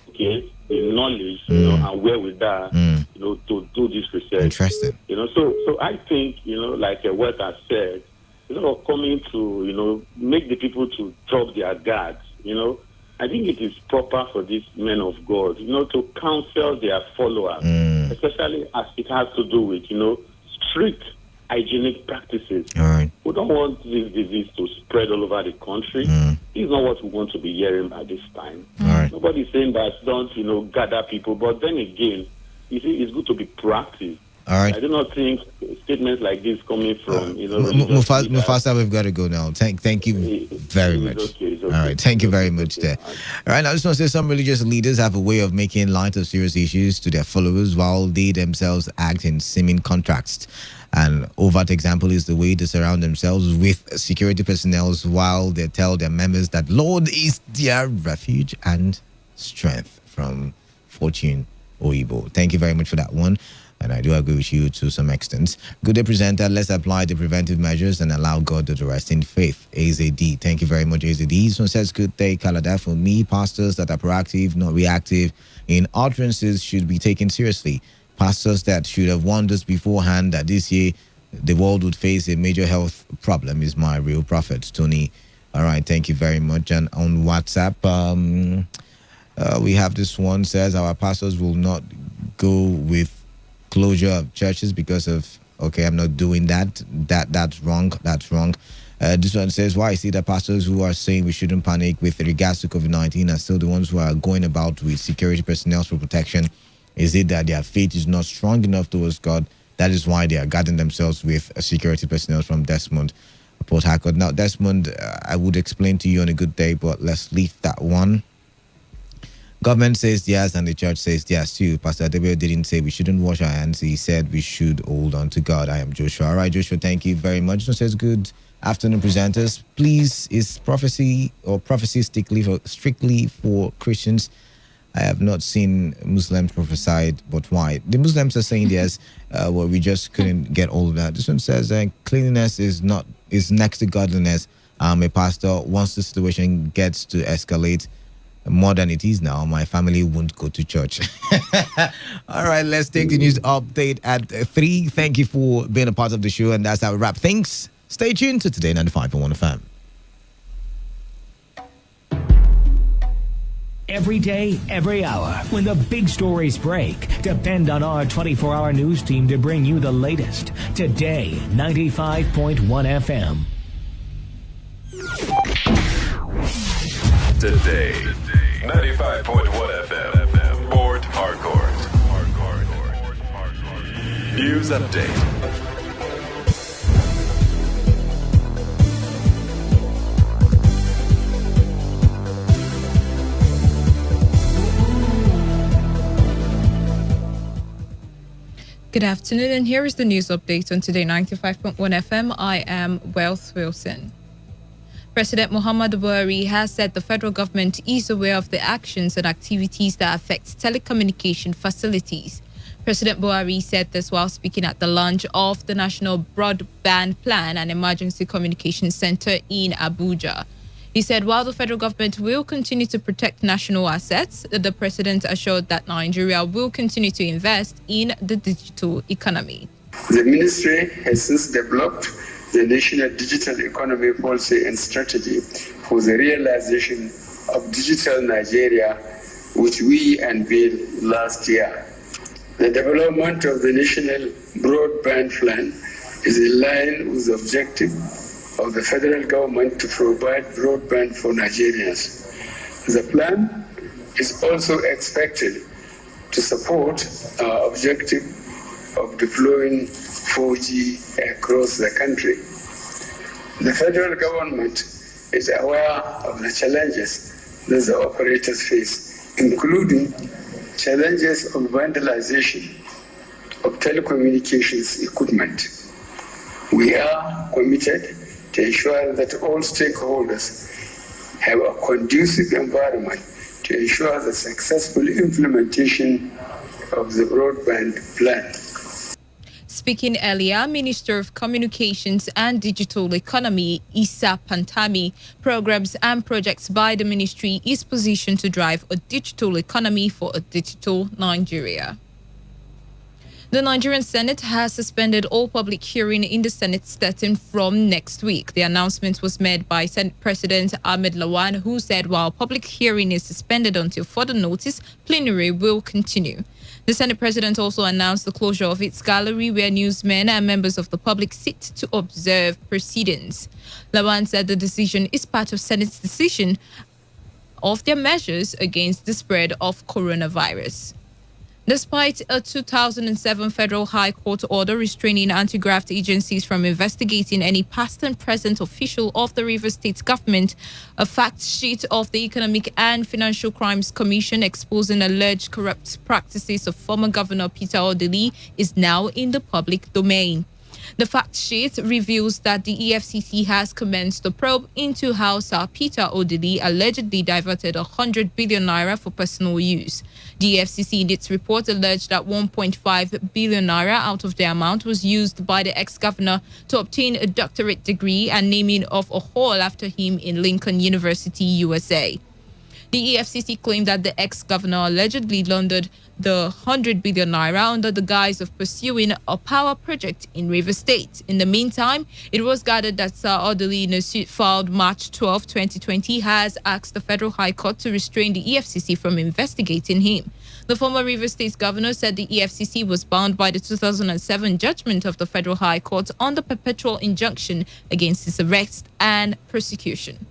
okay, the knowledge, and wherewithal, to do this research. Interesting. So I think, like what I said, coming to, make the people to drop their guards, I think it is proper for these men of God, to counsel their followers, especially as it has to do with, strict hygienic practices. All right. We don't want this disease to spread all over the country. This is not what we want to be hearing by this time. All right. Nobody's saying that don't, gather people, but then again, you see, it's good to be proactive. All right. I do not think statements like this coming from, Mufasa, we've got to go now. Thank you very much. Okay. All right. Thank you very much there. All right. I just want to say some religious leaders have a way of making light of serious issues to their followers while they themselves act in seeming contrast. An overt example is the way they surround themselves with security personnel while they tell their members that Lord is their refuge and strength. From Fortune Oibo. Thank you very much for that one. And I do agree with you to some extent. Good day, presenter. Let's apply the preventive measures and allow God to do the rest in faith. AZD. Thank you very much, AZD. This one says, good day, Kalada. For me, pastors that are proactive, not reactive in utterances should be taken seriously. Pastors that should have warned us beforehand that this year the world would face a major health problem is my real prophet, Tony All right, thank you very much. And on WhatsApp, we have this one says our pastors will not go with closure of churches because of I'm not doing that. That's wrong. This one says, why is it that pastors who are saying we shouldn't panic with regards to COVID-19 are still the ones who are going about with security personnel for protection? Is it that their faith is not strong enough towards God? That is why they are guarding themselves with security personnel from Desmond, Port Harcourt. Now, Desmond, I would explain to you on a good day, but let's leave that one. Government says yes, and the church says yes too. Pastor Adebe didn't say we shouldn't wash our hands. He said we should hold on to God. I am Joshua. All right, Joshua, thank you very much. It says good afternoon, presenters. Please, is prophecy strictly for Christians? I have not seen Muslims prophesied, but why? The Muslims are saying yes. We just couldn't get all of that. This one says cleanliness is next to godliness. A pastor, once the situation gets to escalate more than it is now, my family won't go to church. All right, let's take the news update at 3. Thank you for being a part of the show, and that's how we wrap things. Stay tuned to Today 95.1 FM. Every day, every hour, when the big stories break, depend on our 24-hour news team to bring you the latest. Today, 95.1 FM. Today, 95.1 FM, Port Harcourt. News update. Good afternoon, and here is the news update on Today 95.1 FM. I am Wealth Wilson. President Muhammadu Buhari has said the federal government is aware of the actions and activities that affect telecommunication facilities. President Buhari said this while speaking at the launch of the National Broadband Plan and Emergency Communication Center in Abuja. He said while the federal government will continue to protect national assets, the president assured that Nigeria will continue to invest in the digital economy. The ministry has since developed the National Digital Economy Policy and Strategy for the realization of Digital Nigeria, which we unveiled last year. The development of the National Broadband Plan is in line with the objective of the federal government to provide broadband for Nigerians. The plan is also expected to support our objective of deploying 4G across the country. The federal government is aware of the challenges that the operators face, including challenges of vandalization of telecommunications equipment. We are committed to ensure that all stakeholders have a conducive environment to ensure the successful implementation of the broadband plan. Speaking earlier, Minister of Communications and Digital Economy, Issa Pantami, programs and projects by the ministry is positioned to drive a digital economy for a digital Nigeria. The Nigerian Senate has suspended all public hearing in the Senate sitting from next week. The announcement was made by Senate President Ahmed Lawan, who said while public hearing is suspended until further notice, plenary will continue. The Senate President also announced the closure of its gallery where newsmen and members of the public sit to observe proceedings. Lawan said the decision is part of Senate's decision of their measures against the spread of coronavirus. Despite a 2007 federal high court order restraining anti-graft agencies from investigating any past and present official of the Rivers State government, a fact sheet of the Economic and Financial Crimes Commission exposing alleged corrupt practices of former Governor Peter Odili is now in the public domain. The fact sheet reveals that the EFCC has commenced a probe into how Sir Peter Odili allegedly diverted 100 billion naira for personal use. The EFCC in its report alleged that 1.5 billion naira out of the amount was used by the ex-governor to obtain a doctorate degree and naming of a hall after him in Lincoln University, USA. The EFCC claimed that the ex-governor allegedly laundered the 100 billion naira under the guise of pursuing a power project in Rivers State. In the meantime, it was gathered that Sir Odili, in a suit filed March 12, 2020, has asked the Federal High Court to restrain the EFCC from investigating him. The former Rivers State governor said the EFCC was bound by the 2007 judgment of the Federal High Court on the perpetual injunction against his arrest and prosecution.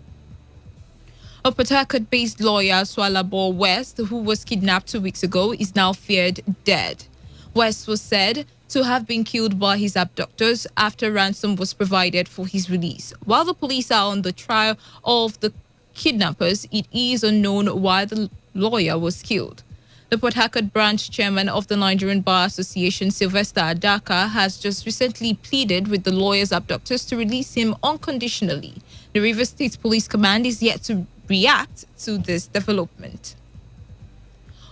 A Port Harcourt-based lawyer, Swalabo West, who was kidnapped 2 weeks ago, is now feared dead. West was said to have been killed by his abductors after ransom was provided for his release. While the police are on the trial of the kidnappers, it is unknown why the lawyer was killed. The Port Harcourt branch chairman of the Nigerian Bar Association, Sylvester Adaka, has just recently pleaded with the lawyer's abductors to release him unconditionally. The Rivers State Police Command is yet to react to this development.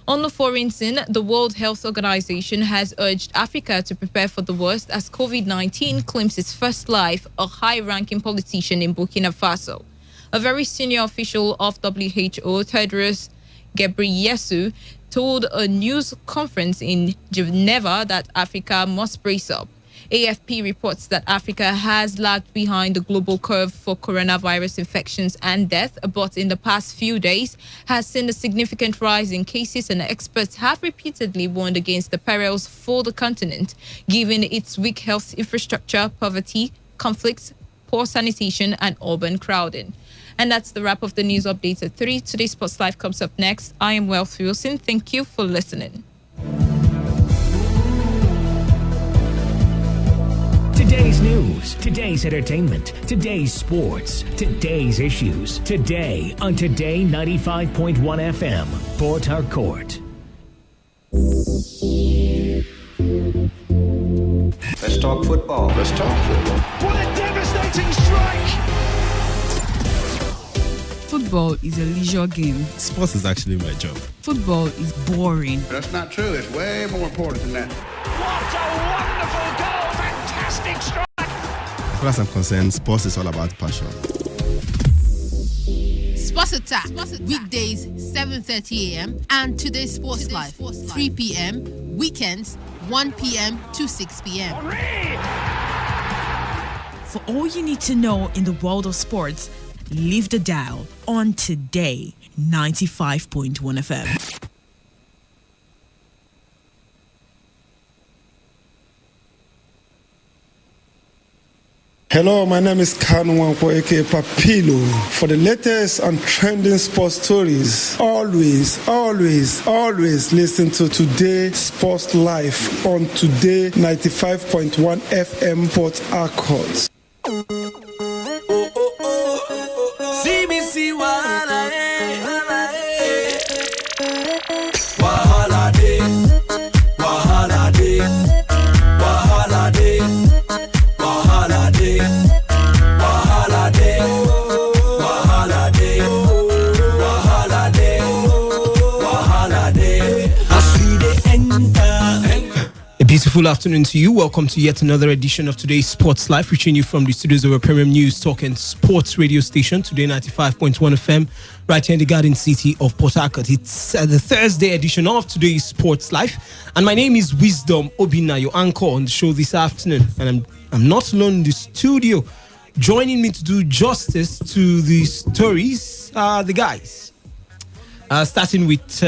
On the foreign scene, the World Health Organization has urged Africa to prepare for the worst as COVID-19 claims its first life, a high-ranking politician in Burkina Faso. A very senior official of WHO, Tedros Ghebreyesus, told a news conference in Geneva that Africa must brace up. AFP reports that Africa has lagged behind the global curve for coronavirus infections and death, but in the past few days has seen a significant rise in cases, and experts have repeatedly warned against the perils for the continent, given its weak health infrastructure, poverty, conflicts, poor sanitation, and urban crowding. And that's the wrap of the news updates at 3. Today's Sports Live comes up next. I am Wealth Wilson. Thank you for listening. Today's news, today's entertainment, today's sports, today's issues. Today on Today 95.1 FM, Port Harcourt. Let's talk football. Let's talk football. What a devastating strike! Football is a leisure game. Sports is actually my job. Football is boring. That's not true. It's way more important than that. What a wonderful goal! Fantastic strike! As far as I'm concerned, sports is all about passion. Sports Attack, weekdays 7:30 a.m. and Today's Sports Live, 3 p.m. Weekends 1 p.m. to 6 p.m. For all you need to know in the world of sports, leave the dial on Today 95.1 FM. Hello, my name is Kanu Wanko, aka Papilo. For the latest and trending sports stories, always listen to Today Sports Live on Today 95.1 FM Port Harcourt. See me see wahala, Beautiful afternoon to you. Welcome to yet another edition of Today's Sports Live, reaching you from the studios of a premium news talk and sports radio station, Today 95.1 FM, right here in the Garden City of Port Harcourt. It's the Thursday edition of Today's Sports Live, and my name is Wisdom Obina, your anchor on the show this afternoon. And I'm not alone in the studio. Joining me to do justice to the stories are the guys. Starting with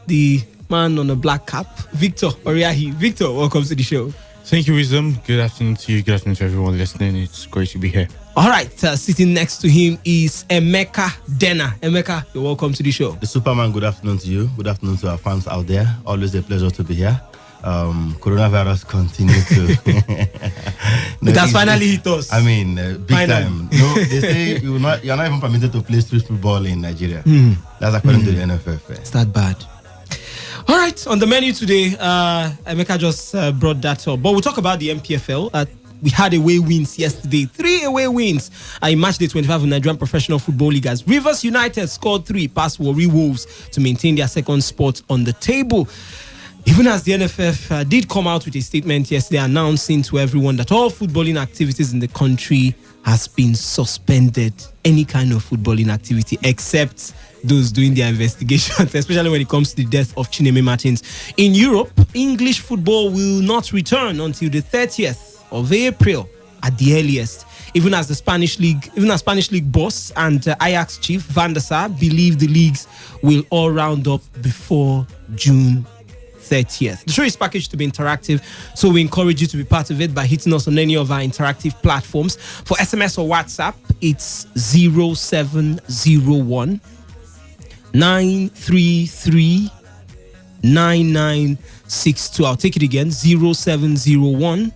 the man on a black cap, Victor Oriahi. Victor, welcome to the show. Thank you, Wisdom. Good afternoon to you. Good afternoon to everyone listening. It's great to be here. All right, sitting next to him is Emeka Dena. Emeka, you're welcome to the show. The Superman, good afternoon to you. Good afternoon to our fans out there. Always a pleasure to be here. Coronavirus continue to... It has finally hit us. I mean, big time. No, they say you're not even permitted to play street football in Nigeria. That's according to the NFF. It's that bad. All right, on the menu today, Emeka just brought that up. But we'll talk about the MPFL. We had away wins yesterday. 3 away wins in match day 25 of Nigerian Professional Football League as Rivers United scored 3 past Warri Wolves to maintain their second spot on the table. Even as the NFF did come out with a statement yesterday announcing to everyone that all footballing activities in the country has been suspended. Any kind of footballing activity except those doing their investigations, especially when it comes to the death of Chineme Martins. In Europe, English football will not return until the 30th of April at the earliest. Even as Spanish League boss and Ajax chief Van der Sar believe the leagues will all round up before June 30th. The show is packaged to be interactive, so we encourage you to be part of it by hitting us on any of our interactive platforms. For SMS or WhatsApp, it's 0701 933 9962. I'll take it again, 0701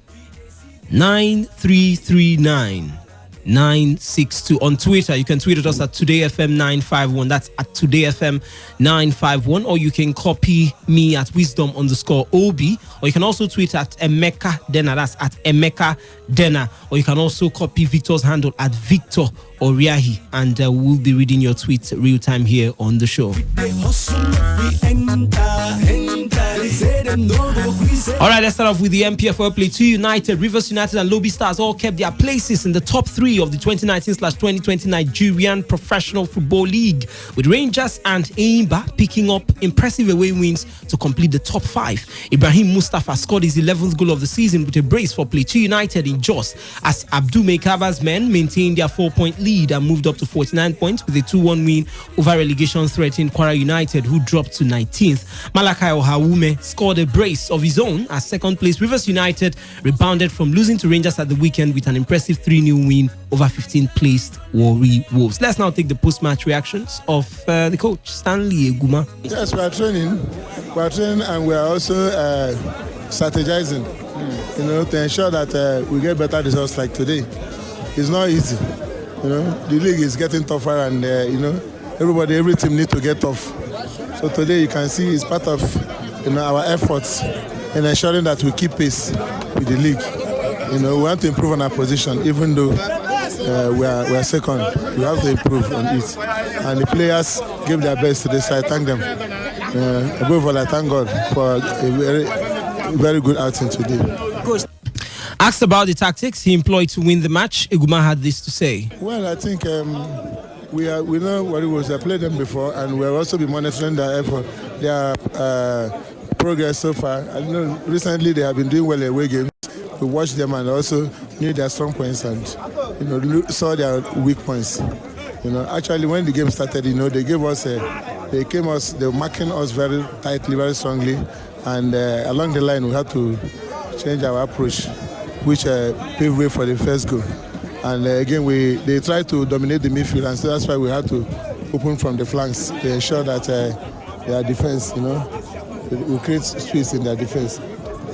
9339 962. On Twitter, you can tweet at us at TodayFM951. That's at TodayFM951. Or you can copy me at Wisdom_OB. Or you can also tweet at Emeka Dena. That's at Emeka Dena. Or you can also copy Victor's handle at Victor Oriahi. And we'll be reading your tweets real time here on the show. All right, let's start off with the MPFL play. 2 United, Rivers United and Lobby Stars all kept their places in the top 3 of the 2019/2020 Nigerian Professional Football League, with Rangers and Eimba picking up impressive away wins to complete the top 5. Ibrahim Mustafa scored his 11th goal of the season with a brace for Plateau United in Jos, as Abdul Mekaba's men maintained their 4-point lead and moved up to 49 points with a 2-1 win over relegation-threatened Kwara United, who dropped to 19th. Malakai Ohawume scored a brace of his own as second-place Rivers United rebounded from losing to Rangers at the weekend with an impressive 3-0 win over 15th-placed Warri Wolves. Let's now take the post-match reactions of the coach, Stanley Eguma. Yes, we are training, and we are also strategizing, to ensure that we get better results like today. It's not easy, The league is getting tougher, and every team needs to get tough. So today you can see it's part of our efforts in ensuring that we keep pace with the league. We want to improve on our position, even though we are second. We have to improve on it. And the players gave their best today, so I thank them. Above all, I thank God for a very, very good outing today. Asked about the tactics he employed to win the match, Eguma had this to say. Well, I think we know what it was. I played them before, and we'll also be monitoring their effort, their progress so far. I know recently they have been doing well away games. We watched them and also knew their strong points and saw their weak points. Actually when the game started, they gave us they were marking us very tightly, very strongly, and along the line we had to change our approach, which paved way for the first goal. And again, they tried to dominate the midfield, and so that's why we had to open from the flanks to ensure that their defense, we create space in their defense.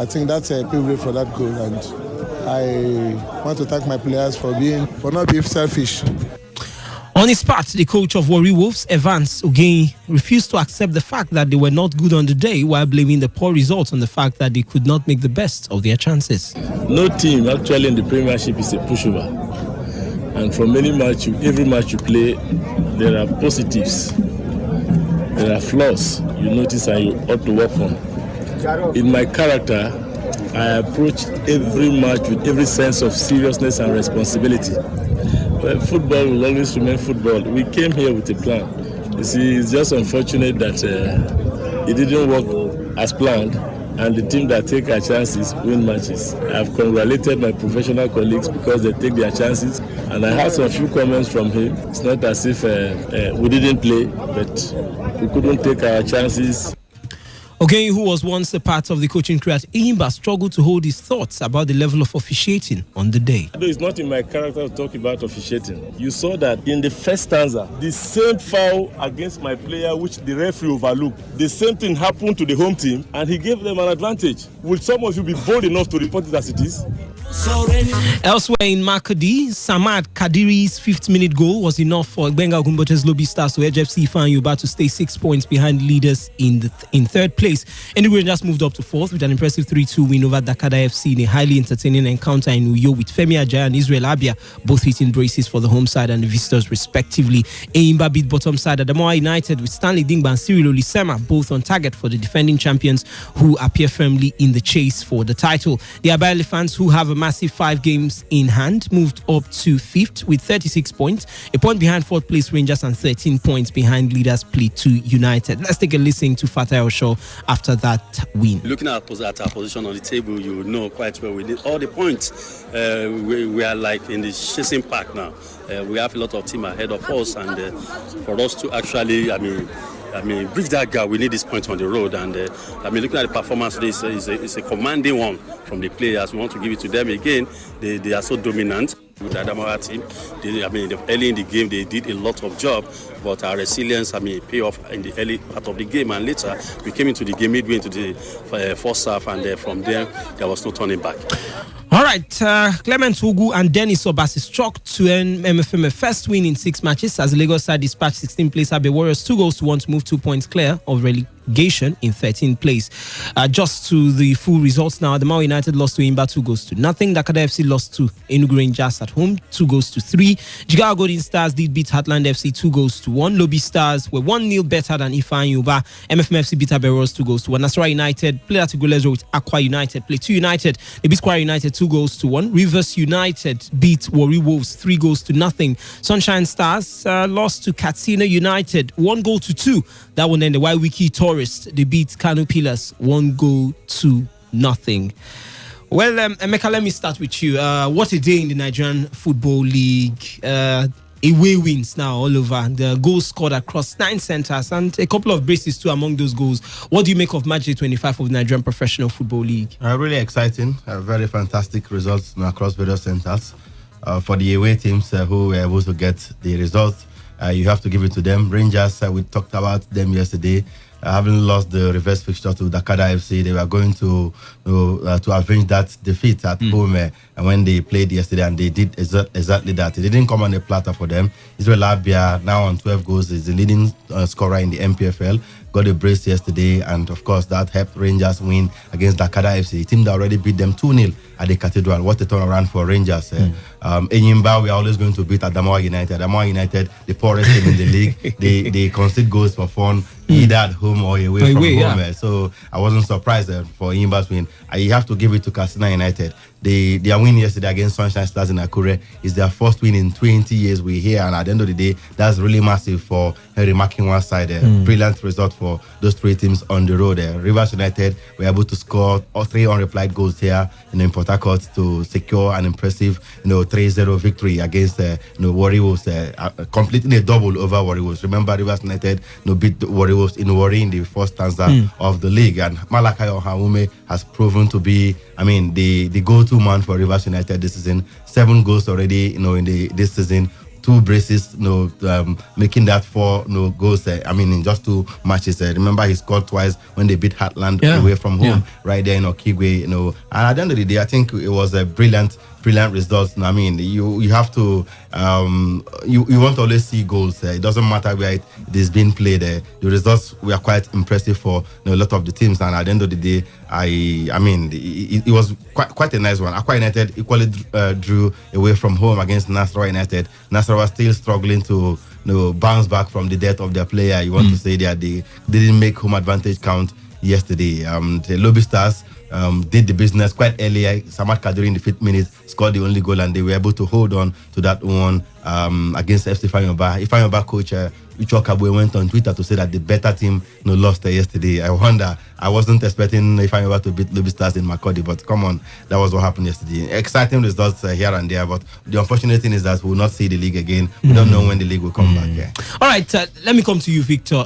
I think that's a paved way for that goal, and I want to thank my players for not being selfish. On his part, the coach of Warri Wolves, Evans Ogenyi, refused to accept the fact that they were not good on the day, while blaming the poor results on the fact that they could not make the best of their chances. No team actually in the Premiership is a pushover. And from every match you play, there are positives, there are flaws you notice and you ought to work on. In my character, I approach every match with every sense of seriousness and responsibility. Well, football will always remain football. We came here with a plan. You see, it's just unfortunate that it didn't work as planned, and the team that take our chances win matches. I've congratulated my professional colleagues because they take their chances, and I had some few comments from him. It's not as if we didn't play, but we couldn't take our chances. Ogenyi, who was once a part of the coaching crew at Eimba, struggled to hold his thoughts about the level of officiating on the day. It's not in my character to talk about officiating. You saw that in the first stanza, the same foul against my player which the referee overlooked, the same thing happened to the home team and he gave them an advantage. Will some of you be bold enough to report it as it is? Elsewhere in Makadi, Samad Kadiri's 5th-minute goal was enough for Benga Gumbote's Lobby Stars to edge FC Ifeanyi to stay 6 points behind leaders in third place. Enugu Rangers moved up to 4th with an impressive 3-2 win over Dakada FC in a highly entertaining encounter in Uyo with Femi Ajayi and Israel Abia both hitting braces for the home side and the visitors respectively. Eimba beat bottom side Adamawa United with Stanley Dingba and Cyril Olisema both on target for the defending champions who appear firmly in the chase for the title. The Aba Elephants, who have a massive 5 games in hand, moved up to 5th with 36 points, a point behind 4th place Rangers and 13 points behind leaders Plateau United. Let's take a listen to Fatai Osho after that win. Looking at our position on the table, you know quite well we need all the points. We are like in the chasing pack now. We have a lot of team ahead of us, and for us to actually, bridge that gap, we need this point on the road. And looking at the performance today, it's a commanding one from the players. We want to give it to them again. They are so dominant with the Adamawa team. Early in the game, they did a lot of job, but our resilience, pay off in the early part of the game. And later, we came into the game midway into the first half, and from there was no turning back. All right, Clement Ugu and Dennis Obasi struck to earn MFM a first win in 6 matches as the Lagos side dispatched 16 place Abe Warriors 2-1 to move 2 points clear of relegation in 13th place. Just to the full results now, Adamawa United lost to Imba 2-0. Dakada FC lost to Enugu Rangers at home 2-3. Jigawa Golden Stars did beat Heartland FC 2-1. Lobby Stars were 1-0 better than Ifeanyi Uba. MFM FC beat Abe Warriors 2-1. Nasarawa United played at Igulezro with Aqua United. Plateau United, they beat Kwara United 2-1. Rivers United beat Warri Wolves 3-0. Sunshine Stars lost to Katsina United 1-2. That one then the Waiwiki Tourists, they beat Kano Pillars 1-0. Well, Emeka, let me start with you. What a day in the Nigerian Football League. Away wins now all over. The goals scored across 9 centers and a couple of braces too among those goals. What do you make of match day 25 of the Nigerian Professional Football League? Really exciting. Very fantastic results across various centers. For the away teams who were able to get the result, you have to give it to them. Rangers, we talked about them yesterday. Having lost the reverse fixture to Dakada FC, they were going to avenge that defeat at home and when they played yesterday, and they did exactly that. It didn't come on a platter for them. Israel Abia, now on 12 goals, is the leading scorer in the MPFL. Got a brace yesterday, and of course that helped Rangers win against Dakada FC, a team that already beat them 2-0 at the Cathedral. What a turnaround for Rangers. Enyimba, we are always going to beat Adamawa United. Adamawa United, the poorest team in the league. They concede goals for fun, either at home or away from home. Yeah. So I wasn't surprised for Enyimba's win. You have to give it to Katsina United. Their win yesterday against Sunshine Stars in Akure is their first win in 20 years we're here, and at the end of the day, that's really massive for Henry Makinwa's side. Brilliant result for those 3 teams on the road. Rivers United were able to score 3 unreplied goals here in Port Harcourt to secure an impressive 3-0 victory against Warri Wolves, completing a double over Warri Wolves. Remember, Rivers United beat Warri Wolves in Warri in the first stanza of the league, and Malakai Ohaume has proven to be the go-to man for Rivers United this season. 7 goals already, in this season. 2 braces, making that 4 goals. In just 2 matches. Remember, he scored twice when they beat Heartland away from home, right there in Okigwe. And at the end of the day, I think it was a brilliant results. You have to you want to always see goals. It doesn't matter where it is being played. The results were quite impressive for a lot of the teams, and at the end of the day, it was quite a nice one. Aqua United equally drew away from home against Nasarawa United. Nasarawa still struggling to bounce back from the death of their player. You want to say that they didn't make home advantage count yesterday. The Lobby Stars did the business quite early. Samad Kadiri in the 5th minute scored the only goal, and they were able to hold on to that one against FC Ifeanyi. Ifeanyi coach Ucho Kabwe went on Twitter to say that the better team lost yesterday. I wonder, I wasn't expecting Ifeanyi to beat Lobby Stars in Makurdi, but come on, that was what happened yesterday. Exciting results here and there, but the unfortunate thing is that we will not see the league again. We don't know when the league will come back. Yeah. All right, let me come to you, Victor.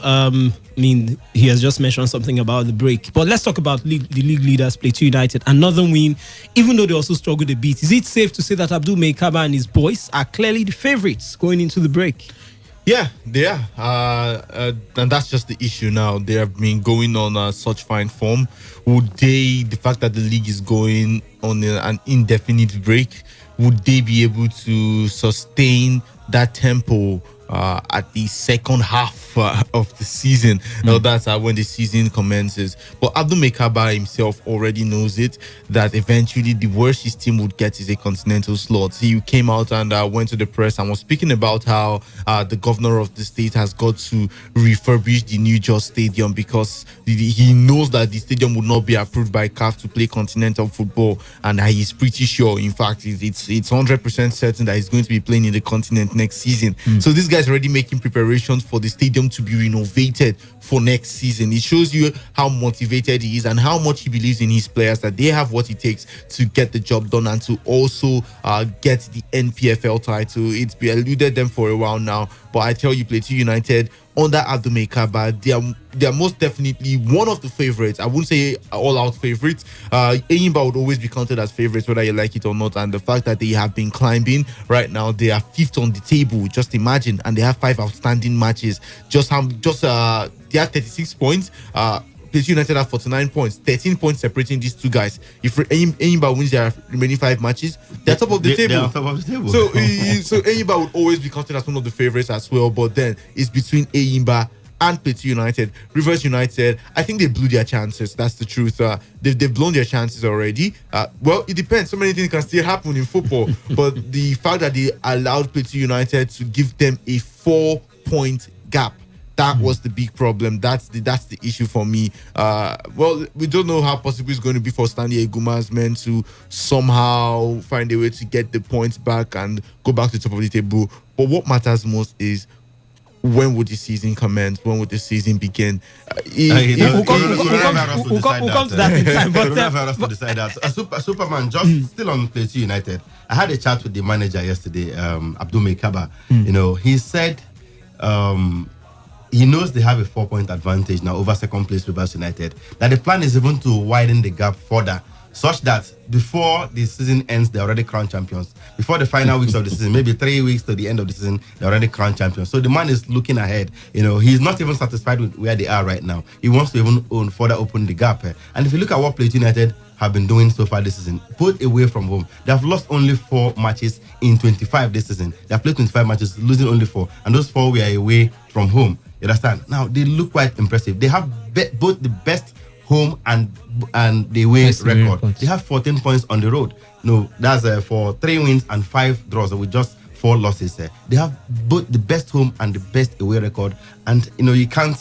He has just mentioned something about the break, but let's talk about the league leaders, Plateau United. Another win, even though they also struggled a bit. Is it safe to say that Abdul Meikaba and his boys are clearly the favourites going into the break? Yeah, they are. And that's just the issue now. They have been going on such fine form. The fact that the league is going on an indefinite break, would they be able to sustain that tempo at the second half of the season? Now that's when the season commences. But Abdul Mekaba himself already knows it, that eventually the worst his team would get is a continental slot. He came out and went to the press and was speaking about how the governor of the state has got to refurbish the New Jos Stadium because he knows that the stadium would not be approved by CAF to play continental football, and he's pretty sure, in fact, it's 100% certain that he's going to be playing in the continent next season. So this guy's already making preparations for the stadium to be renovated for next season. It shows you how motivated he is and how much he believes in his players, that they have what it takes to get the job done and to also get the NPFL title. It's been eluded them for a while now, but I tell you, Plateau United under Abdul Mekaba, they are most definitely one of the favorites. I wouldn't say all-out favorites. Enyimba would always be counted as favorites, whether you like it or not. And the fact that they have been climbing right now, they are fifth on the table. Just imagine, and they have 5 outstanding matches. They have 36 points. Plateau United have 49 points, 13 points separating these two guys. If Enyimba wins their remaining 5 matches, they're top of the table. They're on top of the table. So Enyimba would always be counted as one of the favorites as well. But then it's between Enyimba and Plateau United. Rivers United, I think they blew their chances. That's the truth. They've blown their chances already. Well, it depends. So many things can still happen in football. But the fact that they allowed Plateau United to give them a 4-point gap, that was the big problem. That's the issue for me. Well, we don't know how possible it's going to be for Stanley Eguma's men to somehow find a way to get the points back and go back to the top of the table. But what matters most is, when would the season commence? When would the season begin? We'll come to that in time. Coronavirus will decide that. Superman, just still on Plateau United. I had a chat with the manager yesterday, Abdul Mekaba. You know, he said he knows they have a 4-point advantage now over second place Rivers United. That the plan is even to widen the gap further, such that before the season ends, they're already crowned champions. Before the final weeks of the season, maybe 3 weeks to the end of the season, they're already crowned champions. So the man is looking ahead. You know, he's not even satisfied with where they are right now. He wants to even further open the gap. And if you look at what Plateau United have been doing so far this season, both away from home, they have lost only 4 matches in 25 this season. They have played 25 matches, losing only 4. And those 4 were away from home. You understand? Now, they look quite impressive. They have both the best home and the away record. They have 14 points on the road. No, that's for 3 wins and 5 draws with just 4 losses. They have both the best home and the best away record, and you can't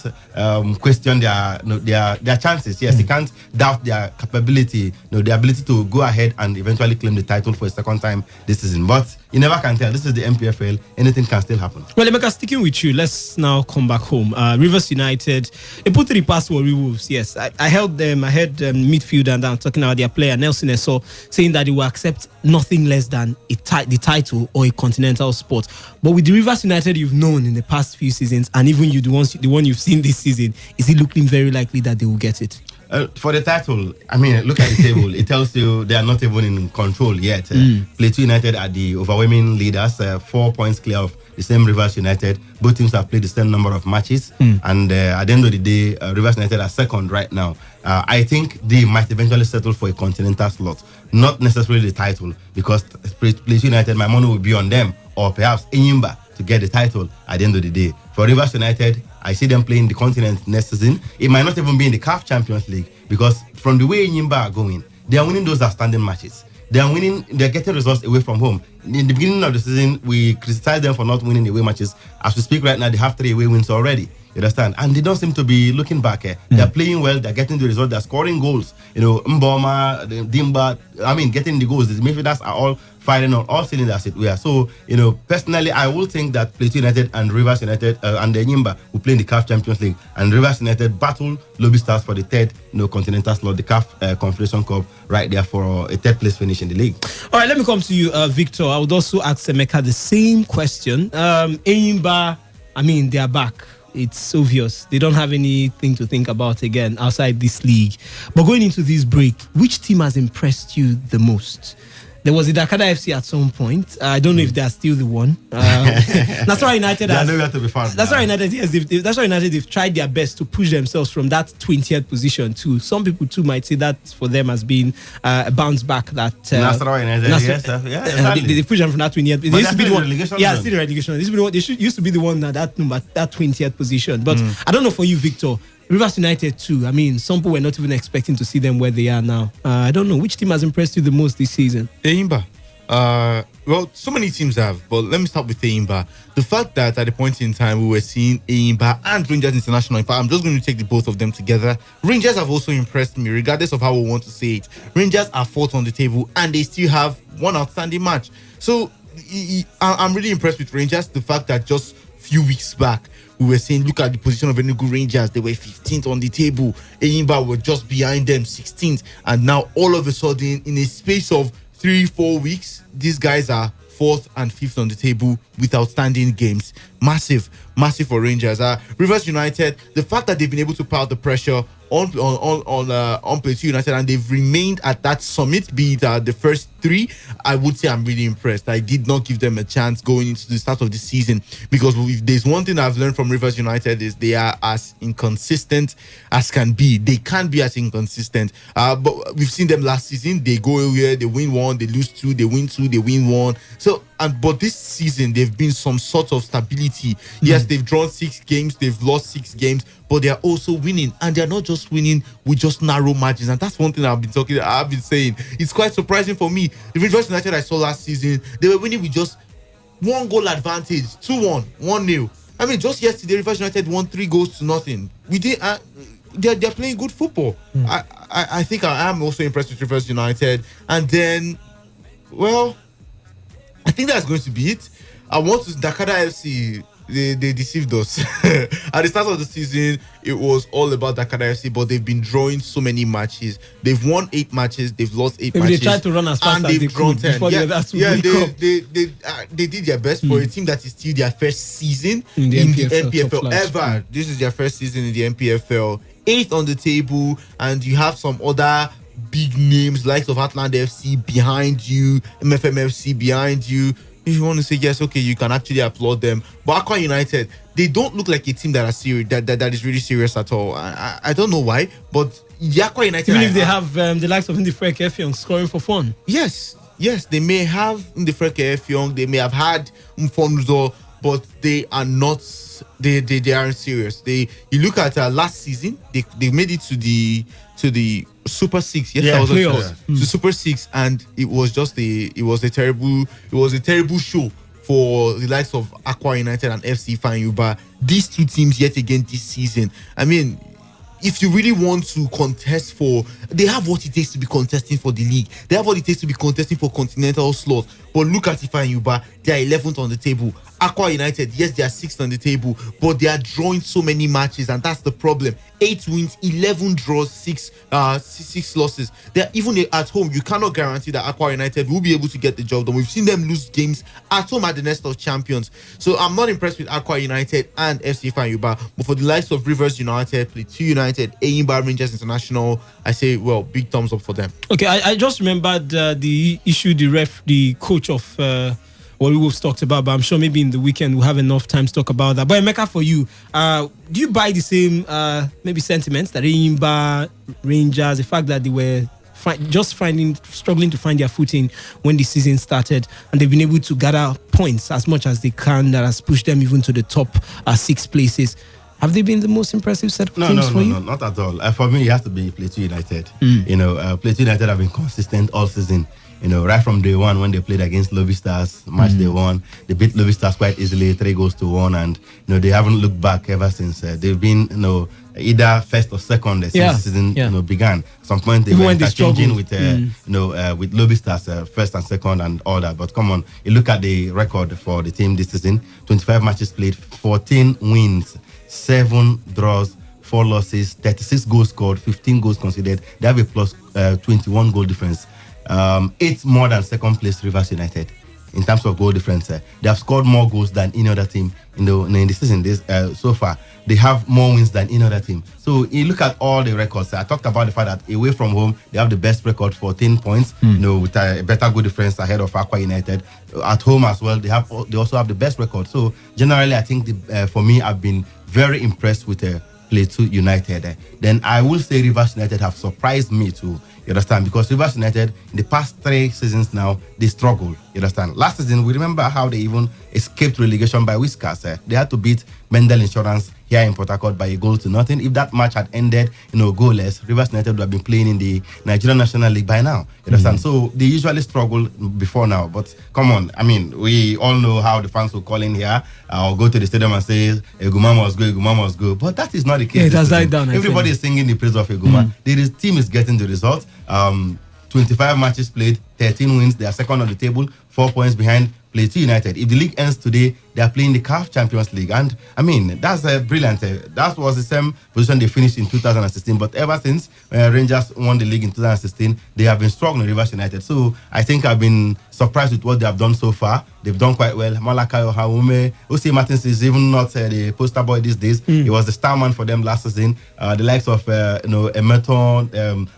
question their chances. Yes, you can't doubt their capability, their ability to go ahead and eventually claim the title for a second time this season. But you never can tell. This is the MPFL. Anything can still happen. Well, Emeka, sticking with you, let's now come back home. Rivers United, they put 3 past Warri Wolves. Yes, I heard them. I heard midfielder and I'm talking about their player Nelson Esso saying that he will accept nothing less than the title or a continental spot. But with the Rivers United you've known in the past few seasons, and even you, the one you've seen this season, is it looking very likely that they will get it? For the title, I mean, look at the table. It tells you they are not even in control yet. Plateau United are the overwhelming leaders, 4 points clear of the same Rivers United. Both teams have played the same number of matches. And at the end of the day, Rivers United are second right now. I think they might eventually settle for a continental slot. Not necessarily the title, because Plateau United, my money will be on them, or perhaps Enyimba to get the title at the end of the day. For Rivers United, I see them playing the continent next season. It might not even be in the CAF Champions League, because from the way Enyimba are going, they are winning those outstanding matches. They're getting results away from home. In the beginning of the season, we criticized them for not winning away matches. As we speak right now, they have 3 away wins already. You understand? And they don't seem to be looking back. They're playing well. They're getting the result. They're scoring goals. Mboma, Dimba, getting the goals. The midfielders are all firing on all cylinders, it were. So, personally, I will think that Plateau United and Rivers United and Enyimba will play in the CAF Champions League, and Rivers United battle Lobby Stars for the 3rd continental slot, the CAF Confederation Cup, right there for a 3rd place finish in the league. All right, let me come to you, Victor. I would also ask Emeka the same question. Enyimba, they are back. It's obvious. They don't have anything to think about again outside this league. But going into this break, which team has impressed you the most? There was a Dakada FC at some point. I don't know if they are still the one. That's why United. To be found. That's why United. Yes, that's why United. They've tried their best to push themselves from that 20th position too. Some people too might say that for them has been a bounce back. That they push them from that 20th. They used to be the one. Yeah, still the relegation. They used to be the one that 20th position. But I don't know for you, Victor. Rivers United too. I mean, some people were not even expecting to see them where they are now. I don't know which team has impressed you the most this season. Eimba. Well, so many teams have, but let me start with Eimba. The fact that at a point in time we were seeing Eimba and Rangers International. In fact, I'm just going to take the both of them together. Rangers have also impressed me, regardless of how we want to say it. Rangers are fourth on the table and they still have one outstanding match. So I'm really impressed with Rangers. The fact that just few weeks back we were saying, look at the position of Enugu Rangers. They were 15th on the table. Eimba were just behind them, 16th. And now all of a sudden, in a space of 3-4 weeks, these guys are 4th and 5th on the table with outstanding games. Massive for Rangers. Rivers United, the fact that they've been able to pile the pressure on Plateau United and they've remained at that summit, be it the first 3, I would say I'm really impressed. I did not give them a chance going into the start of the season because if there's one thing I've learned from Rivers United is they are as inconsistent as can be. They can't be as inconsistent. But we've seen them last season. They go here, they win 1, they lose 2, they win 2, they win 1. So, but this season they've been some sort of stability. Yes, they've drawn 6 games, they've lost 6 games, but they are also winning, and they're not just winning with just narrow margins. And that's one thing I've been saying. It's quite surprising for me. The Rivers United I saw last season, they were winning with just 1 goal advantage, 2-1, 1-0. I mean, just yesterday, Rivers United won 3 goals to nothing. They're playing good football. I think I am also impressed with Rivers United. And then, well, I think that's going to be it. I want to Dakada FC. They deceived us. At the start of the season, it was all about Dakada FC, but they've been drawing so many matches. They've won 8 matches, they've lost 8 matches. They tried to run as fast as they could before the others would wake up. They did their best for a team that is still their first season in the NPFL ever. This is their first season in the NPFL. 8th on the table, and you have some other big names likes of Atland FC behind you, MFM FC behind you. If you want to say yes, okay, you can actually applaud them. But Aqua United, they don't look like a team that are serious, that is really serious at all. I don't know why, but the Aqua United, even if they have the likes of Ndifrek Effiong scoring for fun. Yes, they may have Ndifrek Effiong, they may have had Mfonzo, but they are not. They aren't serious. You look at last season, they made it to the Super 6. Yes, that was the Super 6, and it was a terrible show for the likes of Aqua United and FC Fanyuba. These 2 teams yet again this season. I mean, if you really want to contest they have what it takes to be contesting for the league. They have what it takes to be contesting for continental slot. But look at Ifeanyi, they are 11th on the table. Aqua United, yes, they are 6th on the table, but they are drawing so many matches, and that's the problem. 8 wins, 11 draws, 6 losses. They're even at home. You cannot guarantee that Aqua United will be able to get the job done. We've seen them lose games at home at the Nest of Champions. So I'm not impressed with Aqua United and FC Fanyuba, but for the likes of Rivers United, Plateau United, Eimba Rangers International, I say, well, big thumbs up for them. Okay, I just remembered the issue the coach of what we've talked about, but I'm sure maybe in the weekend we'll have enough time to talk about that. But Emeka, for you, do you buy the same maybe sentiments that Eimba Rangers, the fact that they were struggling to find their footing when the season started, and they've been able to gather points as much as they can, that has pushed them even to the top 6 places? Have they been the most impressive set of teams for you? No, not at all. For me, it has to be Plateau United. Plateau United have been consistent all season. Right from day one when they played against Lobby Stars, match they won. They beat Lobby Stars quite easily, 3-1, and they haven't looked back ever since. They've been, either first or second since the season began. At some point they were interchanging with with Lobby Stars, first and second and all that. But come on, you look at the record for the team this season: 25 matches played, 14 wins, 7 draws, 4 losses, 36 goals scored, 15 goals conceded. They have a plus 21 goal difference. 8 more than second place Rivers United. in terms of goal difference. They have scored more goals than any other team in the season so far. They have more wins than any other team. So you look at all the records. I talked about the fact that away from home, they have the best record, 14 points, with a better goal difference ahead of Aqua United. At home as well, they also have the best record. So generally, I think for me, I've been very impressed with Plateau United. Then I will say Rivers United have surprised me too. You understand? Because Rivers United, in the past 3 seasons now, they struggled. You understand? Last season, we remember how they even escaped relegation by whiskers. They had to beat Mendel Insurance here in Port Harcourt by 1-0. If that match had ended, goalless, Rivers United would have been playing in the Nigerian National League by now. You understand? So they usually struggle before now. But come on, I mean, we all know how the fans will call in here or go to the stadium and say, Eguma must go, Eguma must go. But that is not the case. Yeah, it has died down. Everybody is singing the praise of Eguma. The team is getting the result. 25 matches played, 13 wins. They are second on the table, 4 points behind Plateau United. If the league ends today, they are playing the CAF Champions League. And, I mean, that's brilliant. That was the same position they finished in 2016. But ever since Rangers won the league in 2016, they have been struggling, Rivers United. So I think I've been surprised with what they have done so far. They've done quite well. Malakai Ohaume, Osi Martins is even not the poster boy these days. He was the star man for them last season. The likes of Emerton,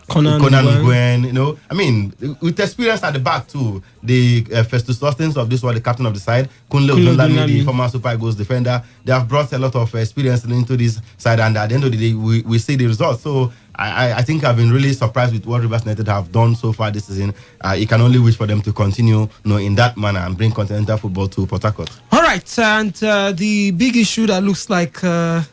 Conan Nguyen, I mean, with experience at the back too. The Festus Austins of this was the captain of the side. Kunle Odunlami, the former Super Eagles defender. They have brought a lot of experience into this side, and at the end of the day, we see the results. So I think I've been really surprised with what Rivers United have done so far this season. You can only wish for them to continue in that manner and bring continental football to Port Harcourt. All right, and the big issue that looks like a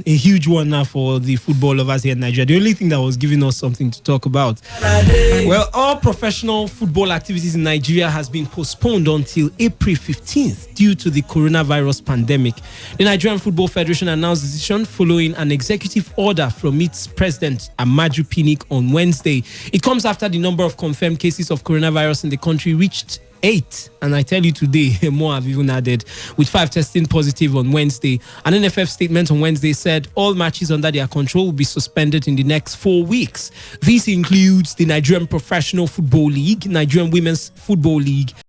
huge one now for the football lovers here in Nigeria. The only thing that was giving us something to talk about. Well, all professional football activities in Nigeria has been postponed until April 15th due to the coronavirus pandemic. The Nigerian Football Federation announced the decision following an executive order from its president, Amaju Pinnick, on Wednesday. It comes after the number of confirmed cases of coronavirus in the country reached 8, and I tell you today, more have even added, with 5 testing positive on Wednesday. An NFF statement on Wednesday said all matches under their control will be suspended in the next 4 weeks. This includes the Nigerian Professional Football League, Nigerian Women's Football League,